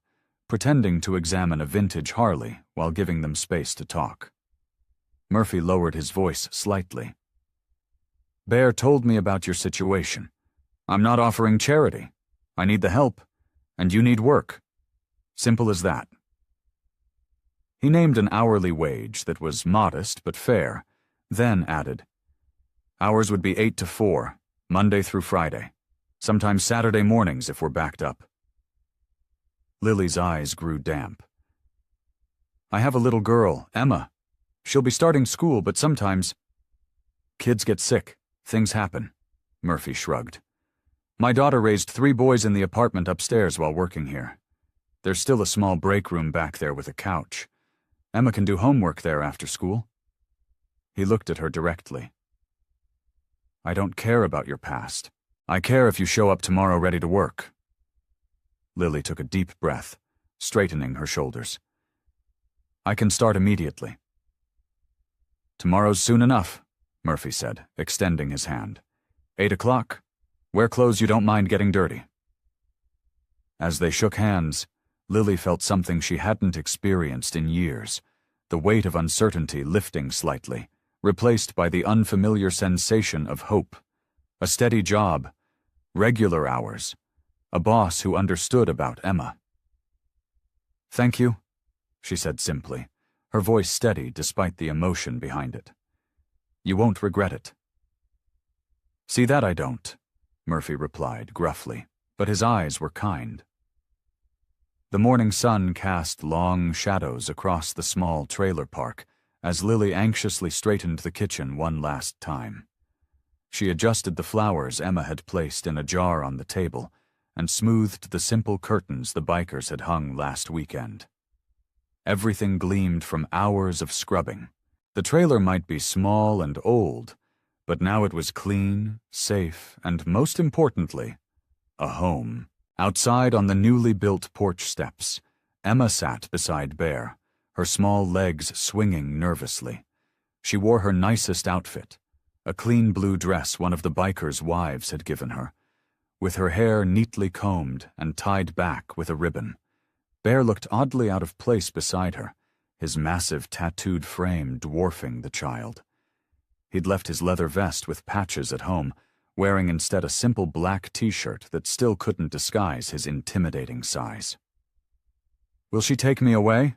pretending to examine a vintage Harley while giving them space to talk. Murphy lowered his voice slightly. Bear told me about your situation. I'm not offering charity. I need the help, and you need work. Simple as that. He named an hourly wage that was modest but fair, then added, hours would be 8 to 4, Monday through Friday, sometimes Saturday mornings if we're backed up. Lily's eyes grew damp. I have a little girl, Emma. She'll be starting school, but sometimes kids get sick. Things happen, Murphy shrugged. My daughter raised 3 boys in the apartment upstairs while working here. There's still a small break room back there with a couch. Emma can do homework there after school. He looked at her directly. I don't care about your past. I care if you show up tomorrow ready to work. Lily took a deep breath, straightening her shoulders. I can start immediately. Tomorrow's soon enough, Murphy said, extending his hand. 8 o'clock. Wear clothes you don't mind getting dirty. As they shook hands, Lily felt something she hadn't experienced in years, the weight of uncertainty lifting slightly, replaced by the unfamiliar sensation of hope. A steady job, regular hours, a boss who understood about Emma. Thank you, she said simply, her voice steady despite the emotion behind it. You won't regret it. See that I don't, Murphy replied gruffly, but his eyes were kind. The morning sun cast long shadows across the small trailer park as Lily anxiously straightened the kitchen one last time. She adjusted the flowers Emma had placed in a jar on the table and smoothed the simple curtains the bikers had hung last weekend. Everything gleamed from hours of scrubbing. The trailer might be small and old, but now it was clean, safe, and most importantly, a home. Outside on the newly built porch steps, Emma sat beside Bear, her small legs swinging nervously. She wore her nicest outfit, a clean blue dress one of the bikers' wives had given her, with her hair neatly combed and tied back with a ribbon. Bear looked oddly out of place beside her, his massive tattooed frame dwarfing the child. He'd left his leather vest with patches at home, wearing instead a simple black t-shirt that still couldn't disguise his intimidating size. Will she take me away?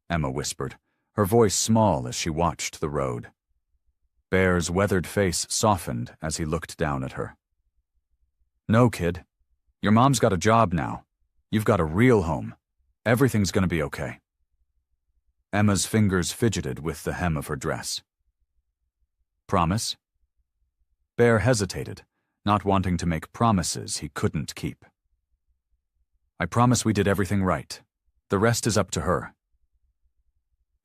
Emma whispered, her voice small as she watched the road. Bear's weathered face softened as he looked down at her. No, kid. Your mom's got a job now. You've got a real home. Everything's gonna be okay. Emma's fingers fidgeted with the hem of her dress. Promise? Bear hesitated, not wanting to make promises he couldn't keep. I promise we did everything right. The rest is up to her.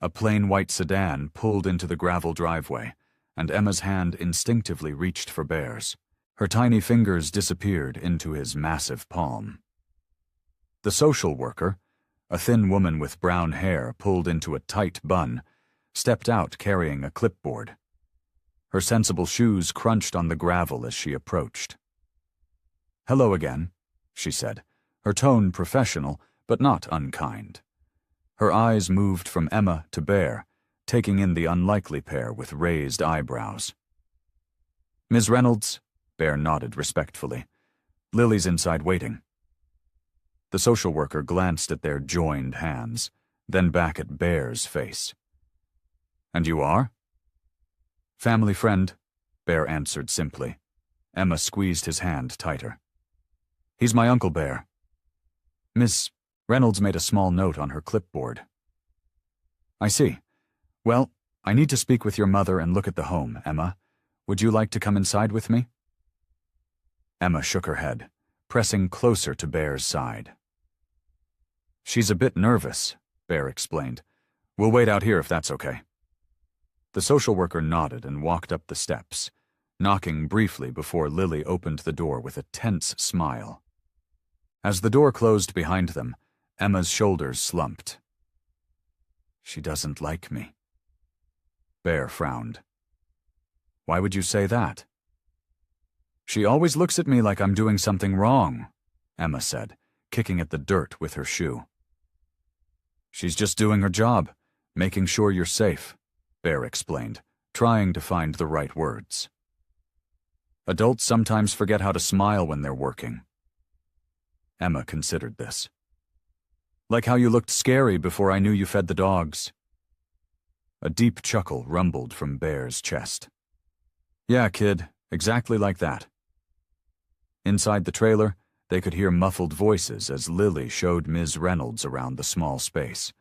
A plain white sedan pulled into the gravel driveway, and Emma's hand instinctively reached for Bear's. Her tiny fingers disappeared into his massive palm. The social worker, a thin woman with brown hair pulled into a tight bun, stepped out carrying a clipboard. Her sensible shoes crunched on the gravel as she approached. Hello again, she said, her tone professional but not unkind. Her eyes moved from Emma to Bear, taking in the unlikely pair with raised eyebrows. Ms. Reynolds, Bear nodded respectfully. Lily's inside waiting. The social worker glanced at their joined hands, then back at Bear's face. "And you are?" "Family friend," Bear answered simply. Emma squeezed his hand tighter. "He's my Uncle Bear." Miss Reynolds made a small note on her clipboard. "I see. Well, I need to speak with your mother and look at the home, Emma. Would you like to come inside with me?" Emma shook her head, pressing closer to Bear's side. "She's a bit nervous," Bear explained. "We'll wait out here if that's okay." The social worker nodded and walked up the steps, knocking briefly before Lily opened the door with a tense smile. As the door closed behind them, Emma's shoulders slumped. "She doesn't like me." Bear frowned. "Why would you say that?" "She always looks at me like I'm doing something wrong," Emma said, kicking at the dirt with her shoe. "She's just doing her job, making sure you're safe," Bear explained, trying to find the right words. "Adults sometimes forget how to smile when they're working." Emma considered this. "Like how you looked scary before I knew you fed the dogs." A deep chuckle rumbled from Bear's chest. "Yeah, kid, exactly like that." Inside the trailer, they could hear muffled voices as Lily showed Ms. Reynolds around the small space.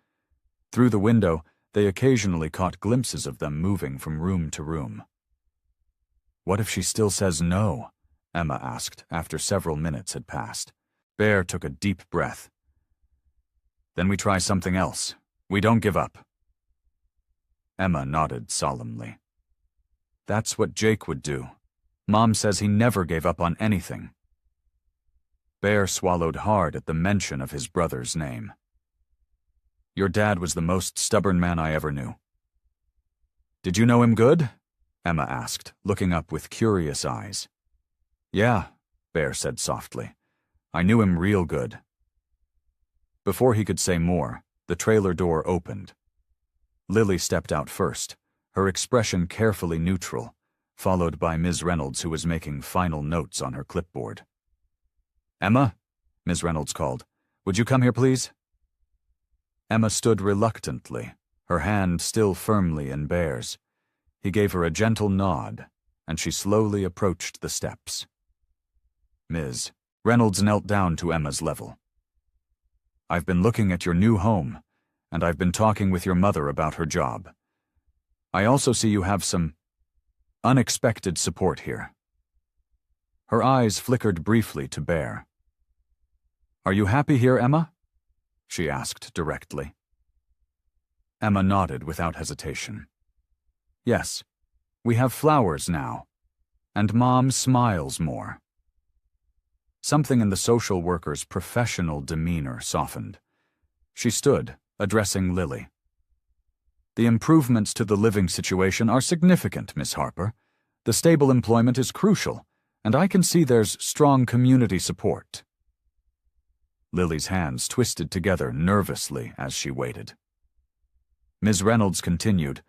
Through the window, they occasionally caught glimpses of them moving from room to room. "What if she still says no?" Emma asked after several minutes had passed. Bear took a deep breath. "Then we try something else. We don't give up." Emma nodded solemnly. "That's what Jake would do. Mom says he never gave up on anything." Bear swallowed hard at the mention of his brother's name. "Your dad was the most stubborn man I ever knew." "Did you know him good?" Emma asked, looking up with curious eyes. "Yeah," Bear said softly. "I knew him real good." Before he could say more, the trailer door opened. Lily stepped out first, her expression carefully neutral, followed by Ms. Reynolds, who was making final notes on her clipboard. "Emma," Ms. Reynolds called, "would you come here, please?" Emma stood reluctantly, her hand still firmly in Bear's. He gave her a gentle nod, and she slowly approached the steps. Ms. Reynolds knelt down to Emma's level. "I've been looking at your new home, and I've been talking with your mother about her job. I also see you have some unexpected support here." Her eyes flickered briefly to Bear. "Are you happy here, Emma?" she asked directly. Emma nodded without hesitation. "Yes, we have flowers now, and Mom smiles more." Something in the social worker's professional demeanor softened. She stood, addressing Lily. "The improvements to the living situation are significant, Miss Harper. The stable employment is crucial, and I can see there's strong community support." Lily's hands twisted together nervously as she waited. Ms. Reynolds continued,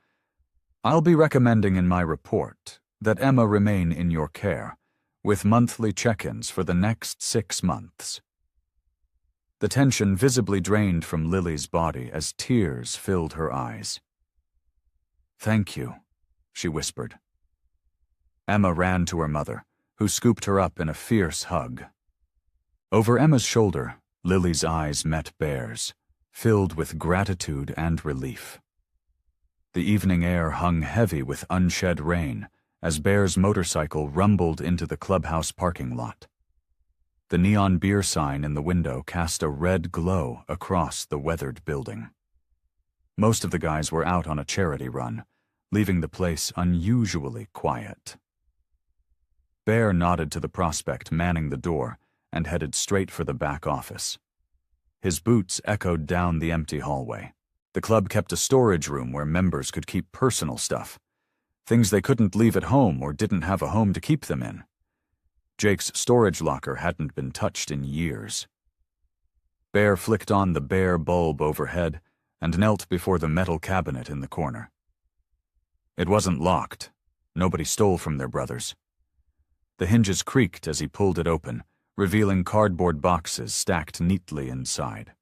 "I'll be recommending in my report that Emma remain in your care, with monthly check-ins for the next 6 months." The tension visibly drained from Lily's body as tears filled her eyes. "Thank you," she whispered. Emma ran to her mother, who scooped her up in a fierce hug. Over Emma's shoulder, Lily's eyes met Bear's, filled with gratitude and relief. The evening air hung heavy with unshed rain as Bear's motorcycle rumbled into the clubhouse parking lot. The neon beer sign in the window cast a red glow across the weathered building. Most of the guys were out on a charity run, leaving the place unusually quiet. Bear nodded to the prospect manning the door and headed straight for the back office. His boots echoed down the empty hallway. The club kept a storage room where members could keep personal stuff, things they couldn't leave at home or didn't have a home to keep them in. Jake's storage locker hadn't been touched in years. Bear flicked on the bare bulb overhead and knelt before the metal cabinet in the corner. It wasn't locked. Nobody stole from their brothers. The hinges creaked as he pulled it open, revealing cardboard boxes stacked neatly inside.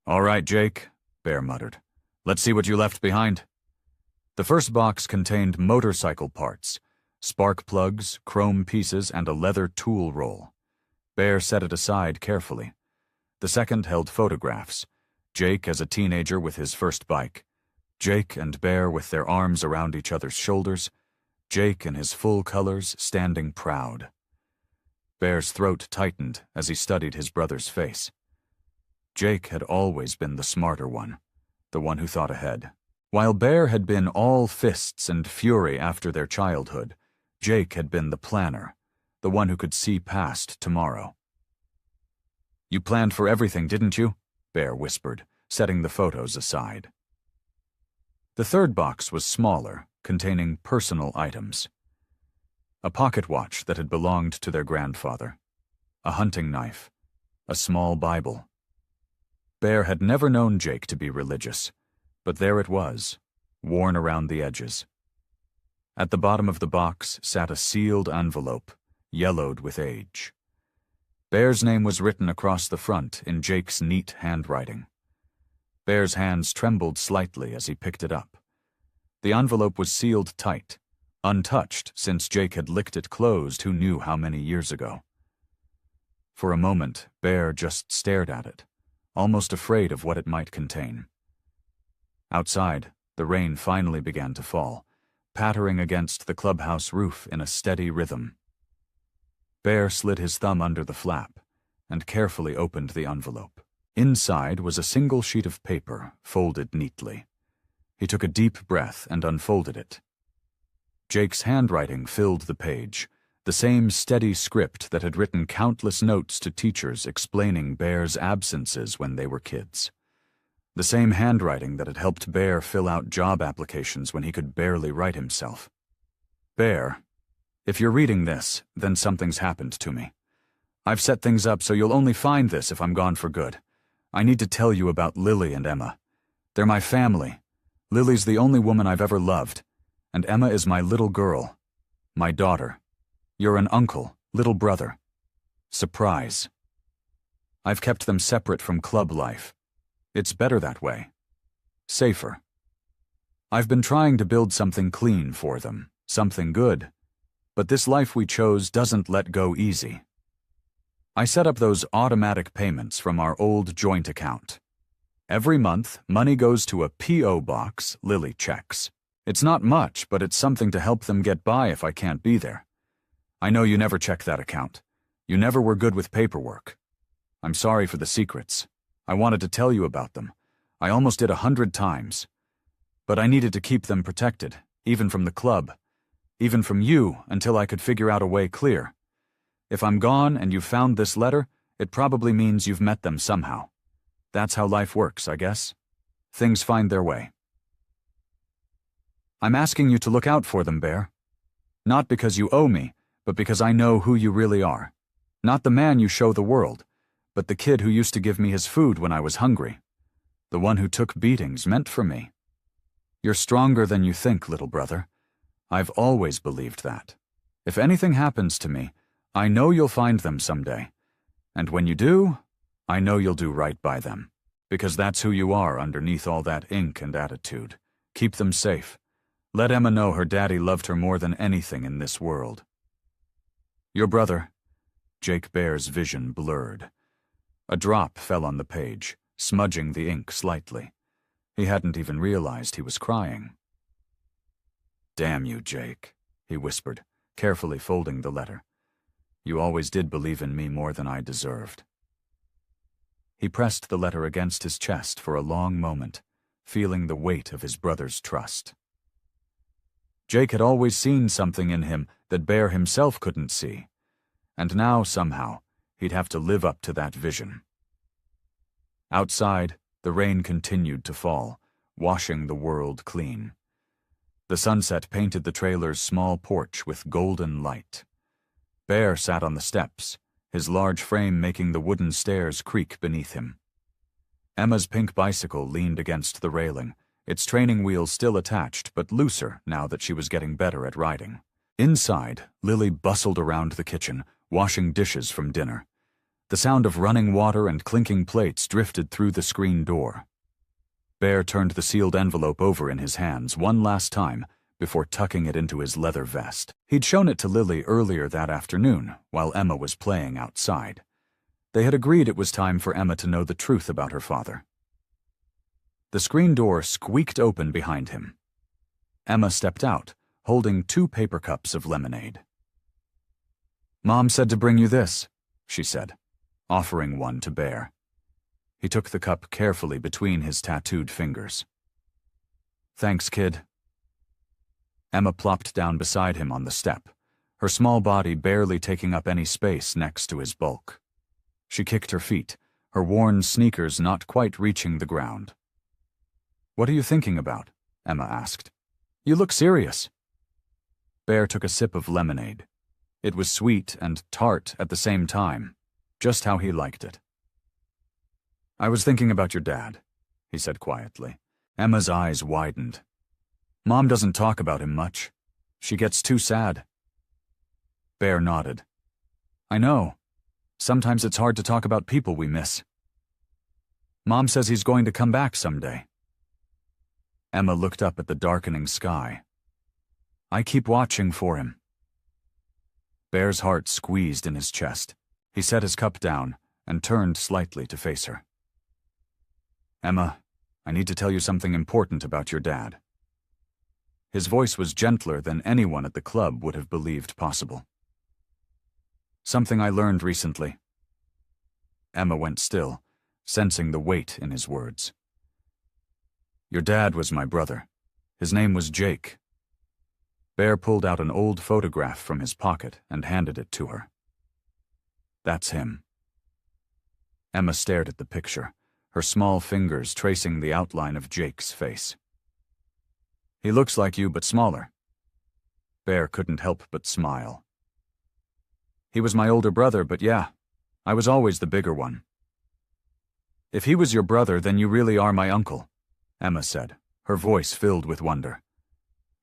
"All right, Jake," Bear muttered. "Let's see what you left behind." The first box contained motorcycle parts, spark plugs, chrome pieces, and a leather tool roll. Bear set it aside carefully. The second held photographs: Jake as a teenager with his first bike, Jake and Bear with their arms around each other's shoulders, Jake in his full colors standing proud. Bear's throat tightened as he studied his brother's face. Jake had always been the smarter one, the one who thought ahead. While Bear had been all fists and fury after their childhood, Jake had been the planner, the one who could see past tomorrow. "You planned for everything, didn't you?" Bear whispered, setting the photos aside. The third box was smaller, containing personal items. A pocket watch that had belonged to their grandfather, a hunting knife, a small Bible. Bear had never known Jake to be religious, but there it was, worn around the edges. At the bottom of the box sat a sealed envelope, yellowed with age. Bear's name was written across the front in Jake's neat handwriting. Bear's hands trembled slightly as he picked it up. The envelope was sealed tight, untouched since Jake had licked it closed who knew how many years ago. For a moment, Bear just stared at it, almost afraid of what it might contain. Outside, the rain finally began to fall, pattering against the clubhouse roof in a steady rhythm. Bear slid his thumb under the flap and carefully opened the envelope. Inside was a single sheet of paper, folded neatly. He took a deep breath and unfolded it. Jake's handwriting filled the page, the same steady script that had written countless notes to teachers explaining Bear's absences when they were kids. The same handwriting that had helped Bear fill out job applications when he could barely write himself. "Bear, if you're reading this, then something's happened to me. I've set things up so you'll only find this if I'm gone for good. I need to tell you about Lily and Emma. They're my family. Lily's the only woman I've ever loved, and Emma is my little girl, my daughter. You're an uncle, little brother. Surprise. I've kept them separate from club life. It's better that way. Safer. I've been trying to build something clean for them, something good, but this life we chose doesn't let go easy. I set up those automatic payments from our old joint account. Every month, money goes to a P.O. box Lily checks. It's not much, but it's something to help them get by if I can't be there. I know you never check that account. You never were good with paperwork. I'm sorry for the secrets. I wanted to tell you about them. I almost did 100 times. But I needed to keep them protected, even from the club, even from you, until I could figure out a way clear. If I'm gone and you've found this letter, it probably means you've met them somehow. That's how life works, I guess. Things find their way. I'm asking you to look out for them, Bear. Not because you owe me, but because I know who you really are. Not the man you show the world, but the kid who used to give me his food when I was hungry. The one who took beatings meant for me. You're stronger than you think, little brother. I've always believed that. If anything happens to me, I know you'll find them someday. And when you do, I know you'll do right by them. Because that's who you are underneath all that ink and attitude. Keep them safe. Let Emma know her daddy loved her more than anything in this world. Your brother. Jake Bear's vision blurred. A drop fell on the page, smudging the ink slightly. He hadn't even realized he was crying. Damn you, Jake, he whispered, carefully folding the letter. You always did believe in me more than I deserved. He pressed the letter against his chest for a long moment, feeling the weight of his brother's trust. Jake had always seen something in him that Bear himself couldn't see, and now, somehow, he'd have to live up to that vision. Outside, the rain continued to fall, washing the world clean. The sunset painted the trailer's small porch with golden light. Bear sat on the steps, his large frame making the wooden stairs creak beneath him. Emma's pink bicycle leaned against the railing, its training wheels still attached but looser now that she was getting better at riding. Inside, Lily bustled around the kitchen, washing dishes from dinner. The sound of running water and clinking plates drifted through the screen door. Bear turned the sealed envelope over in his hands one last time before tucking it into his leather vest. He'd shown it to Lily earlier that afternoon while Emma was playing outside. They had agreed it was time for Emma to know the truth about her father. The screen door squeaked open behind him. Emma stepped out, holding 2 paper cups of lemonade. "Mom said to bring you this," she said, offering one to Bear. He took the cup carefully between his tattooed fingers. "Thanks, kid." Emma plopped down beside him on the step, her small body barely taking up any space next to his bulk. She kicked her feet, her worn sneakers not quite reaching the ground. "What are you thinking about?" Emma asked. "You look serious." Bear took a sip of lemonade. It was sweet and tart at the same time, just how he liked it. "I was thinking about your dad," he said quietly. Emma's eyes widened. "Mom doesn't talk about him much. She gets too sad." Bear nodded. "I know. Sometimes it's hard to talk about people we miss. Mom says he's going to come back someday." Emma looked up at the darkening sky. "I keep watching for him." Bear's heart squeezed in his chest. He set his cup down and turned slightly to face her. "Emma, I need to tell you something important about your dad." His voice was gentler than anyone at the club would have believed possible. "Something I learned recently." Emma went still, sensing the weight in his words. "Your dad was my brother. His name was Jake." Bear pulled out an old photograph from his pocket and handed it to her. "That's him." Emma stared at the picture, her small fingers tracing the outline of Jake's face. "He looks like you, but smaller." Bear couldn't help but smile. "He was my older brother, but yeah, I was always the bigger one." "If he was your brother, then you really are my uncle," Emma said, her voice filled with wonder.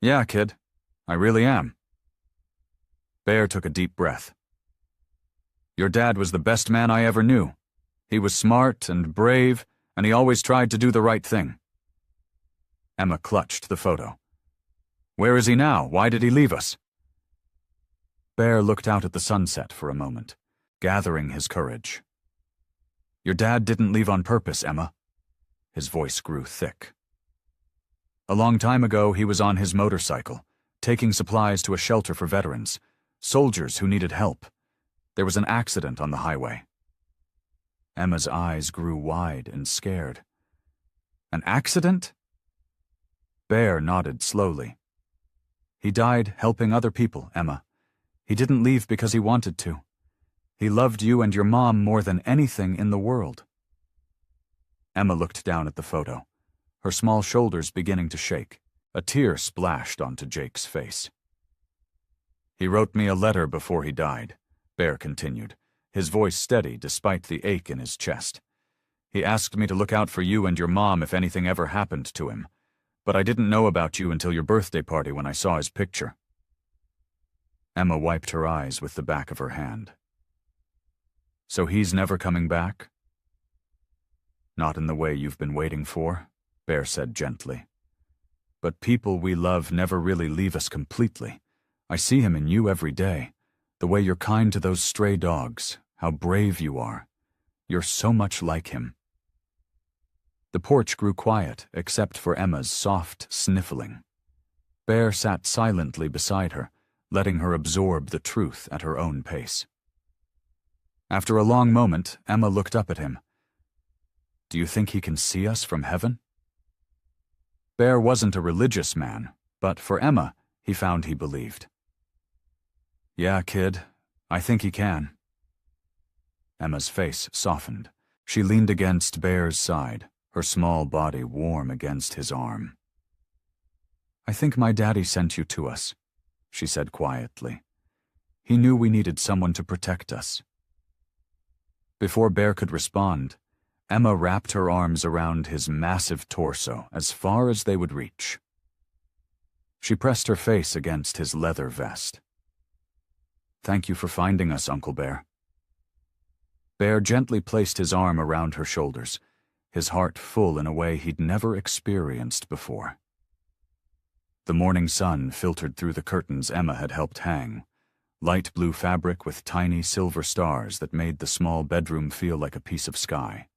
"Yeah, kid, I really am." Bear took a deep breath. "Your dad was the best man I ever knew. He was smart and brave, and he always tried to do the right thing." Emma clutched the photo. "Where is he now? Why did he leave us?" Bear looked out at the sunset for a moment, gathering his courage. "Your dad didn't leave on purpose, Emma." His voice grew thick. "A long time ago, he was on his motorcycle, taking supplies to a shelter for veterans, soldiers who needed help. There was an accident on the highway." Emma's eyes grew wide and scared. "An accident?" Bear nodded slowly. "He died helping other people, Emma. He didn't leave because he wanted to. He loved you and your mom more than anything in the world." Emma looked down at the photo, her small shoulders beginning to shake. A tear splashed onto Jake's face. "He wrote me a letter before he died," Bear continued, his voice steady despite the ache in his chest. "He asked me to look out for you and your mom if anything ever happened to him, but I didn't know about you until your birthday party when I saw his picture." Emma wiped her eyes with the back of her hand. "So he's never coming back?" "Not in the way you've been waiting for," Bear said gently. "But people we love never really leave us completely. I see him in you every day. The way you're kind to those stray dogs, how brave you are. You're so much like him." The porch grew quiet except for Emma's soft sniffling. Bear sat silently beside her, letting her absorb the truth at her own pace. After a long moment, Emma looked up at him. "Do you think he can see us from heaven?" Bear wasn't a religious man, but for Emma, he found he believed. "Yeah, kid, I think he can." Emma's face softened. She leaned against Bear's side, her small body warm against his arm. "I think my daddy sent you to us," she said quietly. "He knew we needed someone to protect us." Before Bear could respond, Emma wrapped her arms around his massive torso as far as they would reach. She pressed her face against his leather vest. Thank you for finding us, Uncle Bear. Bear gently placed his arm around her shoulders, his heart full in a way he'd never experienced before. The morning sun filtered through the curtains Emma had helped hang, light blue fabric with tiny silver stars that made the small bedroom feel like a piece of sky.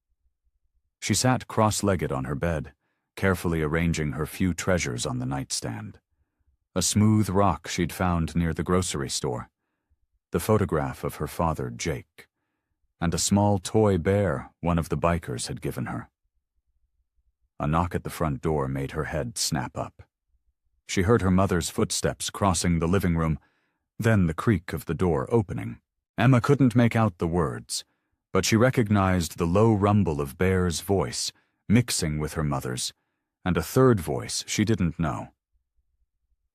She sat cross-legged on her bed, carefully arranging her few treasures on the nightstand. A smooth rock she'd found near the grocery store, the photograph of her father, Jake, and a small toy bear one of the bikers had given her. A knock at the front door made her head snap up. She heard her mother's footsteps crossing the living room, then the creak of the door opening. Emma couldn't make out the words, but she recognized the low rumble of Bear's voice mixing with her mother's, and a third voice she didn't know.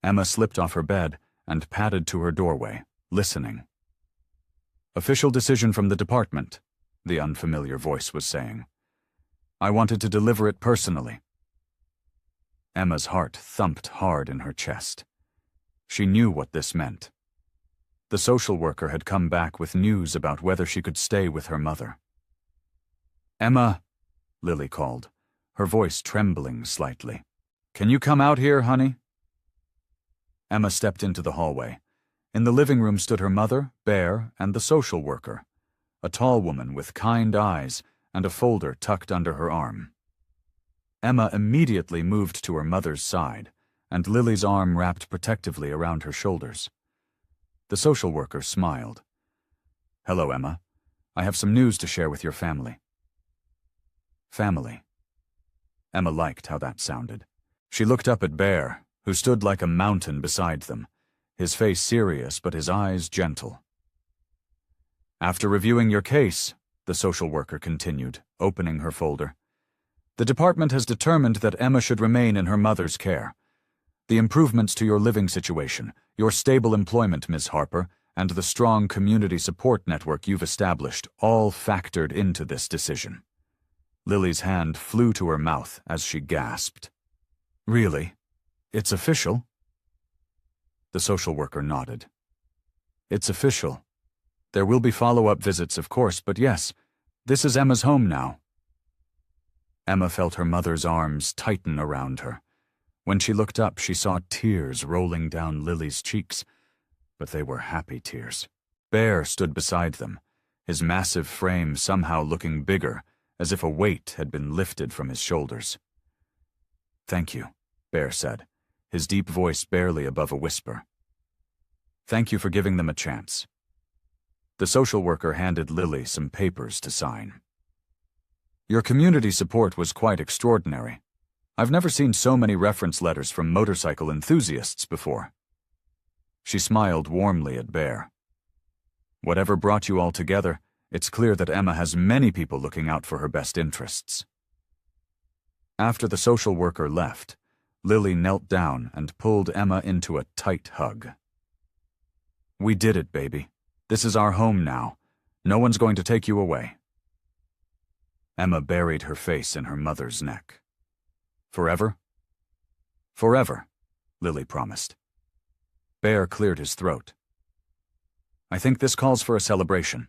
Emma slipped off her bed and padded to her doorway, listening. "Official decision from the department," the unfamiliar voice was saying. "I wanted to deliver it personally." Emma's heart thumped hard in her chest. She knew what this meant. The social worker had come back with news about whether she could stay with her mother. "Emma," Lily called, her voice trembling slightly. "Can you come out here, honey?" Emma stepped into the hallway. In the living room stood her mother, Bear, and the social worker, a tall woman with kind eyes and a folder tucked under her arm. Emma immediately moved to her mother's side, and Lily's arm wrapped protectively around her shoulders. The social worker smiled. "Hello, Emma. I have some news to share with your family." Family. Emma liked how that sounded. She looked up at Bear, who stood like a mountain beside them, his face serious but his eyes gentle. "After reviewing your case," the social worker continued, opening her folder, "the department has determined that Emma should remain in her mother's care. The improvements to your living situation, your stable employment, Ms. Harper, and the strong community support network you've established all factored into this decision." Lily's hand flew to her mouth as she gasped. "Really? It's official?" The social worker nodded. "It's official. There will be follow-up visits, of course, but yes, this is Emma's home now." Emma felt her mother's arms tighten around her. When she looked up, she saw tears rolling down Lily's cheeks, but they were happy tears. Bear stood beside them, his massive frame somehow looking bigger, as if a weight had been lifted from his shoulders. "Thank you," Bear said, his deep voice barely above a whisper. "Thank you for giving them a chance." The social worker handed Lily some papers to sign. "Your community support was quite extraordinary. I've never seen so many reference letters from motorcycle enthusiasts before." She smiled warmly at Bear. "Whatever brought you all together, it's clear that Emma has many people looking out for her best interests." After the social worker left, Lily knelt down and pulled Emma into a tight hug. "We did it, baby. This is our home now. No one's going to take you away." Emma buried her face in her mother's neck. "Forever?" "Forever," Lily promised. Bear cleared his throat. "I think this calls for a celebration."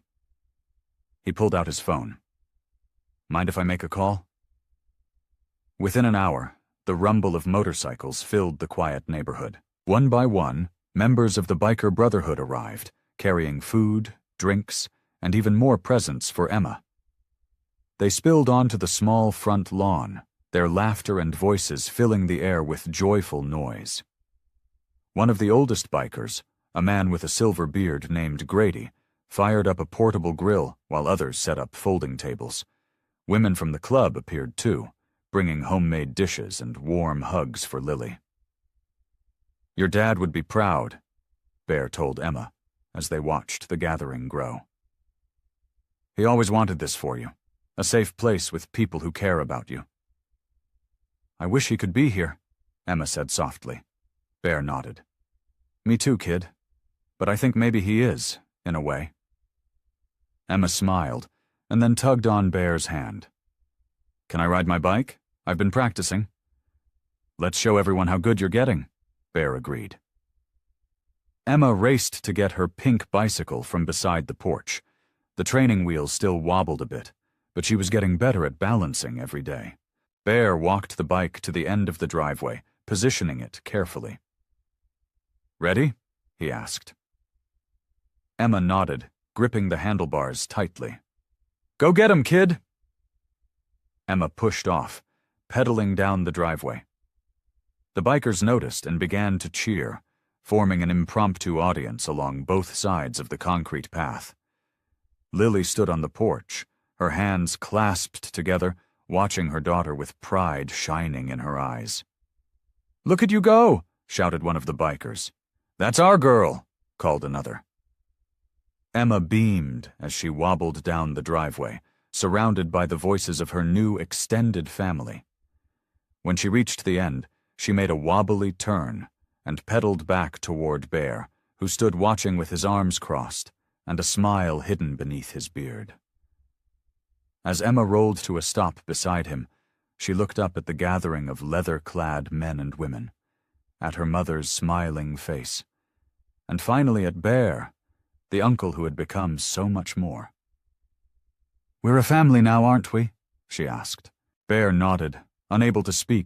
He pulled out his phone. "Mind if I make a call?" Within an hour, the rumble of motorcycles filled the quiet neighborhood. One by one, members of the Biker Brotherhood arrived, carrying food, drinks, and even more presents for Emma. They spilled onto the small front lawn, their laughter and voices filling the air with joyful noise. One of the oldest bikers, a man with a silver beard named Grady, fired up a portable grill while others set up folding tables. Women from the club appeared too, bringing homemade dishes and warm hugs for Lily. "Your dad would be proud," Bear told Emma as they watched the gathering grow. "He always wanted this for you, a safe place with people who care about you." "I wish he could be here," Emma said softly. Bear nodded. "Me too, kid. But I think maybe he is, in a way." Emma smiled, and then tugged on Bear's hand. "Can I ride my bike? I've been practicing." "Let's show everyone how good you're getting," Bear agreed. Emma raced to get her pink bicycle from beside the porch. The training wheels still wobbled a bit, but she was getting better at balancing every day. Bear walked the bike to the end of the driveway, positioning it carefully. "Ready?" he asked. Emma nodded, gripping the handlebars tightly. "Go get him, kid!" Emma pushed off, pedaling down the driveway. The bikers noticed and began to cheer, forming an impromptu audience along both sides of the concrete path. Lily stood on the porch, her hands clasped together, watching her daughter with pride shining in her eyes. "Look at you go!" shouted one of the bikers. "That's our girl!" called another. Emma beamed as she wobbled down the driveway, surrounded by the voices of her new extended family. When she reached the end, she made a wobbly turn and pedaled back toward Bear, who stood watching with his arms crossed and a smile hidden beneath his beard. As Emma rolled to a stop beside him, she looked up at the gathering of leather-clad men and women, at her mother's smiling face, and finally at Bear, the uncle who had become so much more. "We're a family now, aren't we?" she asked. Bear nodded, unable to speak